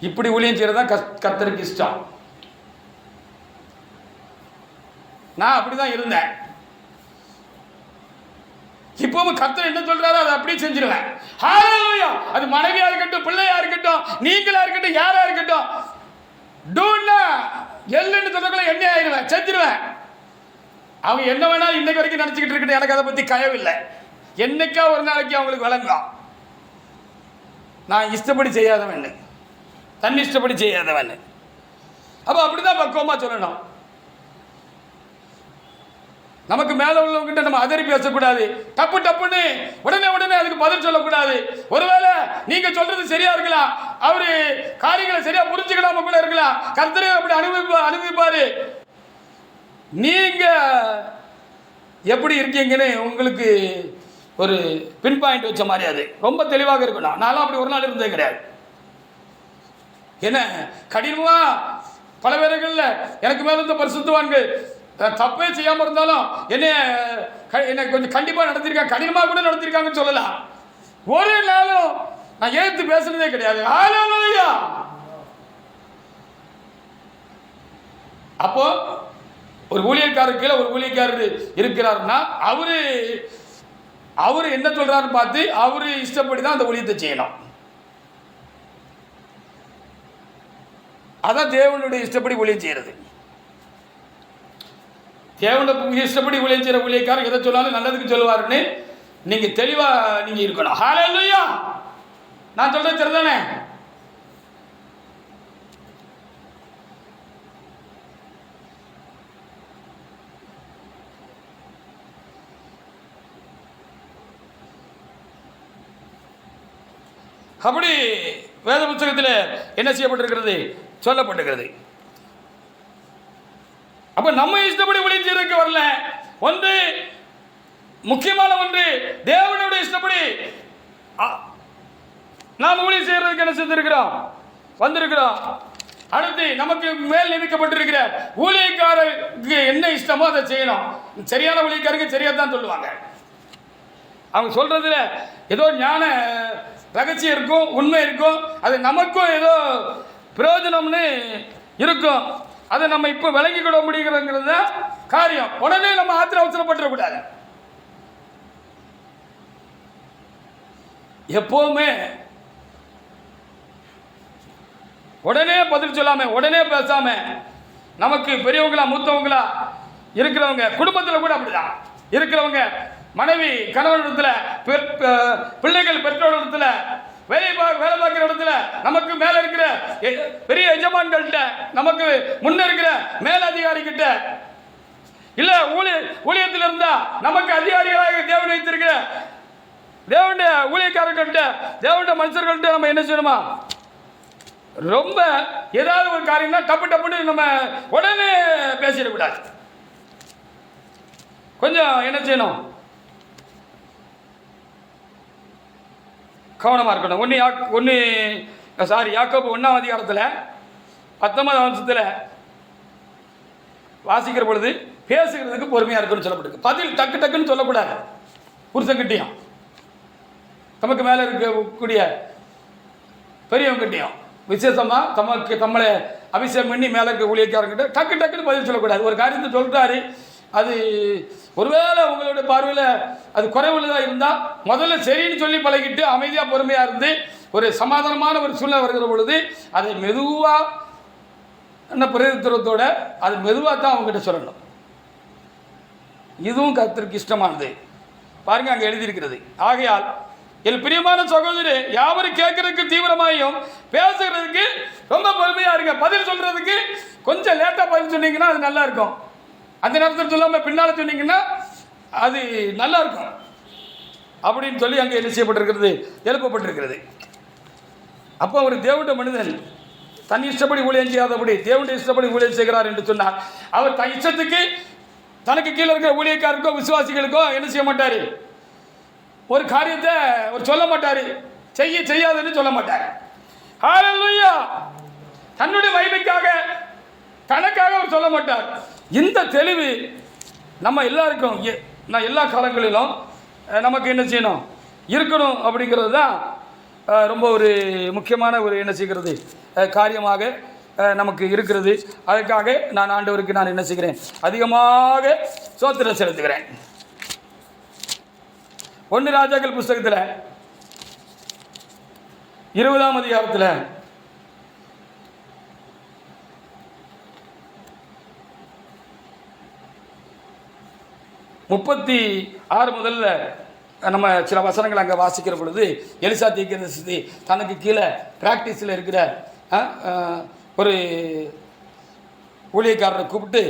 இப்படி ஊழியம் செய்கிறது தான் கர்த்தருக்கு இஷ்டம். நான் அப்படிதான் இருந்தேன். இப்பவும் கர்த்தர் என்ன சொல்றாரோ அதை அப்படியே செஞ்சிருவேன். ஹல்லேலூயா. அது மனைவியா இருக்கட்டும், பிள்ளையா இருக்கட்டும், நீங்களா இருக்கட்டும், யாரா இருக்கட்டும், டூன்னா எல்லுன்னு சொல்றதுக்குள்ள என்ன ஆயிடுவேன், செஞ்சிருவேன். அவங்க என்ன வேணாலும் இன்னைக்கு வரைக்கும் நினச்சிக்கிட்டு இருக்கட்டும், எனக்கு அதை பற்றி கயவில்லை. என்னைக்கா ஒரு நாளைக்கு அவங்களுக்கு வழங்கும். நான் இஷ்டப்படி செய்யாதவன், தன் இஷ்டப்படி செய்யாதவன். அப்போ அப்படிதான் பக்குவமாக சொல்லணும். நமக்கு மேலே உள்ளவங்கிட்ட நம்ம அதறி பேசக்கூடாது. டப்புன்னு உடனே அதுக்கு பதில் சொல்லக்கூடாது. ஒருவேளை நீங்க சொல்றது சரியா இருக்கலாம், அவரு காரியங்களை சரியா புரிஞ்சுக்கலாம கூட இருக்கலாம். கர்த்தரே அப்படி அனுபவிப்பாரு. நீங்க எப்படி இருக்கீங்கன்னு உங்களுக்கு ஒரு பின் பாயிண்ட் வச்ச மாதிரி அது ரொம்ப தெளிவாக இருக்கணும். நானும் அப்படி ஒரு நாள் இருந்தே கிடையாது. என்ன கடினமா பல பேர்கள்ல எனக்கு மேல இருந்த பரிசுத்தவான்கள் தப்பே செய்யாம இருந்தாலும் என்ன கொஞ்சம் கண்டிப்பா நடத்திருக்காங்க, கடினமா கூட நடத்திருக்காங்கன்னு சொல்லலாம். ஒரு நாளும் நான் ஏத்து பேசுனதே கிடையாது. ஹல்லேலூயா. அப்போ ஒரு ஊழியக்காரர் கீழே ஒரு ஊழியக்காரர் இருக்கிறாருன்னா அவரு என்ன சொல்றாருன்னு பார்த்து அவரு இஷ்டப்படி தான் அந்த ஊழியத்தை செய்யணும். அதான் தேவனுடைய இஷ்டப்படி ஊழியம் செய்யறது. தேவனுடைய இஷ்டப்படி ஊழியம் செய்யற ஊழியக்காரர் எதை சொன்னாலும் நல்லதுக்கு சொல்லுவாருன்னு நீங்க தெளிவா நீங்க இருக்கணும். ஹல்லேலூயா. நான் சொல்றது சரிதானே? அப்படி வேத புத்தகத்தில் என்ன செய்யப்பட்டிருக்கிறது, சொல்லப்பட்டிருக்கிறது. அப்ப நம்ம இஷ்டப்படி ஊழியம் செய்யறதுக்கு வரல. ஒன்று முக்கியமான ஒன்று, தேவனுடைய இஷ்டப்படி நாம் ஊழியம் செய்யறதுக்கு என்ன செஞ்சிருக்கிறோம், வந்திருக்கிறோம். அடுத்து நமக்கு மேல் நியமிக்கப்பட்டிருக்கிற ஊழியக்காரருக்கு என்ன இஷ்டமோ அதை செய்யணும். சரியான ஊழியக்காரருக்கு சரியா தான் சொல்லுவாங்க. அவங்க சொல்றதுல ஏதோ ஞான ரகசியம் இருக்கும், உண்மை இருக்கும், அது நமக்கும் ஏதோ பிரயோஜனம்னு இருக்கும். அதை நம்ம இப்போ விளங்கி கொள்ள முடியுங்கிறது தான் காரியம். உடனே நம்ம ஆத்திர அவசரப்பட்டுறக்கூடாது. எப்பவுமே உடனே பதில் சொல்லாம, உடனே பேசாம, நமக்கு பெரியவங்களா மூத்தவங்களா இருக்கிறவங்க, குடும்பத்தில் கூட அப்படிதான் இருக்கிறவங்க, மனைவி கணவனிடத்தில், பிள்ளைகள் பெற்றோரிடத்தில், வேலை பார்க்கிற இடத்துல, நமக்கு மேல இருக்கிற பெரிய எஜமான்கள்கிட்ட, நமக்கு முன்ன இருக்கிற மேலதிகாரி கிட்ட, இல்ல ஊழியத்தில் இருந்தா நமக்கு அதிகாரிகளாக தேவன் வைத்திருக்கிற தேவனுடைய ஊழியக்காரர்கள்ட்ட, தேவனுடைய மனுஷர்கள்ட்ட நம்ம என்ன செய்யணுமா? ரொம்ப ஏதாவது ஒரு காரியம்னா டப்பு டப்புன்னு நம்ம உடனே பேசிடக்கூடாது. கொஞ்சம் என்ன செய்யணும்? கவனமாக இருக்கணும். யாக்கோபு 1ஆம் அதிகாரத்தில் 19ஆம் வசனத்தில் வாசிக்கிற பொழுது பேசுகிறதுக்கு பொறுமையாக இருக்குன்னு சொல்லப்பட்டிருக்கு. பதில் டக்கு டக்குன்னு சொல்லக்கூடாது. புருஷன்கிட்டையும், நமக்கு மேலே இருக்கக்கூடிய பெரியவங்கிட்டையும், விசேஷமாக நம்மளை அபிஷேகம் பண்ணி மேலே இருக்க ஊழியக்காரங்கிட்ட டக்கு டக்குன்னு பதில் சொல்லக்கூடாது. ஒரு காரியத்தை சொல்கிறாரு, அது ஒருவேளை உங்களுடைய பார்வையில் அது குறைவுள்ளதாக இருந்தால் முதல்ல சரின்னு சொல்லி பழகிட்டு அமைதியாக பொறுமையாக இருந்து ஒரு சமாதானமான ஒரு சூழ்நிலை வருகிற பொழுது அதை மெதுவாக என்ன பிரதித்துவத்தோட அது மெதுவாக தான் அவங்ககிட்ட சொல்லணும். இதுவும் கர்த்தருக்கு இஷ்டமானது. பாருங்க, அங்கே எழுதியிருக்கிறது. ஆகையால் என் பிரியமான சகோதரி, யாவரும் கேட்கறதுக்கு தீவிரமாயும் பேசுகிறதுக்கு ரொம்ப பொறுமையாக இருங்க. பதில் சொல்கிறதுக்கு கொஞ்சம் லேட்டாக பதில் சொன்னீங்கன்னா அது நல்லா இருக்கும். அந்த நேரத்தில் சொல்லாமல் பின்னால் சொன்னீங்கன்னா அது நல்லா இருக்கும் அப்படின்னு சொல்லி அங்கே என்ன செய்யப்பட்டிருக்கிறது, எழுப்பப்பட்டிருக்கிறது. அப்போ ஒரு தேவனுடைய மனிதன் தன் இஷ்டப்படி ஊழியம் செய்யாதபடி தேவனுடைய இஷ்டப்படி ஊழியம் செய்கிறார் என்று சொன்னார். அவர் தன் இஷ்டத்துக்கு தனக்கு கீழே இருக்கிற ஊழியக்காருக்கோ விசுவாசிகளுக்கோ என்ன செய்ய மாட்டார், ஒரு காரியத்தை அவர் சொல்ல மாட்டார், செய்யாதுன்னு சொல்ல மாட்டார். ஹல்லேலூயா! தன்னுடைய மகிமைக்காக தனக்காக அவர் சொல்ல மாட்டார். இந்த தெளிவு நம்ம எல்லாருக்கும் நான் எல்லா காலங்களிலும் நமக்கு என்ன செய்யணும், இருக்கணும் அப்படிங்கிறது தான் ரொம்ப ஒரு முக்கியமான ஒரு என்ன செய்கிறது காரியமாக நமக்கு இருக்கிறது. அதுக்காக நான் ஆண்டவருக்கு நான் என்ன செய்கிறேன், அதிகமாக ஸ்தோத்திரம் செலுத்துகிறேன். 1 ராஜாக்கள் புஸ்தகத்தில் 20ஆம் அதிகாரத்தில் 36 முதல்ல நம்ம சில வசனங்கள் அங்கே வாசிக்கிற பொழுது, எலிசா தீர்க்கதரிசி தனக்கு கீழே பிராக்டிஸில் இருக்கிற ஒரு ஊழியக்காரரை கூப்பிட்டு,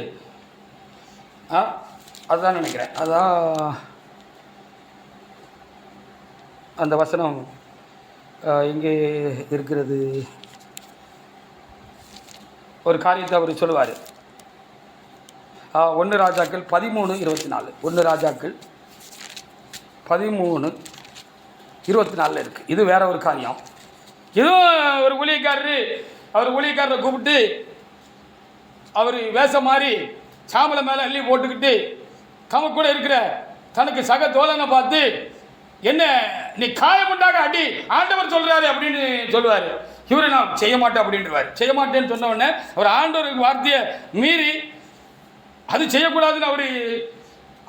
அதுதான் நினைக்கிறேன், அதான் அந்த வசனம் இங்கே இருக்கிறது. ஒரு காரியத்தை அவர் சொல்லுவார். 1 ராஜாக்கள் 13:24. 1 ராஜாக்கள் 13:24 இருக்குது. இது வேற ஒரு காரியம். இதுவும் ஒரு ஊழியக்காரரை கூப்பிட்டு அவர் வேஷம் மாறி சாம்பலை மேலே அள்ளி போட்டுக்கிட்டு தமக்கு கூட இருக்கிற தனக்கு சக தோழனை பார்த்து, என்ன நீ காயமுண்டாக அடி, ஆண்டவர் சொல்கிறாரு அப்படின்னு சொல்லுவார். இவரை நான் செய்ய மாட்டேன் அப்படின்றவார். செய்ய மாட்டேன்னு சொன்ன உடனே அவர் ஆண்டவருக்கு வார்த்தையை மீறி அது செய்யக்கூடாதுன்னு அவர்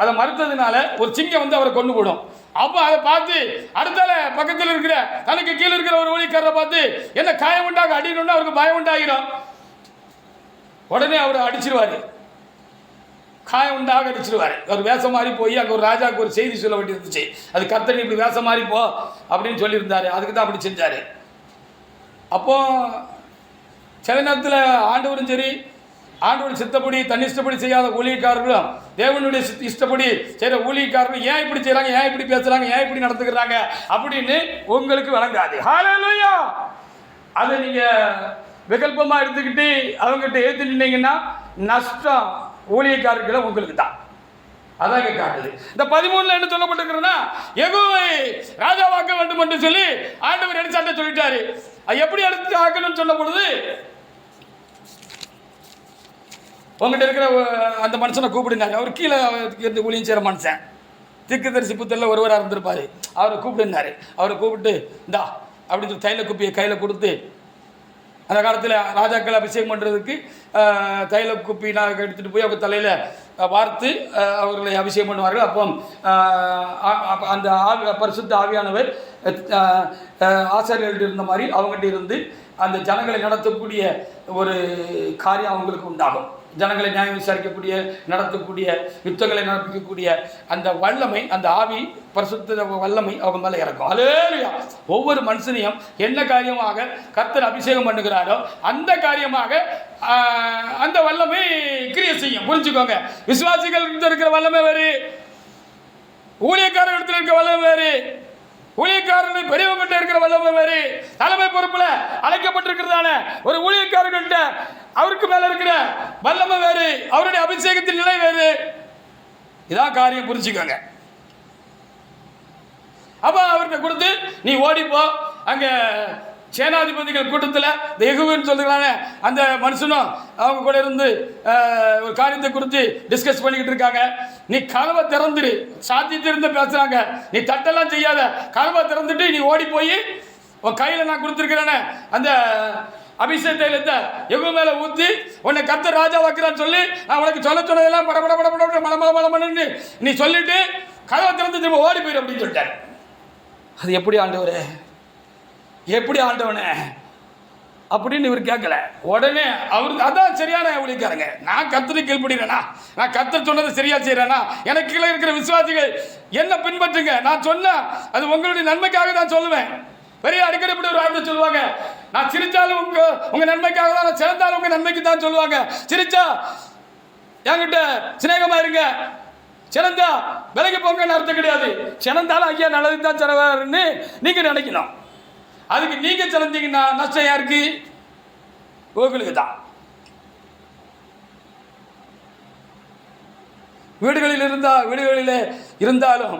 அதை மறுத்ததுனால ஒரு சிங்கம் வந்து அவரை கொண்டு போடும். அப்போ அதை பார்த்து அடுத்தால பக்கத்தில் இருக்கிற தனக்கு கீழே இருக்கிற ஒரு ஊழியக்காரரை பார்த்து என்ன காயம் உண்டாக அடிக்கணும்னு அவருக்கு பயம் உண்டாகிடும். உடனே அவர் அடிச்சிருவார், காயம் உண்டாக அடிச்சிருவார். அவர் வேஷம் மாறி போய் அங்கே ஒரு ராஜாவுக்கு ஒரு செய்தி சொல்ல வேண்டி இருந்துச்சு. அது கர்த்தர் இப்படி வேஷம் மாறி போ அப்படின்னு சொல்லியிருந்தாரு. அதுக்கு தான் அப்படி செஞ்சார். அப்போ சில நேரத்தில் ஆண்டவரும் சரி, ஆண்டவருடைய சித்தப்படி தன் இஷ்டப்படி செய்யாத ஊழியக்காரர்களும் தேவனுடைய இஷ்டப்படி செய்கிற ஊழியக்காரர்களும் ஏன் இப்படி செய்கிறாங்க, ஏன் இப்படி பேசுகிறாங்க, ஏன் இப்படி நடத்துக்கிறாங்க அப்படின்னு உங்களுக்கு வழங்காது. ஹல்லேலூயா! அதை நீங்கள் விகல்பமாக எடுத்துக்கிட்டு அவங்ககிட்ட ஏற்று நின்னீங்கன்னா நஷ்டம் ஊழியக்காரர்களை உங்களுக்கு தான். அதான் இங்கே காட்டுது. இந்த 13 என்ன சொல்லப்பட்டிருக்கிறதுனா, யெகோவை ராஜாவாக்க வேண்டும் என்று சொல்லி ஆண்டவர் எலிசாட்ட சொல்லிட்டாரு. அது எப்படி எடுத்து ஆக்கணும்னு சொன்ன பொழுது உங்கள்கிட்ட இருக்கிற அந்த மனுஷனை கூப்பிடுனாரு. அவர் கீழே இருந்து ஊழியம் செய்கிற மனுஷன், தீர்க்கதரிசி புத்தரில் ஒருவராக இருந்திருப்பார். அவரை கூப்பிடுனாரு. அவரை கூப்பிட்டு இந்தா அப்படின்னு சொல்லி தைல குப்பியை கையில் கொடுத்து, அந்த காலத்தில் ராஜாக்கள் அபிஷேகம் பண்ணுறதுக்கு தைல குப்பி நான் எடுத்துகிட்டு போய் அவங்க தலையில் வார்த்து அவர்களை அபிஷேகம் பண்ணுவார்கள். அப்போ அந்த பரிசுத்த ஆவியானவர் ஆசாரியர்கள்ட்ட இருந்த மாதிரி அவங்ககிட்ட இருந்து அந்த ஜனங்களை நடத்தக்கூடிய ஒரு காரியம் அவங்களுக்கு உண்டாகும். ஜனங்களை நியாயம் விசாரிக்கக்கூடிய, நடத்தக்கூடிய, யுத்தங்களை நடப்பிக்கக்கூடிய அந்த வல்லமை, அந்த ஆவி பரிசுத்த வல்லமை அவங்க மேலே இறக்கும். அல்லேலூயா. ஒவ்வொரு மனுஷனையும் என்ன காரியமாக கர்த்தர் அபிஷேகம் பண்ணுகிறாரோ அந்த காரியமாக அந்த வல்லமை கிரியை செய்யும். புரிஞ்சுக்கோங்க. விசுவாசிகள் இருக்கிற வல்லமை வேறு, ஊழியக்காரர்கள் இருக்கிற வல்லமை வேறு. ஊழியக்காரர்கள் பெரியவங்கள்ட்ட இருக்கிற வல்லமை வேறு. தலைமை பொறுப்புல அழைக்கப்பட்டிருக்கிறதான ஒரு ஊழியக்காரர்கள்ட்ட அவருக்கு மேல இருக்கிற வல்லமை வேறு, அவருடைய அபிஷேகத்தின் நிலை வேறு. இதான் காரியம், புரிஞ்சுக்கோங்க. அப்ப அவர்கிட்ட கொடுத்து நீ ஓடிப்போ, அங்க சேனாதிபதிகள் கூட்டத்தில் இந்த எகுன்னு சொல்லுறாங்க அந்த மனுஷனும் அவங்க கூட இருந்து ஒரு காரியத்தை குறித்து டிஸ்கஸ் பண்ணிக்கிட்டு இருக்காங்க. நீ கதவை திறந்துடு, சாத்தியத்தை இருந்து பேசுறாங்க, நீ தட்டெல்லாம் செய்யாத, கதவை திறந்துட்டு நீ ஓடி போய் உன் கையில் நான் கொடுத்துருக்கிறேன்னு அந்த அபிஷேக தைலத்தை எகு மேலே ஊற்றி உன்னை கர்த்தர் ராஜா வைக்கிறான்னு சொல்லி நான் உனக்கு சொல்ல சொன்னதெல்லாம் பட மலமலன்னு நீ சொல்லிட்டு கதவை திறந்து திரும்ப ஓடி போயிடு அப்படின்னு சொல்லிட்டார். அது எப்படி ஆண்டவரே, எப்படி ஆண்டவனே அப்படின்னு இவர் கேட்கல. உடனே அவருக்கு அதான் சரியான ஊழியக்காரங்க. நான் கர்த்தரை கீழ்படுகிறேனா, நான் கர்த்தர் சொன்னதை சரியா செய்கிறேனா, எனக்கு கீழே இருக்கிற விசுவாசிகள் என்ன பின்பற்றுங்க, நான் சொன்ன அது உங்களுடைய நன்மைக்காக தான் சொல்லுவேன். பெரிய அடிக்கடி இப்படி ஒரு வார்த்தை சொல்லுவாங்க, நான் சிரிச்சாலும் உங்க நன்மைக்காக தான், நான் சிறந்தாலும் உங்க நன்மைக்கு தான் சொல்லுவாங்க. சிரிச்சா என்கிட்ட சிநேகமா இருங்க, சிறந்தா விலைக்கு போங்கன்னு அர்த்தம் கிடையாது. சிறந்தாலும் ஐயா நல்லது தான் சிறவாருன்னு நீங்க நினைக்கணும். அதுக்கு நீங்க சிறந்தீங்கன்னா நஷ்டம் யாருக்கு? உங்களுக்கு தான். வீடுகளில் இருந்தாலும்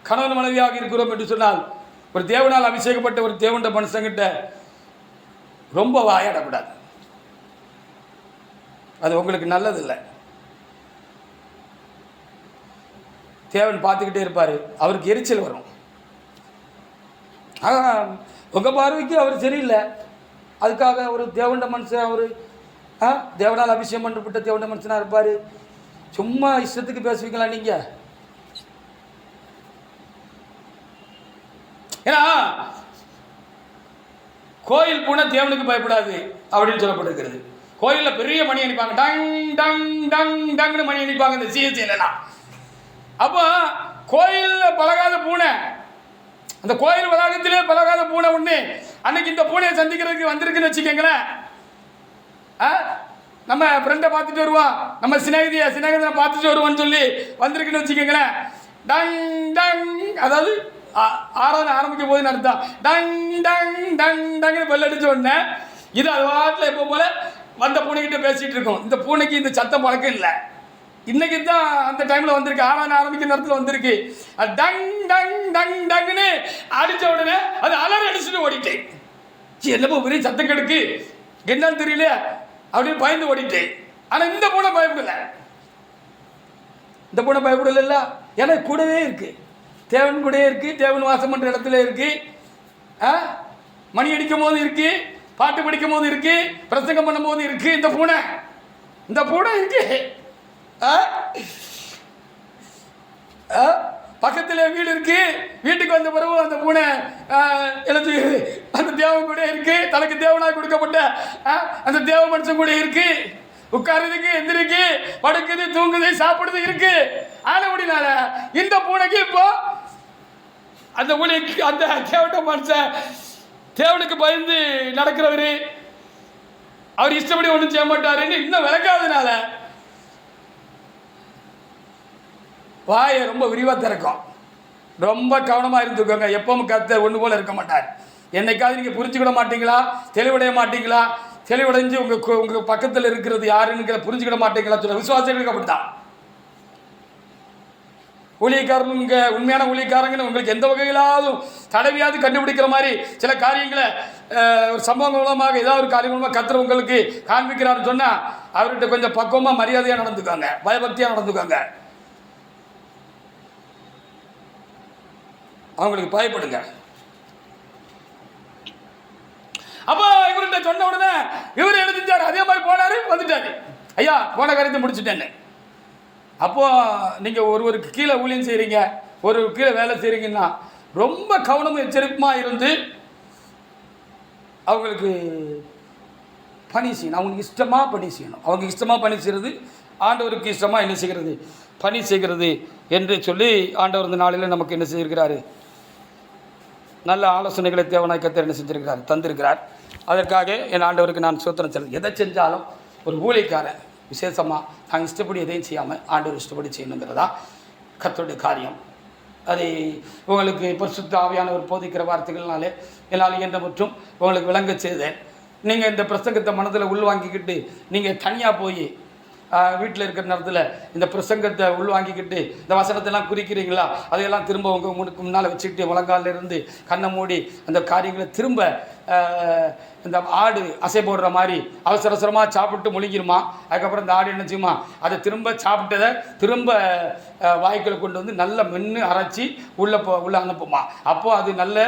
கணவன் மனைவியாக இருக்கிறோம் என்று சொன்னால் ஒரு தேவனால் அபிஷேகப்பட்ட ஒரு தேவண்ட மனுஷங்கிட்ட ரொம்ப வாயாடக்கூடாது. அது உங்களுக்கு நல்லதில்லை. தேவன் பார்த்துக்கிட்டே இருப்பார், அவருக்கு எரிச்சல் வரும். ஆனால் உங்கள் பார்வைக்கு அவர் சரியில்லை, அதுக்காக ஒரு தேவண்ட மனுஷன், அவர் தேவனால் அபிஷேகம் பண்ணப்பட்ட தேவண்ட மனுஷனாக இருப்பார். சும்மா இஷ்டத்துக்கு பேசுவீங்களா நீங்கள்? ஏன்னா கோயில் பூனை தேவனுக்கு பயப்படாது அப்படின்னு சொல்லப்பட்டிருக்கிறது. கோயிலில் பெரிய மணி அணிப்பாங்க, டங் டங் டங் டங்னு மணி அணிப்பாங்க இந்த சிஎஸ்சிலாம். அப்போ கோயிலில் பழகாத பூனை, அந்த கோயில் வளாகத்திலே பழகாத பூனை ஒன்று அன்னைக்கு இந்த பூனையை சந்திக்கிறதுக்கு வந்திருக்குன்னு வச்சுக்கோங்களேன். நம்ம ஃப்ரெண்டை பார்த்துட்டு வருவோம், நம்ம சிநேகிதனை பார்த்துட்டு வருவோம்னு சொல்லி வந்திருக்குன்னு வச்சுக்கோங்களேன். டங் டங், அதாவது ஆராதனை ஆரம்பிக்க போதுன்னு அர்த்தம். டங் டங் டங் டங்னு பெல் அடிச்ச உடனே இது அது வாட்டில் எப்போ போல வந்த பூனைக்கிட்ட பேசிகிட்டு இருக்கோம். இந்த பூனைக்கு இந்த சத்தம் பழக்கம் இல்லை. இன்னைக்கு தான் அந்த டைமில் வந்திருக்கு, ஆராதனை ஆரம்பிக்கிற நேரத்தில் வந்திருக்கு. அது டங் டங் டங் டங்குன்னு அடித்த உடனே அது அலறி அடிச்சுட்டு ஓடிட்டேன். என்னப்போ பெரிய சத்தம் கெடுக்கு என்னன்னு தெரியல அப்படின்னு பயந்து ஓடிட்டேன். ஆனால் இந்த பூனை பயப்படலை. இந்த பூனை பயப்படல, ஏன்னா கூடவே இருக்கு, தேவன் கூடவே இருக்கு, தேவன் வாசம் பண்ணுற இடத்துல இருக்கு, மணி அடிக்கும் போது இருக்கு, பாட்டு படிக்கும் போது இருக்கு, பிரசங்கம் பண்ணும் போது இருக்கு. இந்த பூனை இருக்கு. பக்கத்தில் வீடு இருக்கு, வீட்டுக்கு வந்த பிறகு அந்த பூனை எழுத்து அந்த தேவன் கூட இருக்கு, தனக்கு தேவனாக கொடுக்கப்பட்ட அந்த தேவ மனுஷன் கூட இருக்கு, உட்காருதுக்கு எந்திரிக்கு, படுக்குது, தூங்குது, சாப்பிடுது இருக்கு. ஆனபடினால இந்த பூனைக்கு இப்போ அந்த ஊழியக்கு அந்த தேவட்ட மனுஷன் தேவனுக்கு பயந்து நடக்கிறவரு, அவர் இஷ்டப்படி ஒன்றும் செய்ய மாட்டாருன்னு இன்னும் விளக்காதனால வாயை ரொம்ப விரிவாக திறக்கும். ரொம்ப கவனமாக இருந்துக்கோங்க. எப்பவும் கர்த்தர் ஒன்று போல இருக்க மாட்டார். என்னைக்காவது நீங்கள் புரிஞ்சுக்கிட மாட்டீங்களா, தெளிவடைய மாட்டீங்களா, தெளிவடைஞ்சு உங்கள் பக்கத்தில் இருக்கிறது யாருன்னு புரிஞ்சுக்கிட மாட்டீங்களா சொல்ல விசுவாசிகளுக்கு அப்படித்தான். ஊழியக்காரனுங்க உண்மையான ஊழியக்காரங்கன்னு உங்களுக்கு எந்த வகையிலாவது தடவையாவது கண்டுபிடிக்கிற மாதிரி சில காரியங்களை ஒரு சம்பவம் மூலமாக ஏதாவது ஒரு காரியம் மூலமாக கர்த்தர் உங்களுக்கு காண்பிக்கிறாருன்னு சொன்னால் அவர்கிட்ட கொஞ்சம் பக்குவமாக மரியாதையாக நடந்துக்காங்க, பயபக்தியாக நடந்துக்காங்க. அவங்களுக்கு பயப்படுங்க. அப்போ இவர்கிட்ட சொன்ன உடனே இவர் என்ன செஞ்சார்? அதே மாதிரி போனார், வந்துட்டாரு. ஐயா போன காரியத்தை முடிச்சுட்டேன்னு. அப்போது நீங்கள் ஒருவருக்கு கீழே ஊழியம் செய்கிறீங்க, ஒரு கீழே வேலை செய்கிறீங்கன்னா ரொம்ப கவனமும் எச்சரிப்புமாக இருந்து அவங்களுக்கு பணி செய்யணும். அவங்களுக்கு இஷ்டமாக பணி செய்யணும். அவங்க இஷ்டமாக பணி செய்கிறது, ஆண்டவருக்கு இஷ்டமாக என்ன செய்கிறது? பணி செய்கிறது என்று சொல்லி ஆண்டவர் இந்த நாளில் நமக்கு என்ன செய்திருக்கிறாரு? நல்ல ஆலோசனைகளை தேவனாய் கர்த்தர் என்ன செஞ்சிருக்கிறார்? தந்திருக்கிறார். அதற்காக என் ஆண்டவருக்கு நான் ஸ்தோத்திரம் சொல்லுவேன். எதை செஞ்சாலும் ஒரு ஊழியக்காரன் விசேஷமாக நான் இஷ்டப்படி எதையும் செய்யாமல் ஆண்டவர் இஷ்டப்படி செய்யணுங்கிறதா கர்த்தருடைய காரியம். அதை உங்களுக்கு பரிசுத்த ஆவியானவர் போதிக்கிற வார்த்தைகள்னாலே என்னால் என்ற மற்றும் உங்களுக்கு விளங்க செய்தேன். நீங்கள் இந்த பிரசங்கத்தை மனதில் உள்வாங்கிக்கிட்டு நீங்கள் தனியாக போய் வீட்டில் இருக்கிற நேரத்தில் இந்த பிரசங்கத்தை உள்வாங்கிக்கிட்டு இந்த வசனத்தெல்லாம் குறிக்கிறீங்களா, அதையெல்லாம் திரும்ப உங்களுக்கு முன்னால் வச்சுக்கிட்டு முழங்காலிருந்து கண்ணை மூடி அந்த காரியங்களை திரும்ப இந்த ஆடு அசை போடுற மாதிரி அவசர அவசரமாக சாப்பிட்டு முழுங்கிருமா. அதுக்கப்புறம் இந்த ஆடு என்ன செய்யுமா? அதை திரும்ப சாப்பிட்டதை திரும்ப வாய்க்குள்ள கொண்டு வந்து நல்ல மென்று அரைச்சி உள்ளே அனுப்புமா. அப்போது அது நல்ல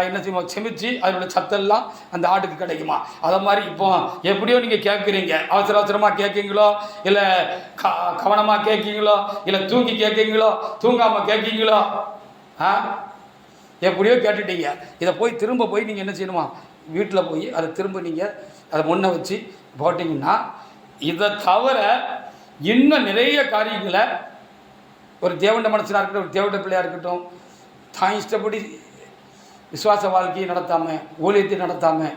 என்ன செய்யுமா? செமிச்சு அதோட சத்தெல்லாம் அந்த ஆட்டுக்கு கிடைக்குமா. அதை மாதிரி இப்போ எப்படியோ நீங்கள் கேட்குறீங்க, அவசர அவசரமாக கேட்குறீங்களோ, இல்லை கவனமாக கேட்குறீங்களோ, இல்லை தூங்கி கேட்குறீங்களோ, தூங்காமல் கேட்குறீங்களோ, எப்படியோ கேட்டுட்டீங்க. இதை போய் திரும்ப போய் நீங்கள் என்ன செய்யணுமா? வீட்டில் போய் அதை திரும்ப நீங்கள் அதை முன்ன வச்சு போட்டிங்கன்னா இதை தவிர இன்னும் நிறைய காரியங்களை ஒரு தேவண்ட மனசனாக இருக்கட்டும், ஒரு தேவண்ட பிள்ளையாக இருக்கட்டும், தான் இஷ்டப்படி விசுவாச வாழ்க்கையை நடத்தாமல், ஊழியத்தை நடத்தாமல்,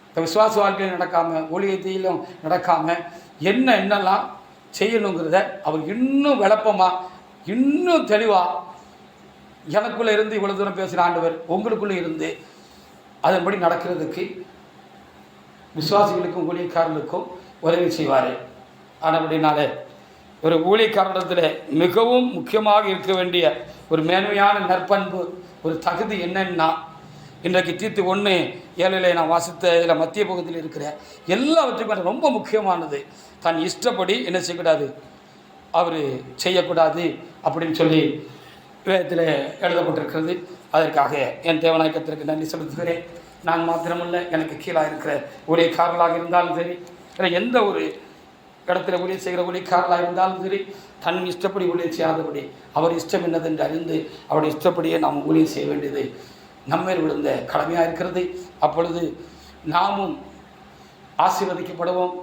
இந்த விசுவாச வாழ்க்கையில் நடக்காமல், ஊழியத்திலும் நடக்காமல் என்னெல்லாம் செய்யணுங்கிறத அவர் இன்னும் விளப்பமாக, இன்னும் தெளிவாக எனக்குள்ளே இருந்து இவ்வளோ தூரம் பேசுகிற ஆண்டவர் உங்களுக்குள்ளே இருந்து அதன்படி நடக்கிறதுக்கு விசுவாசிகளுக்கும் ஊழியக்காரர்களுக்கும் உதவி செய்வார். ஆனபடினால ஒரு ஊழியக்காரத்தில் மிகவும் முக்கியமாக இருக்க வேண்டிய ஒரு மேன்மையான நற்பண்பு, ஒரு தகுதி என்னன்னா, இன்றைக்கு தீத்து 1:7 நான் வாசித்த இதில் மத்திய பகுதியில் இருக்கிற எல்லாவற்றுக்கும் ரொம்ப முக்கியமானது, தன் இஷ்டப்படி என்ன செய்யக்கூடாது? அவர் செய்யக்கூடாது அப்படின்னு சொல்லி வேதத்தில் எழுதப்பட்டிருக்கிறது. அதற்காக என் தேவனாய் கர்த்தருக்கு நன்றி செலுத்துகிறேன். நான் மாத்திரமல்ல, எனக்கு கீழாக இருக்கிற ஊழியக்காரர்களாக இருந்தாலும் சரி, இல்லை எந்த ஒரு இடத்துல ஊழியர் செய்கிற ஊழியக்காரர்களாக இருந்தாலும் சரி, தன் இஷ்டப்படி ஊழியர் செய்யாதபடி அவர் இஷ்டம் என்னதென்று அறிந்து அவருடைய இஷ்டப்படியே நாம் ஊழியர் செய்ய வேண்டியது நம்மேல் விழுந்த கடமையாக இருக்கிறது. அப்பொழுது நாமும் ஆசீர்வதிக்கப்படுவோம்.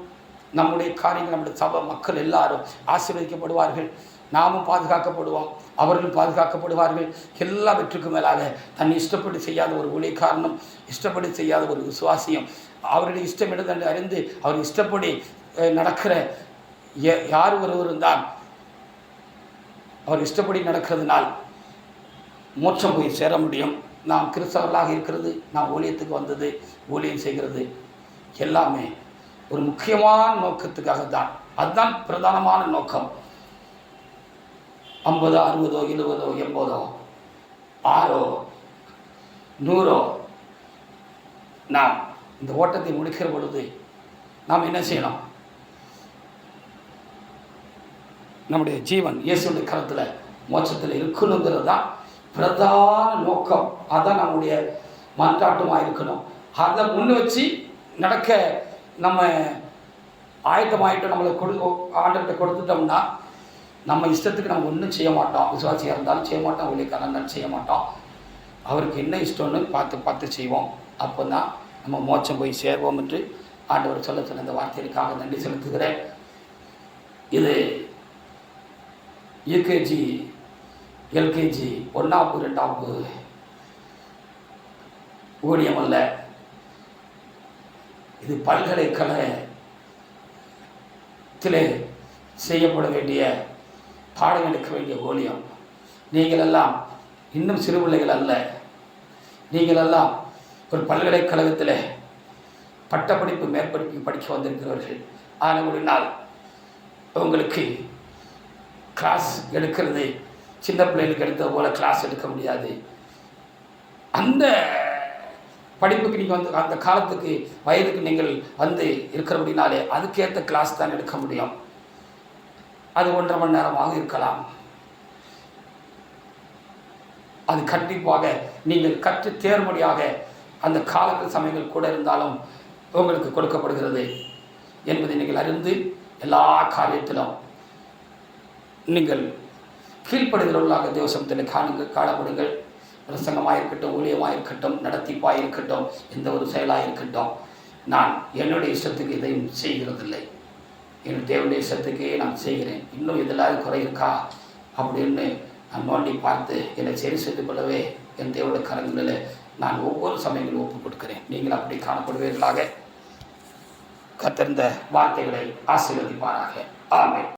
நம்முடைய காரியங்கள், நம்முடைய சபை மக்கள் எல்லாரும் ஆசீர்வதிக்கப்படுவார்கள். நாமும் பாதுகாக்கப்படுவோம், அவர்கள் பாதுகாக்கப்படுவார்கள். எல்லாவற்றுக்கும் மேலாக தன் இஷ்டப்படி செய்யாத ஒரு ஊழியக்காரனும், இஷ்டப்படி செய்யாத ஒரு விசுவாசியும், அவருடைய இஷ்டம் என்னதென்று அறிந்து அவர் இஷ்டப்படி நடக்கிற யார் ஒருவரும் தான் அவர் இஷ்டப்படி நடக்கிறதுனால் மோட்சம் போய் சேர முடியும். நாம் கிறிஸ்தவர்களாக இருக்கிறது, நாம் ஊழியத்துக்கு வந்தது, ஊழியம் செய்கிறது எல்லாமே ஒரு முக்கியமான நோக்கத்துக்காகத்தான். அதுதான் பிரதானமான நோக்கம். 50, 60, 70, 80, 6, 100 நாம் இந்த ஓட்டத்தை முடிக்கிற பொழுது நாம் என்ன செய்யணும்? நம்முடைய ஜீவன் இயேசுடைய கரத்தில் மோட்சத்தில் இருக்கணுங்கிறது தான் பிரதான நோக்கம். அதுதான் நம்முடைய மன்றாட்டமாக இருக்கணும். அதை முன்ன வச்சு நடக்க நம்ம ஆயத்தமாயிட்டோம். நம்மளை ஆண்டவர்கிட்ட கொடுத்துட்டோம்னா நம்ம இஷ்டத்துக்கு நம்ம ஒன்றும் செய்ய மாட்டோம். விசுவாசியாக இருந்தாலும் செய்ய மாட்டோம், ஊழியக்காரன் இருந்தாலும் செய்ய மாட்டோம். அவருக்கு என்ன இஷ்டம்னு பார்த்து செய்வோம். அப்போ தான் நம்ம மோட்சம் போய் சேர்வோம் என்று ஆண்டவர் சொல்ல சொன்ன இந்த வார்த்தைகளுக்காக நன்றி செலுத்துகிறேன். இது யூகேஜி, எல்கேஜி 1வது 2வது ஊழியம் அல்ல. இது பல்கலைக்கழகத்திலே செய்யப்பட வேண்டிய, பாடம் எடுக்க வேண்டிய ஊழியம். நீங்களெல்லாம் இன்னும் சிறு பிள்ளைகள் அல்ல. நீங்களெல்லாம் ஒரு பல்கலைக்கழகத்தில் பட்டப்படிப்பு மேற்படிப்பு படிக்க வந்திருக்கிறவர்கள். ஆனால் ஒரு நாள் உங்களுக்கு கிளாஸ் எடுக்கிறது சின்ன பிள்ளைகளுக்கு எடுத்த போல கிளாஸ் எடுக்க முடியாது. அந்த படிப்புக்கு நீங்கள் வந்து அந்த காலத்துக்கு வயதுக்கு நீங்கள் வந்து இருக்கிறபடினாலே அதுக்கேற்ற கிளாஸ் தான் எடுக்க முடியும். அது 1.5 மணி நேரமாக இருக்கலாம். அது கண்டிப்பாக நீங்கள் கற்று தேர்மொழியாக அந்த காலங்கள் சமயங்கள் கூட இருந்தாலும் உங்களுக்கு கொடுக்கப்படுகிறது என்பதை நீங்கள் அறிந்து எல்லா காரியத்திலும் நீங்கள் கீழ்ப்படுகிறவர்களாக தேவசமத்தில் காணப்படுங்கள். பிரசங்கமாக இருக்கட்டும், ஊழியமாக இருக்கட்டும், நடத்திப்பாக இருக்கட்டும், எந்த ஒரு செயலாக இருக்கட்டும், நான் என்னுடைய இஷ்டத்துக்கு இதையும் செய்கிறதில்லை. என் தேவனுடைய இஷ்டத்துக்கே நான் செய்கிறேன். இன்னும் எதிலாவது குறை இருக்கா அப்படின்னு நான் நோண்டி பார்த்து என்னை சரி செய்து கொள்ளவே என் தேவனுடைய கரங்களில் நான் ஒவ்வொரு சமயங்களும் ஒப்புக் கொடுக்கிறேன். நீங்கள் அப்படி காணப்படுவீர்களாக. கர்த்தர் இந்த வார்த்தைகளை ஆசீர்வதிப்பாராக. ஆமென்.